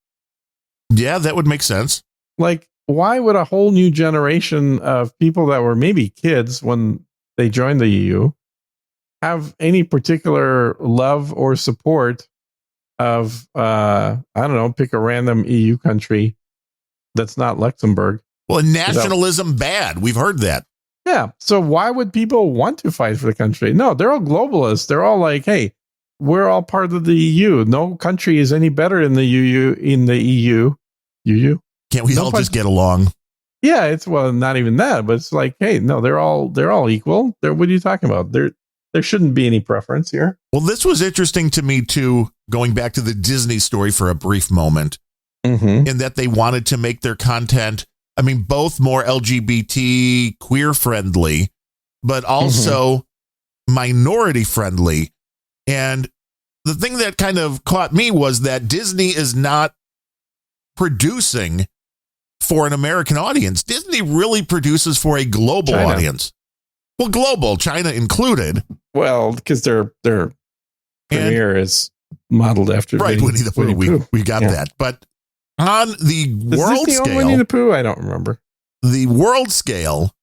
Speaker 2: Yeah, that would make sense.
Speaker 1: Like, why would a whole new generation of people that were maybe kids when they joined the EU have any particular love or support of, I don't know, pick a random EU country that's not Luxembourg?
Speaker 2: Well, nationalism bad. We've heard that.
Speaker 1: Yeah. So why would people want to fight for the country? No, they're all globalists. They're all like, hey, we're all part of the EU. No country is any better in the EU.
Speaker 2: Can't we all just get along?
Speaker 1: Yeah, it's not even that, but it's like, hey, no, they're all equal. What are you talking about? There shouldn't be any preference here.
Speaker 2: Well, this was interesting to me too, going back to the Disney story for a brief moment, in that they wanted to make their content, I mean, both more LGBT queer friendly, but also minority friendly. And the thing that kind of caught me was that Disney is not producing for an American audience. Disney really produces for a global audience. Well, global, China included.
Speaker 1: Well, because their premiere is modeled after
Speaker 2: Winnie the Pooh. We got that. But on the world scale,
Speaker 1: Winnie the Pooh? I don't remember.
Speaker 2: The world scale,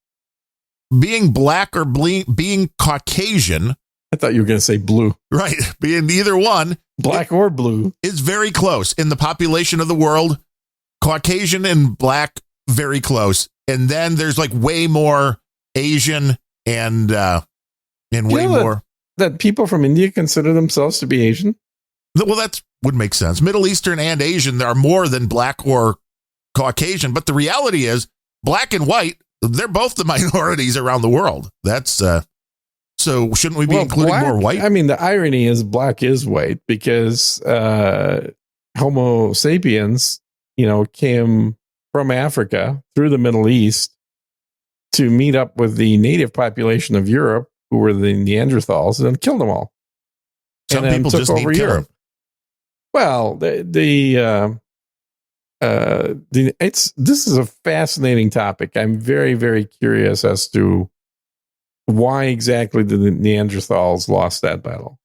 Speaker 2: being black or being Caucasian.
Speaker 1: I thought you were going to say blue.
Speaker 2: Right. Being either one.
Speaker 1: Black or blue.
Speaker 2: Is very close. In the population of the world, Caucasian and black, very close. And then there's like way more Asian and way more.
Speaker 1: That people from India consider themselves to be Asian?
Speaker 2: Well, that would make sense. Middle Eastern and Asian, there are more than black or Caucasian. But the reality is, black and white, they're both the minorities around the world. That's so shouldn't we be including more white?
Speaker 1: I mean, the irony is black is white because Homo sapiens, came from Africa through the Middle East to meet up with the native population of Europe, who were the Neanderthals, and then killed them all.
Speaker 2: Some people just need killing.
Speaker 1: Well, this is a fascinating topic. I'm very, very curious as to why exactly the Neanderthals lost that battle.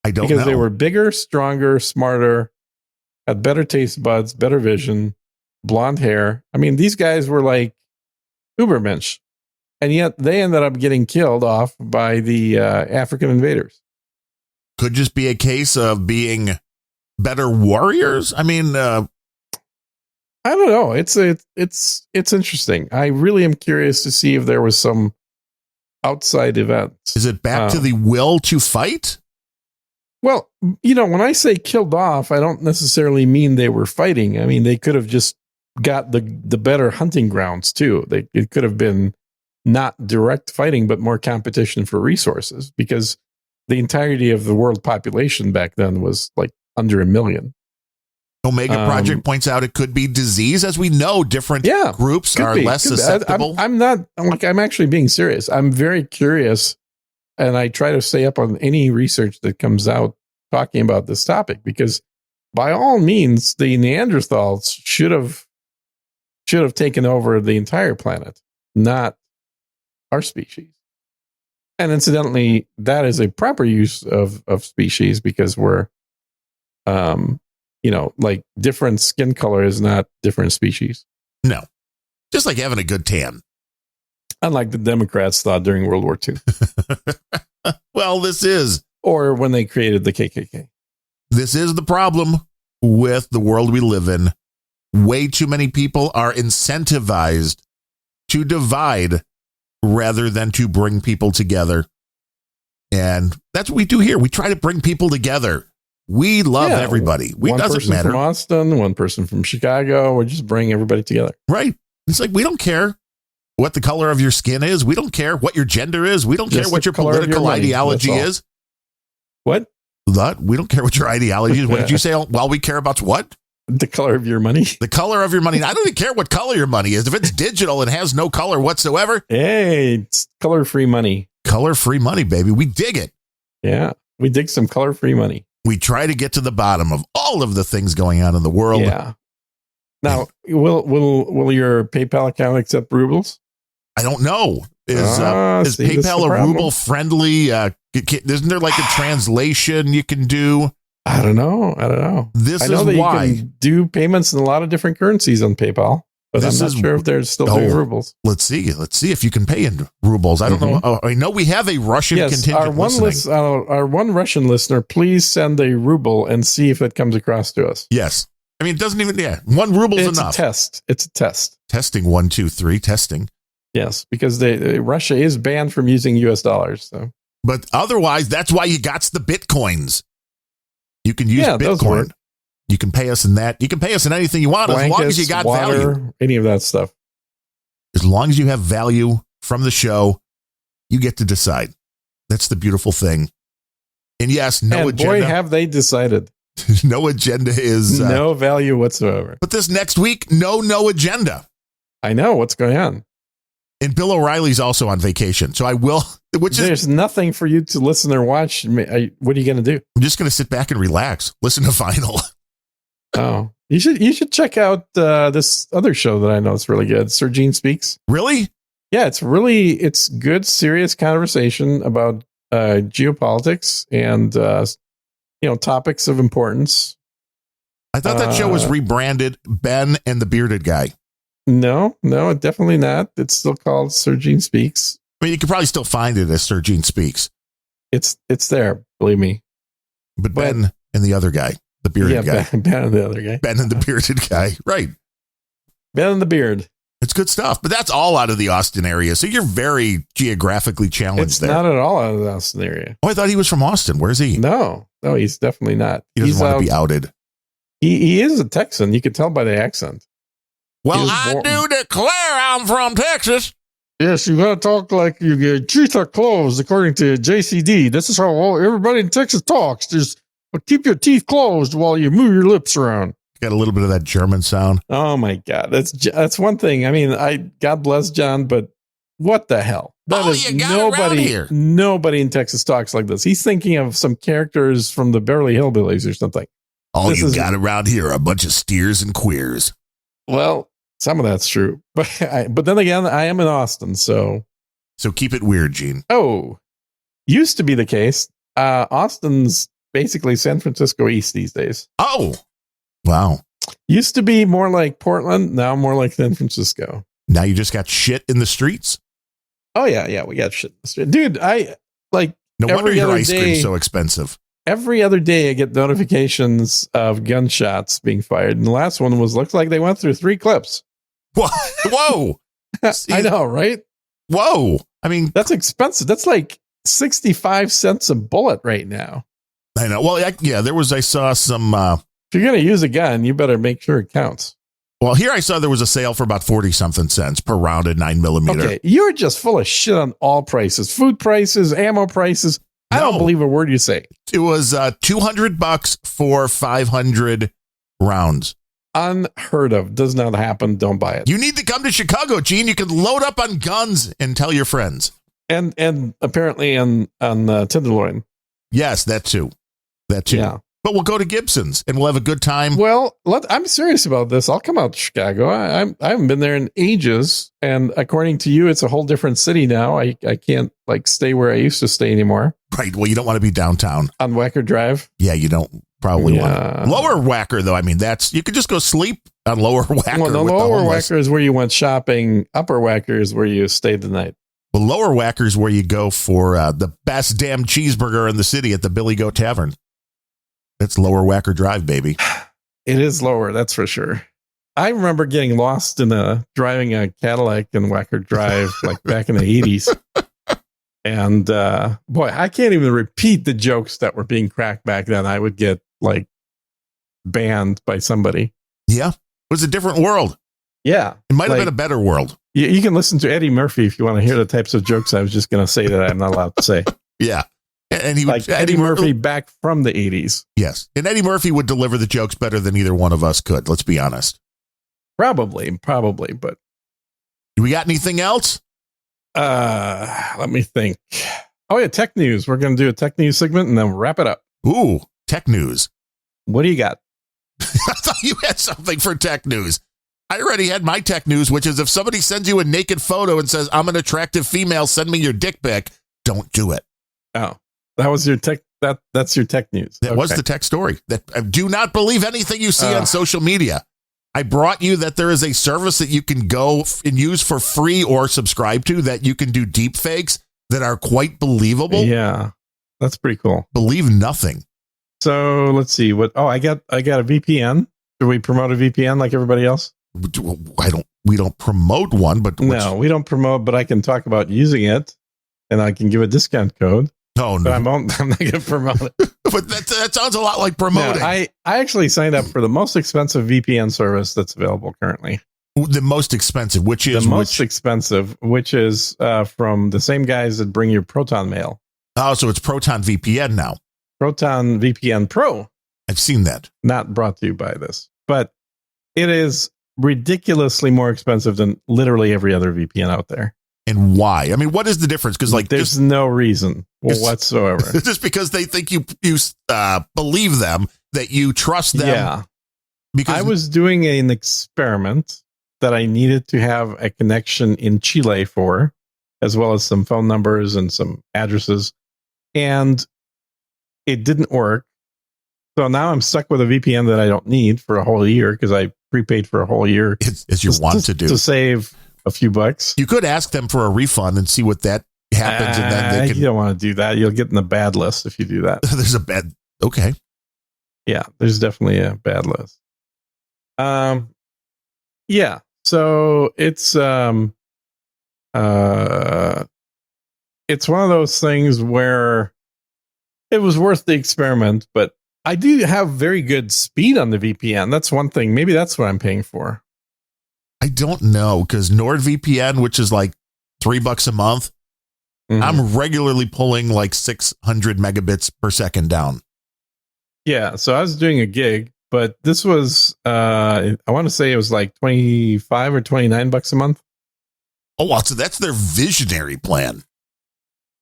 Speaker 2: I don't know.
Speaker 1: Because they were bigger, stronger, smarter, had better taste buds, better vision, blonde hair. I mean, these guys were like Ubermensch, and yet they ended up getting killed off by the African invaders.
Speaker 2: Could just be a case of being better warriors. I mean, I
Speaker 1: don't know. It's interesting. I really am curious to see if there was some outside event.
Speaker 2: Is it back to the will to fight?
Speaker 1: Well, when I say killed off, I don't necessarily mean they were fighting. I mean, they could have just got the better hunting grounds too. It could have been not direct fighting, but more competition for resources, because the entirety of the world population back then was like under 1 million.
Speaker 2: Omega Project points out it could be disease. As we know, different groups are less susceptible.
Speaker 1: I'm actually being serious. I'm very curious, and I try to stay up on any research that comes out talking about this topic, because by all means, the Neanderthals should have taken over the entire planet, not our species. And incidentally, that is a proper use of species, because we're, like different skin color is not different species.
Speaker 2: No, just like having a good tan.
Speaker 1: Unlike the Democrats thought during World War II.
Speaker 2: Well, this is.
Speaker 1: Or when they created the KKK.
Speaker 2: This is the problem with the world we live in. Way too many people are incentivized to divide rather than to bring people together. And that's what we do here. We try to bring people together. We love everybody. It doesn't matter.
Speaker 1: One person from Austin, one person from Chicago. We're just bringing everybody together.
Speaker 2: Right. It's like, we don't care what the color of your skin is. We don't care what your gender is. We don't care what your political ideology is.
Speaker 1: What?
Speaker 2: We don't care what your ideology is. What did you say? Well, we care about what?
Speaker 1: The color of your money.
Speaker 2: The color of your money. I don't even care what color your money is. If it's digital and has no color whatsoever.
Speaker 1: Hey, it's color-free money.
Speaker 2: Color-free money, baby. We dig it.
Speaker 1: Yeah. We dig some color-free money.
Speaker 2: We try to get to the bottom of all of the things going on in the world.
Speaker 1: Yeah. Now, will your PayPal account accept rubles?
Speaker 2: I don't know. Is
Speaker 1: see,
Speaker 2: PayPal a ruble friendly? Isn't there like a translation you can do?
Speaker 1: I don't know.
Speaker 2: This
Speaker 1: I know
Speaker 2: is
Speaker 1: that
Speaker 2: why
Speaker 1: you can do payments in a lot of different currencies on PayPal, but I'm not sure if they're still doing rubles.
Speaker 2: Let's see if you can pay in rubles. I don't know. I know we have a Russian contingent
Speaker 1: our one Russian listener, please send a ruble and see if it comes across to us.
Speaker 2: Yes. I mean, it doesn't even, 1 ruble's enough.
Speaker 1: It's a test.
Speaker 2: Testing 1, 2, 3, testing.
Speaker 1: Yes, because Russia is banned from using US dollars. So.
Speaker 2: But otherwise, that's why you got the Bitcoins. You can use Bitcoin. You can pay us in that. You can pay us in anything you want as long as you got value.
Speaker 1: Any of that stuff.
Speaker 2: As long as you have value from the show, you get to decide. That's the beautiful thing. And yes, no agenda.
Speaker 1: Boy, have they decided.
Speaker 2: No agenda is...
Speaker 1: no value whatsoever.
Speaker 2: But this next week, no agenda.
Speaker 1: I know what's going on.
Speaker 2: And Bill O'Reilly's also on vacation. So I will...
Speaker 1: There's nothing for you to listen or watch. What are you going to do?
Speaker 2: I'm just going to sit back and relax. Listen to Vinyl.
Speaker 1: Oh, you should check out this other show that I know is really good. Sir Gene Speaks.
Speaker 2: Really?
Speaker 1: Yeah, it's good, serious conversation about geopolitics and topics of importance.
Speaker 2: I thought that show was rebranded Ben and the Bearded Guy.
Speaker 1: No, definitely not. It's still called Sir Gene Speaks.
Speaker 2: I mean, you could probably still find it as Sir Gene Speaks.
Speaker 1: It's there, believe me.
Speaker 2: But Ben and the other guy, the bearded guy.
Speaker 1: Ben and the other guy.
Speaker 2: Ben and the bearded guy, right.
Speaker 1: Ben and the beard.
Speaker 2: It's good stuff. But that's all out of the Austin area. So you're very geographically challenged there.
Speaker 1: It's not at all out of the Austin area.
Speaker 2: Oh, I thought he was from Austin. Where's he?
Speaker 1: No, he's definitely not.
Speaker 2: He doesn't want to be outed.
Speaker 1: He is a Texan. You could tell by the accent.
Speaker 2: Well, I do declare I'm from Texas.
Speaker 1: Yes, you gotta talk like your teeth are closed, according to JCD. This is how everybody in Texas talks. Just keep your teeth closed while you move your lips around.
Speaker 2: Got a little bit of that German sound.
Speaker 1: Oh my God, that's one thing. I mean, God bless John, but what the hell? That is nobody in Texas talks like this. He's thinking of some characters from the Beverly Hillbillies or something.
Speaker 2: All you got around here are a bunch of steers and queers.
Speaker 1: Well, some of that's true, but then again, I am in Austin, so
Speaker 2: keep it weird, Gene.
Speaker 1: Oh, used to be the case. Austin's basically San Francisco East these days.
Speaker 2: Oh, wow.
Speaker 1: Used to be more like Portland, now more like San Francisco.
Speaker 2: Now you just got shit in the streets?
Speaker 1: Oh yeah, we got shit in the street, dude.
Speaker 2: No wonder your ice cream's so expensive.
Speaker 1: Every other day, I get notifications of gunshots being fired, and the last one looks like they went through 3 clips.
Speaker 2: Whoa.
Speaker 1: I know, right?
Speaker 2: Whoa. I mean,
Speaker 1: that's expensive. That's like 65 cents a bullet right now.
Speaker 2: I know. Well, I saw some.
Speaker 1: If you're going to use a gun, you better make sure it counts.
Speaker 2: Well, here I saw there was a sale for about 40 something cents per round at 9mm.
Speaker 1: Okay. You're just full of shit on all prices, food prices, ammo prices. I don't believe a word you say.
Speaker 2: It was $200 for 500 rounds.
Speaker 1: Unheard of. Does not happen. Don't buy it.
Speaker 2: You need to come to Chicago, Gene. You can load up on guns and tell your friends.
Speaker 1: And apparently on Tenderloin.
Speaker 2: Yes, that too. Yeah. But we'll go to Gibson's and we'll have a good time.
Speaker 1: Well, I'm serious about this. I'll come out to Chicago. I haven't been there in ages. And according to you, it's a whole different city now. I can't stay where I used to stay anymore.
Speaker 2: Right. Well, you don't want to be downtown.
Speaker 1: On Wacker Drive?
Speaker 2: Yeah, you don't probably want to. Lower Wacker, though. I mean, you could just go sleep on Lower Wacker.
Speaker 1: Well, the Lower Wacker is where you went shopping. Upper Wacker is where you stayed the night.
Speaker 2: Well, Lower Wacker is where you go for the best damn cheeseburger in the city at the Billy Goat Tavern. That's Lower Wacker Drive, baby.
Speaker 1: It is lower, that's for sure. I remember getting lost driving a Cadillac in Wacker Drive back in the 80s. And boy, I can't even repeat the jokes that were being cracked back then. I would get banned by somebody.
Speaker 2: Yeah, it was a different world.
Speaker 1: Yeah.
Speaker 2: It might have been a better world.
Speaker 1: You can listen to Eddie Murphy if you want to hear the types of jokes I was just going to say that I'm not allowed to say.
Speaker 2: Yeah. And he would,
Speaker 1: Eddie Murphy back from the 80s.
Speaker 2: Yes. And Eddie Murphy would deliver the jokes better than either one of us could. Let's be honest.
Speaker 1: Probably. But
Speaker 2: do we got anything else?
Speaker 1: Let me think. Oh, yeah, tech news. We're going to do a tech news segment and then wrap it up.
Speaker 2: Ooh, tech news.
Speaker 1: What do you got?
Speaker 2: I thought you had something for tech news. I already had my tech news, which is if somebody sends you a naked photo and says, I'm an attractive female, send me your dick pic, don't do it.
Speaker 1: Oh, that was your tech. That's your tech news.
Speaker 2: That was the tech story. That do not believe anything you see on social media. I brought you that there is a service that you can go and use for free or subscribe to that you can do deep fakes that are quite believable.
Speaker 1: Yeah, that's pretty cool.
Speaker 2: Believe nothing.
Speaker 1: So let's see what. Oh, I got a VPN. Do we promote a VPN like everybody else?
Speaker 2: We don't promote one, but
Speaker 1: no, we don't promote. But I can talk about using it, and I can give a discount code.
Speaker 2: Oh no,
Speaker 1: I'm not going to promote it.
Speaker 2: But that sounds a lot like promoting.
Speaker 1: No, I actually signed up for the most expensive VPN service that's available currently.
Speaker 2: The most expensive, which is
Speaker 1: from the same guys that bring your Proton Mail.
Speaker 2: Oh, so it's Proton VPN now.
Speaker 1: Proton VPN Pro.
Speaker 2: I've seen that.
Speaker 1: Not brought to you by this, but it is ridiculously more expensive than literally every other VPN out there.
Speaker 2: And why? I mean, what is the difference? Because
Speaker 1: there's no reason whatsoever.
Speaker 2: Just because they think you believe them, that you trust them.
Speaker 1: Yeah.
Speaker 2: Because
Speaker 1: I was doing an experiment that I needed to have a connection in Chile for, as well as some phone numbers and some addresses, and it didn't work. So now I'm stuck with a VPN that I don't need for a whole year because I prepaid for a whole year.
Speaker 2: As you want to do
Speaker 1: to save a few bucks.
Speaker 2: You could ask them for a refund and see what that happens, and then they can.
Speaker 1: You don't want to do that. You'll get in the bad list if you do that.
Speaker 2: There's a bad. Okay.
Speaker 1: Yeah, there's definitely a bad list. Yeah. So it's one of those things where it was worth the experiment, but I do have very good speed on the VPN. That's one thing. Maybe that's what I'm paying for.
Speaker 2: I don't know, because NordVPN, which is like $3 a month, I'm regularly pulling like 600 megabits per second down.
Speaker 1: Yeah, so I was doing a gig, but this was I want to say it was like 25 or $29 a month.
Speaker 2: Oh, wow, so that's their visionary plan.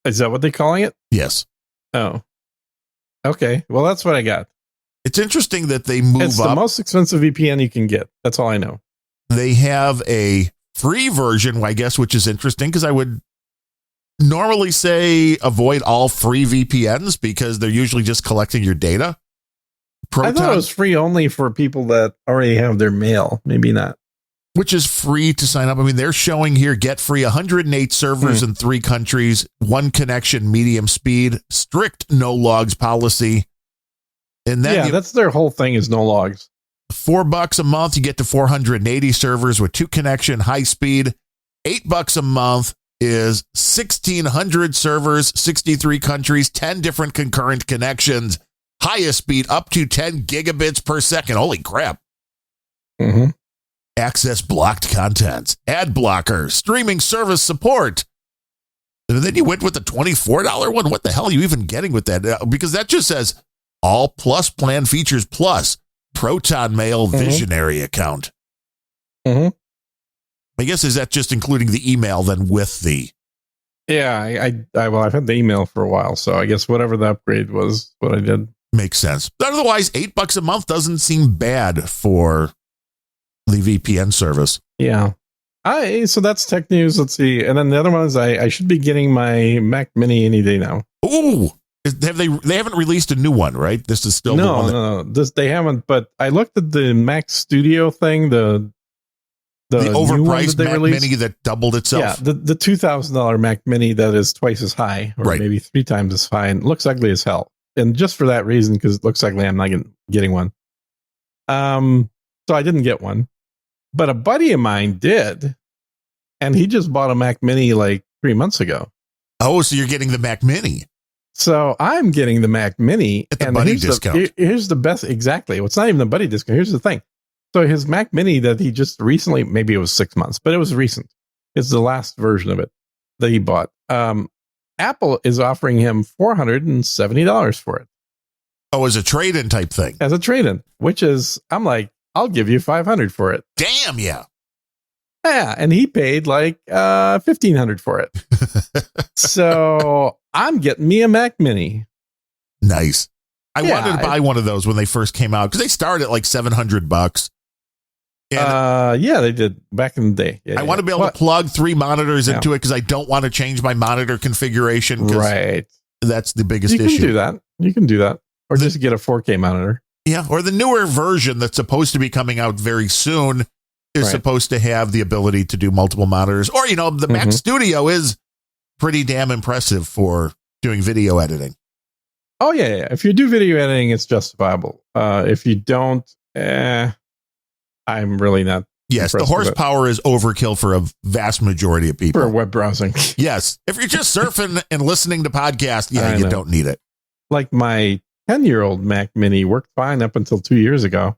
Speaker 1: Is that what they're calling it?
Speaker 2: Yes.
Speaker 1: Oh. Okay. Well, that's what I got.
Speaker 2: It's interesting that they move up.
Speaker 1: It's the most expensive VPN you can get. That's all I know.
Speaker 2: They have a free version, I guess, which is interesting because I would normally say avoid all free VPNs because they're usually just collecting your data.
Speaker 1: I thought it was free only for people that already have their mail. Maybe not.
Speaker 2: Which is free to sign up. I mean, they're showing here, get free 108 servers in 3 countries, 1 connection, medium speed, strict no logs policy. And then
Speaker 1: that's their whole thing is no logs.
Speaker 2: $4 a month, you get to 480 servers with 2 connection, high speed. $8 a month is 1,600 servers, 63 countries, 10 different concurrent connections, highest speed up to 10 gigabits per second. Holy crap.
Speaker 1: Mm-hmm.
Speaker 2: Access blocked content, ad blocker, streaming service support. And then you went with the $24 one. What the hell are you even getting with that? Because that just says all plus plan features plus Proton Mail visionary account. I guess, is that just including the email then with the...
Speaker 1: Yeah, I've had the email for a while, so I guess whatever the upgrade was, what I did.
Speaker 2: Makes sense. But otherwise, $8 a month doesn't seem bad for the VPN service.
Speaker 1: Yeah. So that's tech news. Let's see. And then the other one is I should be getting my Mac Mini any day now.
Speaker 2: Ooh. They haven't released a new one, right? This is still
Speaker 1: no. They haven't. But I looked at the Mac Studio thing, the
Speaker 2: overpriced
Speaker 1: Mac
Speaker 2: released. Mini that doubled itself.
Speaker 1: Yeah, the $2,000 Mac Mini that is twice as high, or maybe 3 times as fine. Looks ugly as hell, and just for that reason, because it looks ugly, I'm not getting one. So I didn't get one, but a buddy of mine did, and he just bought a Mac Mini like 3 months ago.
Speaker 2: Oh, so you're getting the Mac Mini.
Speaker 1: So I'm getting the Mac Mini
Speaker 2: at the buddy discount.
Speaker 1: Here's the best. Exactly. Well, it's not even the buddy discount. Here's the thing. So his Mac Mini that he just recently, maybe it was 6 months, but it was recent. It's the last version of it that he bought. Apple is offering him $470 for it.
Speaker 2: Oh, as a trade-in type thing.
Speaker 1: As a trade-in, which is, I'm like, I'll give you $500 for it.
Speaker 2: Damn, yeah.
Speaker 1: Yeah, and he paid like $1,500 for it. So I'm getting me a Mac Mini.
Speaker 2: Nice. I wanted to buy one of those when they first came out because they started at like $700.
Speaker 1: Yeah, they did back in the day.
Speaker 2: I want to be able to plug 3 monitors into it because I don't want to change my monitor configuration.
Speaker 1: Right.
Speaker 2: That's the biggest issue.
Speaker 1: You can do that. Or just get a 4K monitor.
Speaker 2: Yeah. Or the newer version that's supposed to be coming out very soon is supposed to have the ability to do multiple monitors. Or, the Mac Studio is pretty damn impressive for doing video editing.
Speaker 1: Oh, yeah. If you do video editing, it's justifiable. If you don't, I'm really not.
Speaker 2: Yes, the horsepower is overkill for a vast majority of people.
Speaker 1: For web browsing.
Speaker 2: Yes. If you're just surfing and listening to podcasts, you don't need it.
Speaker 1: Like my 10-year-old Mac Mini worked fine up until 2 years ago.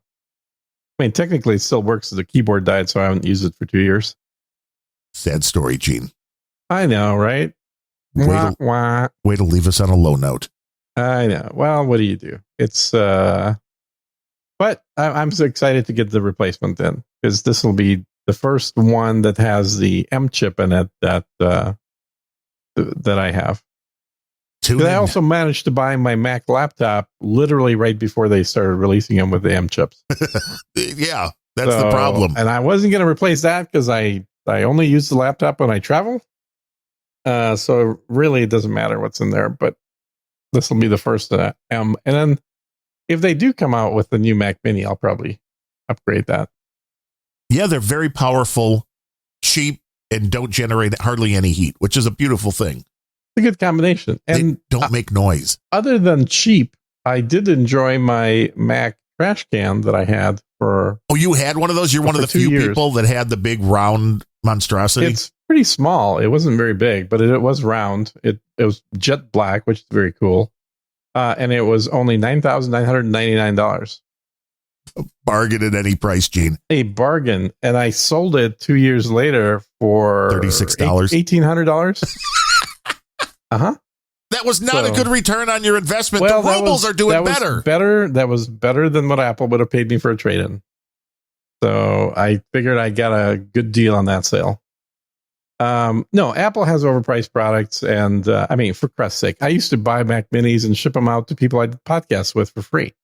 Speaker 1: I mean, technically, it still works. The keyboard died, so I haven't used it for 2 years.
Speaker 2: Sad story, Gene.
Speaker 1: I know, right?
Speaker 2: Way to leave us on a low note.
Speaker 1: I know. Well, what do you do? It's, but I'm so excited to get the replacement then, because this will be the first one that has the M chip in it that I have. I also managed to buy my Mac laptop literally right before they started releasing them with the M chips.
Speaker 2: Yeah, that's the problem.
Speaker 1: And I wasn't going to replace that because I only use the laptop when I travel. So really, it doesn't matter what's in there. But this will be the first M. And then if they do come out with the new Mac Mini, I'll probably upgrade that.
Speaker 2: Yeah, they're very powerful, cheap, and don't generate hardly any heat, which is a beautiful thing.
Speaker 1: It's a good combination. And
Speaker 2: they don't make noise.
Speaker 1: Other than cheap, I did enjoy my Mac trash can that I had for...
Speaker 2: Oh, you had one of those? You're one of the few people that had the big round monstrosity?
Speaker 1: It's pretty small. It wasn't very big, but it was round. It was jet black, which is very cool. And it was only $9,999.
Speaker 2: A bargain at any price, Gene.
Speaker 1: A bargain. And I sold it 2 years later for
Speaker 2: $36.
Speaker 1: $1,800. Uh-huh.
Speaker 2: That was not a good return on your investment. The rubles are doing better.
Speaker 1: That was better than what Apple would have paid me for a trade-in. So I figured I got a good deal on that sale. No, Apple has overpriced products. And I mean, for Christ's sake, I used to buy Mac Minis and ship them out to people I did podcasts with for free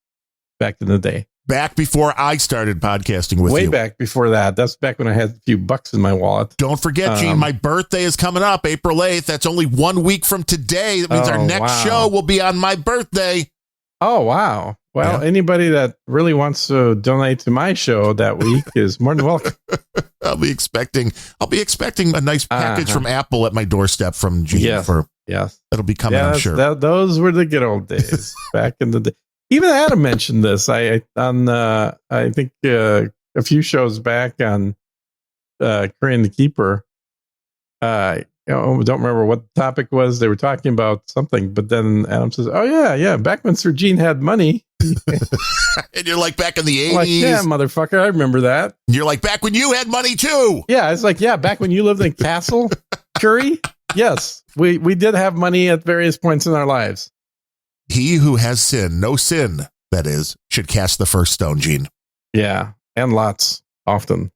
Speaker 1: back in the day.
Speaker 2: Back before I started podcasting with you.
Speaker 1: Way back before that. That's back when I had a few bucks in my wallet.
Speaker 2: Don't forget, Gene, my birthday is coming up April 8th. That's only 1 week from today. That means our next show will be on my birthday.
Speaker 1: Oh, wow. Well, anybody that really wants to donate to my show that week is more than welcome.
Speaker 2: I'll be expecting a nice package from Apple at my doorstep from Gene.
Speaker 1: Yes.
Speaker 2: That'll be coming, I'm sure.
Speaker 1: Those were the good old days back in the day. Even Adam mentioned this. I think a few shows back on Korean the Keeper. I don't remember what the topic was. They were talking about something, but then Adam says, "Oh yeah, back when Sir Gene had money."
Speaker 2: And you're like, back in the 80s.
Speaker 1: Like, yeah, motherfucker, I remember that.
Speaker 2: And you're like, back when you had money too.
Speaker 1: Yeah, it's like, yeah, back when you lived in Castle Curry. Yes, we did have money at various points in our lives.
Speaker 2: He who has sin, no sin, that is, should cast the first stone, Gene.
Speaker 1: Yeah, and lots, often.